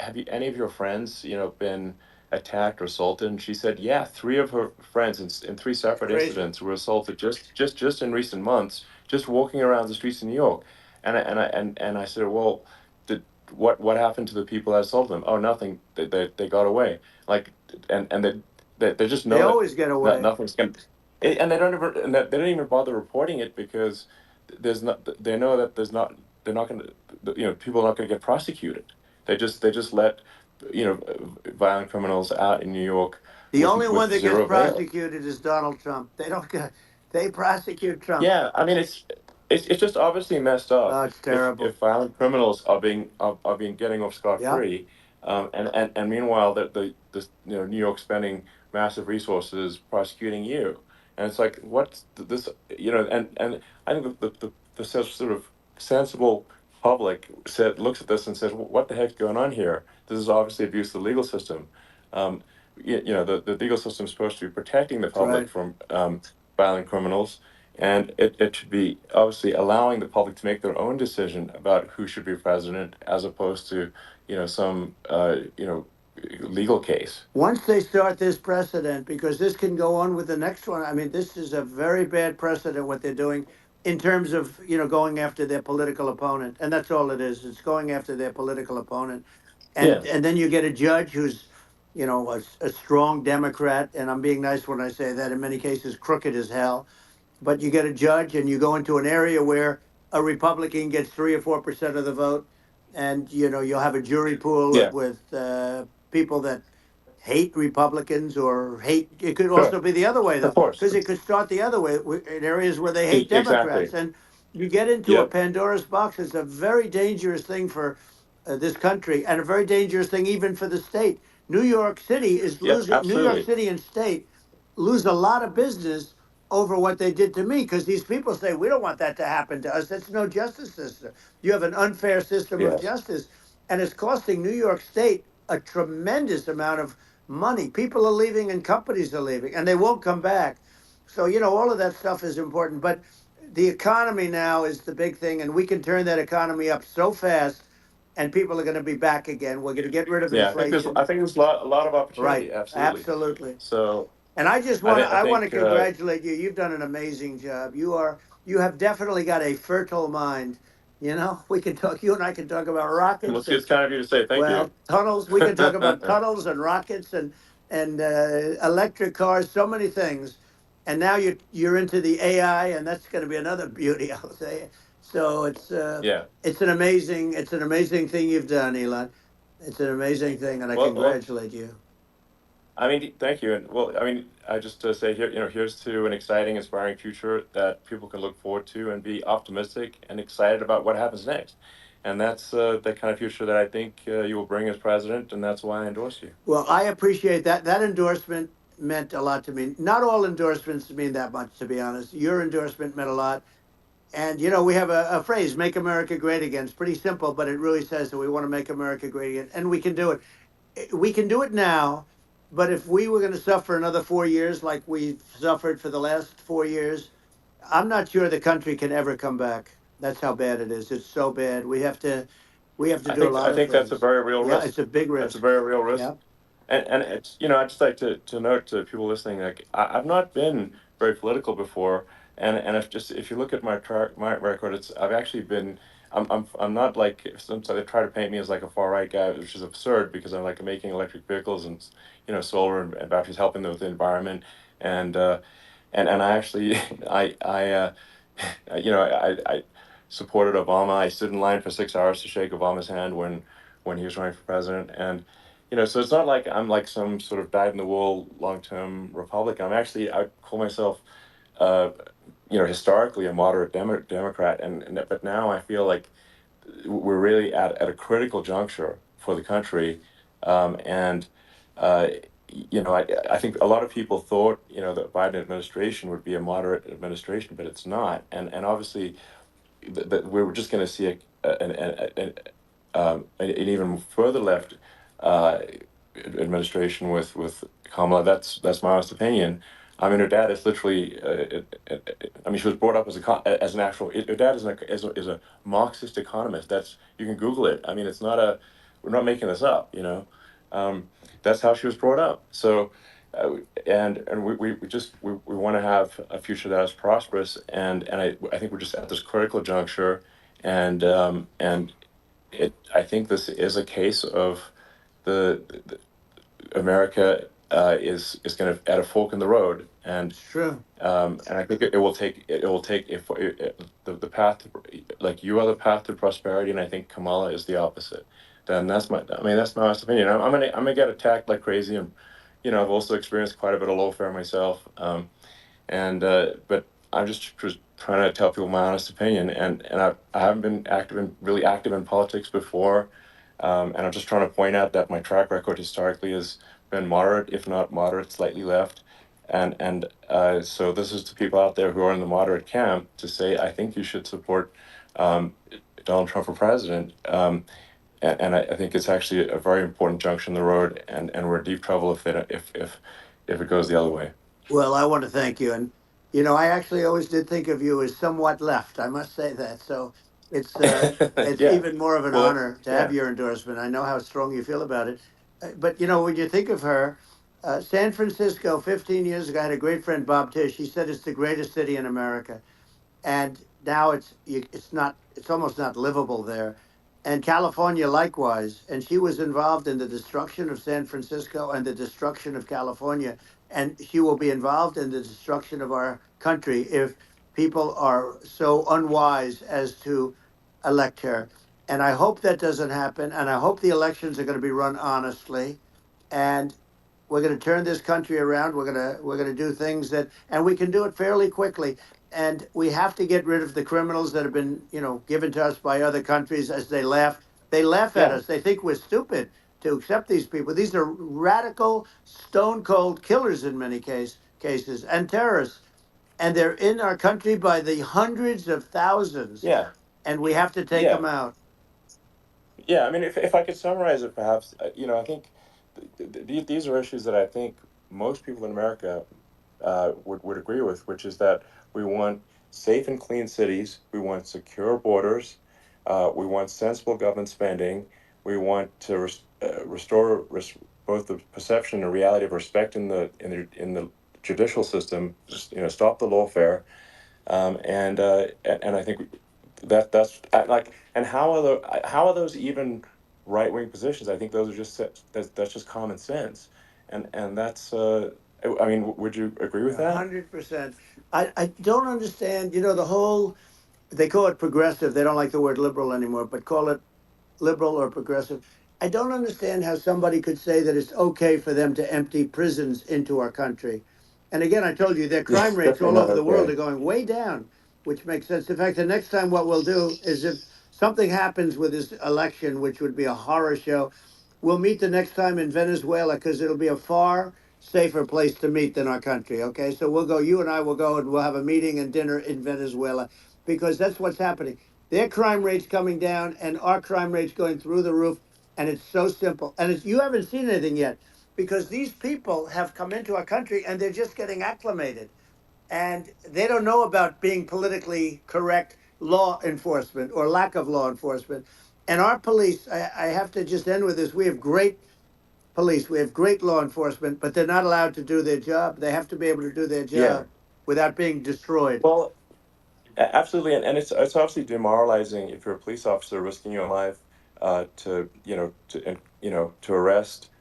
have you any of your friends, been attacked or assaulted? And she said, yeah, three of her friends in three separate Crazy. incidents were assaulted just in recent months, just walking around the streets of New York. And I said, well, did what happened to the people that assaulted them? Oh, nothing. They got away. Like, and they just They know that always get away. nothing's going. And they don't even bother reporting it because there's not. They know that there's not. They're not going to. People are not going to get prosecuted. They just let violent criminals out in New York The with only one with that gets zero bail. prosecuted is Donald Trump. They don't get, they prosecute Trump. Yeah, I mean it's just obviously messed Oh, up it's if terrible. violent criminals are being getting off scot Yeah, free, and meanwhile New York spending massive resources prosecuting you, and it's like this and I think the sort of sensible public looks at this and says, what the heck's going on here? This is obviously abuse of the legal system. Um, the legal system is supposed to be protecting the that's public right. from violent criminals, and it should be obviously allowing the public to make their own decision about who should be president, as opposed to some legal case. Once they start this precedent, because this can go on with the next one. I mean, this is a very bad precedent what they're doing in terms of going after their political opponent, and that's all it is. It's going after their political opponent, Yeah, and then you get a judge who's a strong Democrat, and I'm being nice when I say that. In many cases, crooked as hell, but you get a judge and you go into an area where a Republican gets 3 or 4% of the vote, and you'll have a jury pool yeah, with people that hate Republicans or hate. It could sure, also be the other way of though, course, because it could start the other way in areas where they hate Democrats, exactly. and you get into a Yep, Pandora's box. It's a very dangerous thing for this country, and a very dangerous thing even for the state. New York City is yep, losing. New York absolutely. City and state lose a lot of business over what they did to me, because these people say we don't want that to happen to us. That's no justice system. You have an unfair system of Yes, justice, and it's costing New York State a tremendous amount of money. People are leaving and companies are leaving, and they won't come back. So all of that stuff is important, but the economy now is the big thing, and we can turn that economy up so fast, and people are going to be back again. We're going to get rid of yeah. I think there's inflation. I think there's a lot of Right, opportunity. Absolutely. absolutely. So And I just I want to think I I want to think congratulate you. You've done an amazing job. You have definitely got a fertile mind. We can talk. You and I can talk about well, rockets see, and, it's kind of you to say thank you. well, tunnels. We can talk about tunnels and rockets and electric cars. So many things. And now you're into the AI, and that's going to be another beauty, I'll say. So Yeah. it's an amazing thing you've done, Elon. It's an amazing thing, and I Well, congratulate you. I mean, thank you. And well, I mean, I just say here, here's to an exciting, inspiring future that people can look forward to and be optimistic and excited about what happens next. And that's the kind of future that I think you will bring as president, and that's why I endorse you. Well, I appreciate that. That endorsement meant a lot to me. Not all endorsements mean that much, to be honest. Your endorsement meant a lot. And, we have a phrase, make America great again. It's pretty simple, but it really says that we want to make America great again. And we can do it. We can do it now. But if we were going to suffer another 4 years like we've suffered for the last 4 years, I'm not sure the country can ever come back. That's how bad it is. It's so bad. We have to I do a think lot I of think that's a things. very real Yeah, risk. it's a big That's a risk. very real risk. Yeah. And it's I'd just like to note to people listening, like I've not been very political before, and if you look at my record, I've actually been. I'm not like sometimes they try to paint me as like a far right guy, which is absurd because I'm like making electric vehicles and solar and batteries, helping them with the environment, and and I actually I supported Obama. I stood in line for 6 hours to shake Obama's hand when he was running for president, and so it's not like I'm like some sort of dyed in the wool long term Republican. I call myself uh, historically a moderate Democrat, and but now I feel like we're really at a critical juncture for the country, and uh, I think a lot of people thought the Biden administration would be a moderate administration, but it's not, and obviously that we were just going to see an even further left uh, administration with Kamala. That's my honest opinion. I mean, her dad is literally. I mean, she was brought up as an actual. Her dad is a Marxist economist. That's, you can Google it. I mean, it's not a. We're not making this up. That's how she was brought up. So, and we want to have a future that is prosperous. And I think we're just at this critical juncture, and I think this is a case of the America is going to at a fork in the road, It's true. and I think it will take if the path like you are the path to prosperity, and I think Kamala is the opposite. Then that's my honest opinion. I'm gonna get attacked like crazy, and I've also experienced quite a bit of lawfare myself. And but I'm just trying to tell people my honest opinion, and I haven't been really active in politics before, and I'm just trying to point out that my track record historically has been moderate, if not moderate, slightly left, and so this is to people out there who are in the moderate camp to say I think you should support um, Donald Trump for president. And I think it's actually a very important junction in the road, and we're in deep trouble if it goes the other way. Well, I want to thank you, and I actually always did think of you as somewhat left. I must say that. So it's uh, it's Yeah. even more of an Well, honor to have yeah. your endorsement. I know how strong you feel about it, but when you think of her, San Francisco, 15 years ago, I had a great friend, Bob Tish. He said it's the greatest city in America, and now it's not, it's almost not livable there. And California likewise, and she was involved in the destruction of San Francisco and the destruction of California, and she will be involved in the destruction of our country if people are so unwise as to elect her. And I hope that doesn't happen, and I hope the elections are going to be run honestly, and we're going to turn this country around. We're going to do things that, and we can do it fairly quickly. And we have to get rid of the criminals that have been, given to us by other countries as they laugh. They laugh at Yeah. us. They think we're stupid to accept these people. These are radical, stone cold killers in many cases and terrorists. And they're in our country by the hundreds of thousands. Yeah. And we have to take Yeah. them out. Yeah. I mean, if I could summarize it, perhaps, I think these are issues that I think most people in America would agree with, which is that we want safe and clean cities, we want secure borders, we want sensible government spending, we want to restore both the perception and reality of respect in the judicial system, just stop the lawfare, and I think that's like, and how are those even right wing positions? I think those are that's just common sense, and that's I mean, would you agree with A that? 100%. I don't understand, the whole, they call it progressive. They don't like the word liberal anymore, but call it liberal or progressive. I don't understand how somebody could say that it's okay for them to empty prisons into our country. And again, I told you their Yeah, crime rates definitely all not over the world okay. are going way down, which makes sense. In fact, the next time what we'll do is, if something happens with this election, which would be a horror show, we'll meet the next time in Venezuela, because it'll be a far safer place to meet than our country. Okay. So we'll go, you and I will go, and we'll have a meeting and dinner in Venezuela, because that's what's happening. Their crime rate's coming down and our crime rate's going through the roof. And it's so simple. And you haven't seen anything yet, because these people have come into our country and they're just getting acclimated. And they don't know about being politically correct law enforcement or lack of law enforcement. And our police, I have to just end with this. We have great police, we have great law enforcement, but they're not allowed to do their job. They have to be able to do their Yeah. job without being destroyed. Well, absolutely, and it's obviously demoralizing if you're a police officer risking your life to arrest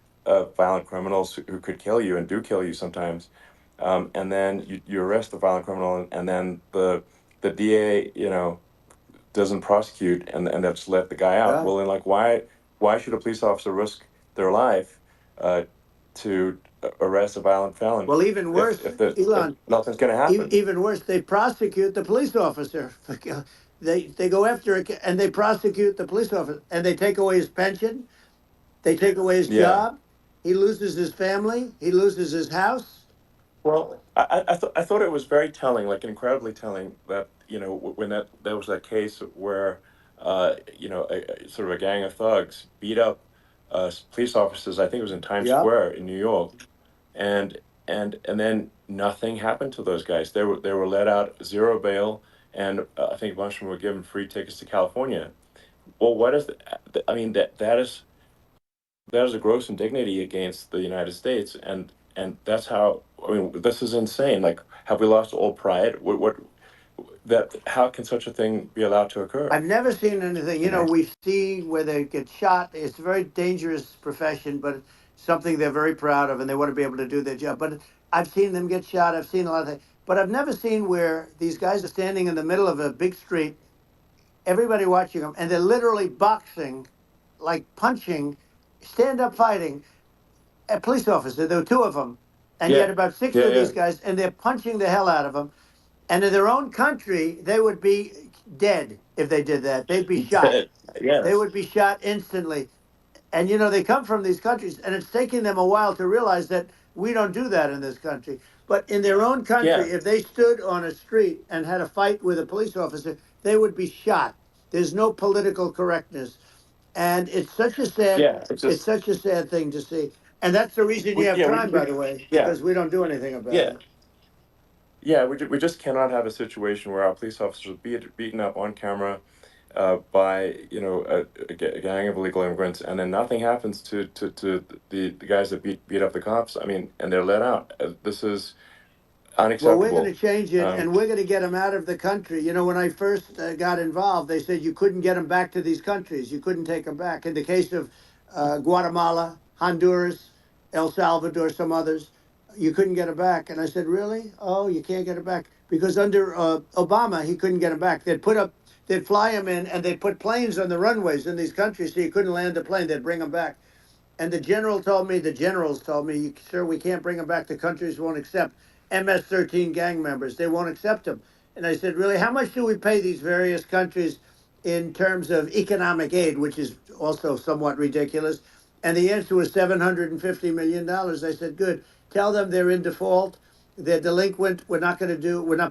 violent criminals who could kill you and do kill you sometimes, and then you arrest the violent criminal, and then the DA doesn't prosecute, and they just let the guy out. Yeah. Well, then, like, why should a police officer risk their life uh, to arrest a violent felon Well, even if worse, if Elon, nothing's going to happen? even worse, they prosecute the police officer. They go after it and they prosecute the police officer, and they take away his pension. They take away his Yeah. job. He loses his family. He loses his house. Well, I thought it was very telling, like incredibly telling, that when there was that case where sort of a gang of thugs beat up police officers. I think it was in Times Yep. Square in New York, and and then nothing happened to those guys. They were let out, zero bail, and I think a bunch of them were given free tickets to California. Well, what is I mean, that is a gross indignity against the United States, and that's how, I mean, this is insane. Like, have we lost all pride? What that how can such a thing be allowed to occur? I've never seen anything. You know? We see where they get shot. It's a very dangerous profession, but something they're very proud of, and they want to be able to do their job. But I've seen them get shot. I've seen a lot of things, but I've never seen where these guys are standing in the middle of a big street, everybody watching them, and they're literally boxing, like punching, stand up fighting a police officer. There were two of them, and Yeah, yet about six yeah, of these yeah. guys, and they're punching the hell out of them. And in their own country, they would be dead if they did that. They'd be shot. They Yes. would be shot instantly. And they come from these countries, and it's taking them a while to realize that we don't do that in this country. But in their own Yeah, country, if they stood on a street and had a fight with a police officer, they would be shot. There's no political correctness, and yeah. It's it's just such a sad thing to see. And that's the reason you we have yeah crime, by the way, yeah, because we don't do anything about yeah. it. Yeah, we just cannot have a situation where our police officers are beaten up on camera by a gang of illegal immigrants, and then nothing happens to the guys that beat up the cops. I mean, and they're let out. This is Well, we're going to unacceptable. change it, Um, and we're going to get them out of the country. When I first got involved, they said you couldn't get them back to these countries. You couldn't take them back. In the case of Guatemala, Honduras, El Salvador, some others, you couldn't get them back. And I said, really? Oh, you can't get them back because under Obama, he couldn't get them back. They'd fly them in, and they'd put planes on the runways in these countries, so you couldn't land a plane. They'd bring them back. And the generals told me, sir, we can't bring them back. The countries won't accept MS-13 gang members. They won't accept them. And I said, really, how much do we pay these various countries in terms of economic aid, which is also somewhat ridiculous? And the answer was $750 million. I said, good. Tell them they're in default. They're delinquent. We're not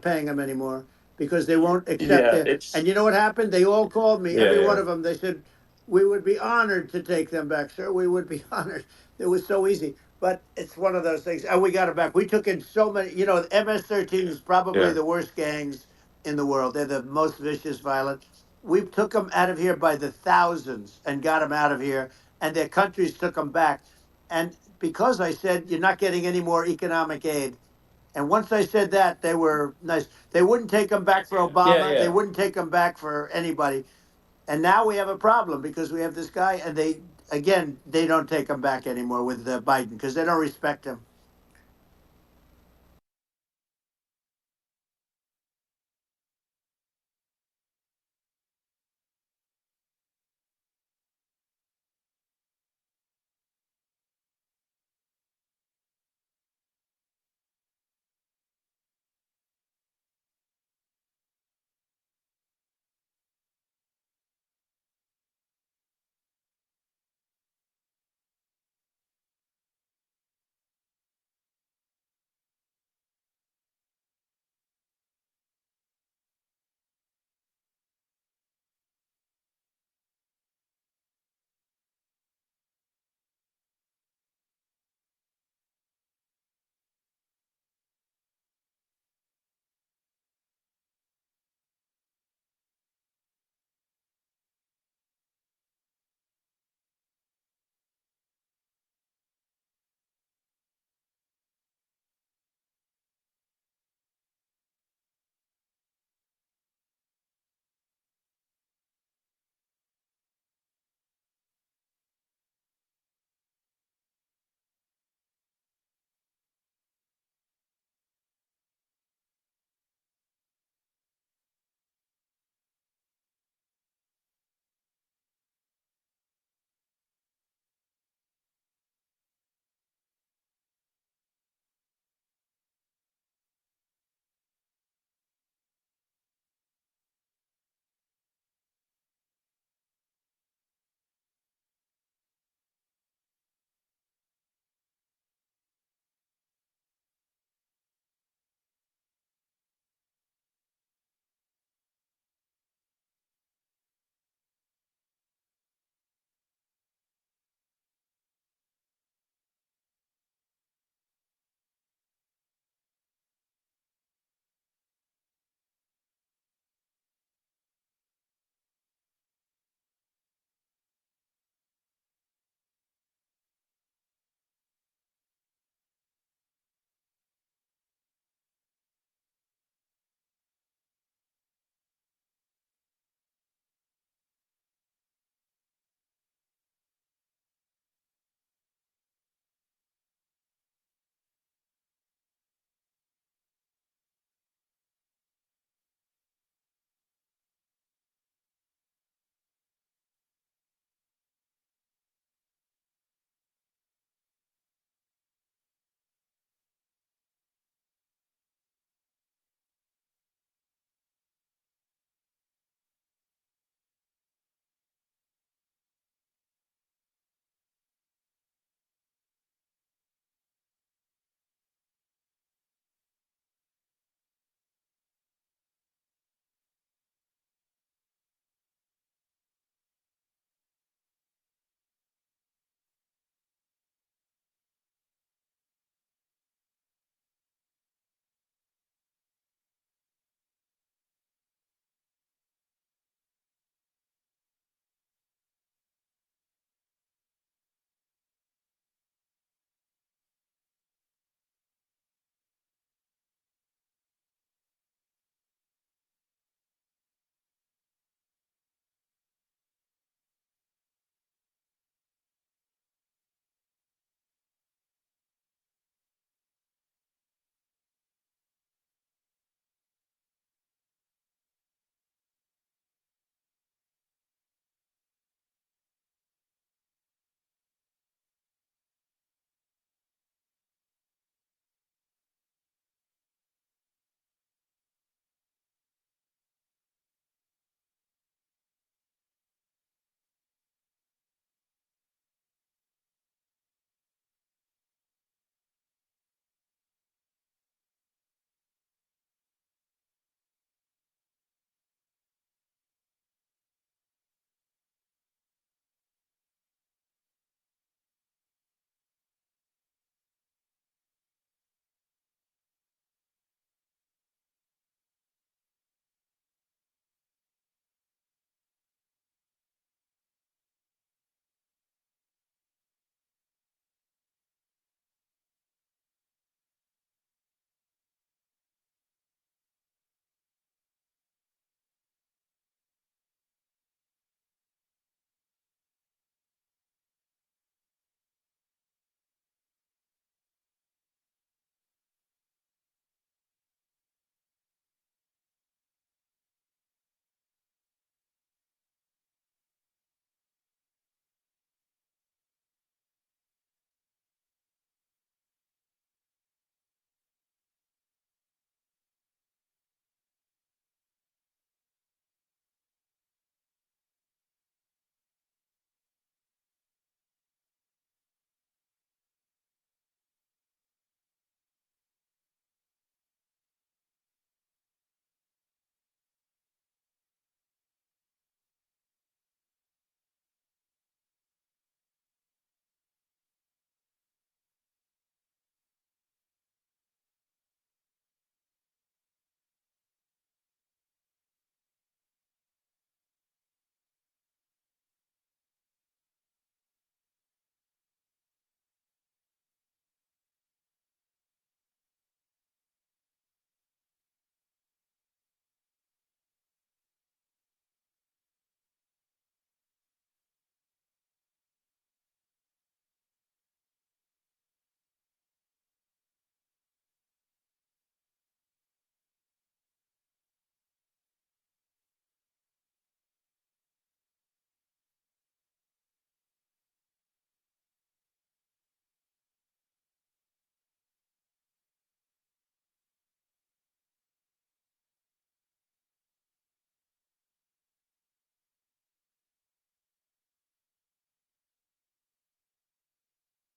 paying them anymore because they won't accept yeah, it. And it's you know what happened? They all called me, yeah, every one yeah, of them. They said, we would be honored to take them back, sir. We would be honored. It was so easy. But it's one of those things. And we got it back. We took in so many, MS-13 is probably yeah, the worst gangs in the world. They're the most vicious, violent. We took them out of here by the thousands and got them out of here. And their countries took them back. And because I said, you're not getting any more economic aid. And once I said that, they were nice. They wouldn't take them back for yeah, Obama. They yeah, wouldn't take them back for anybody. And now we have a problem because we have this guy, and they don't take him back anymore with Biden because they don't respect him.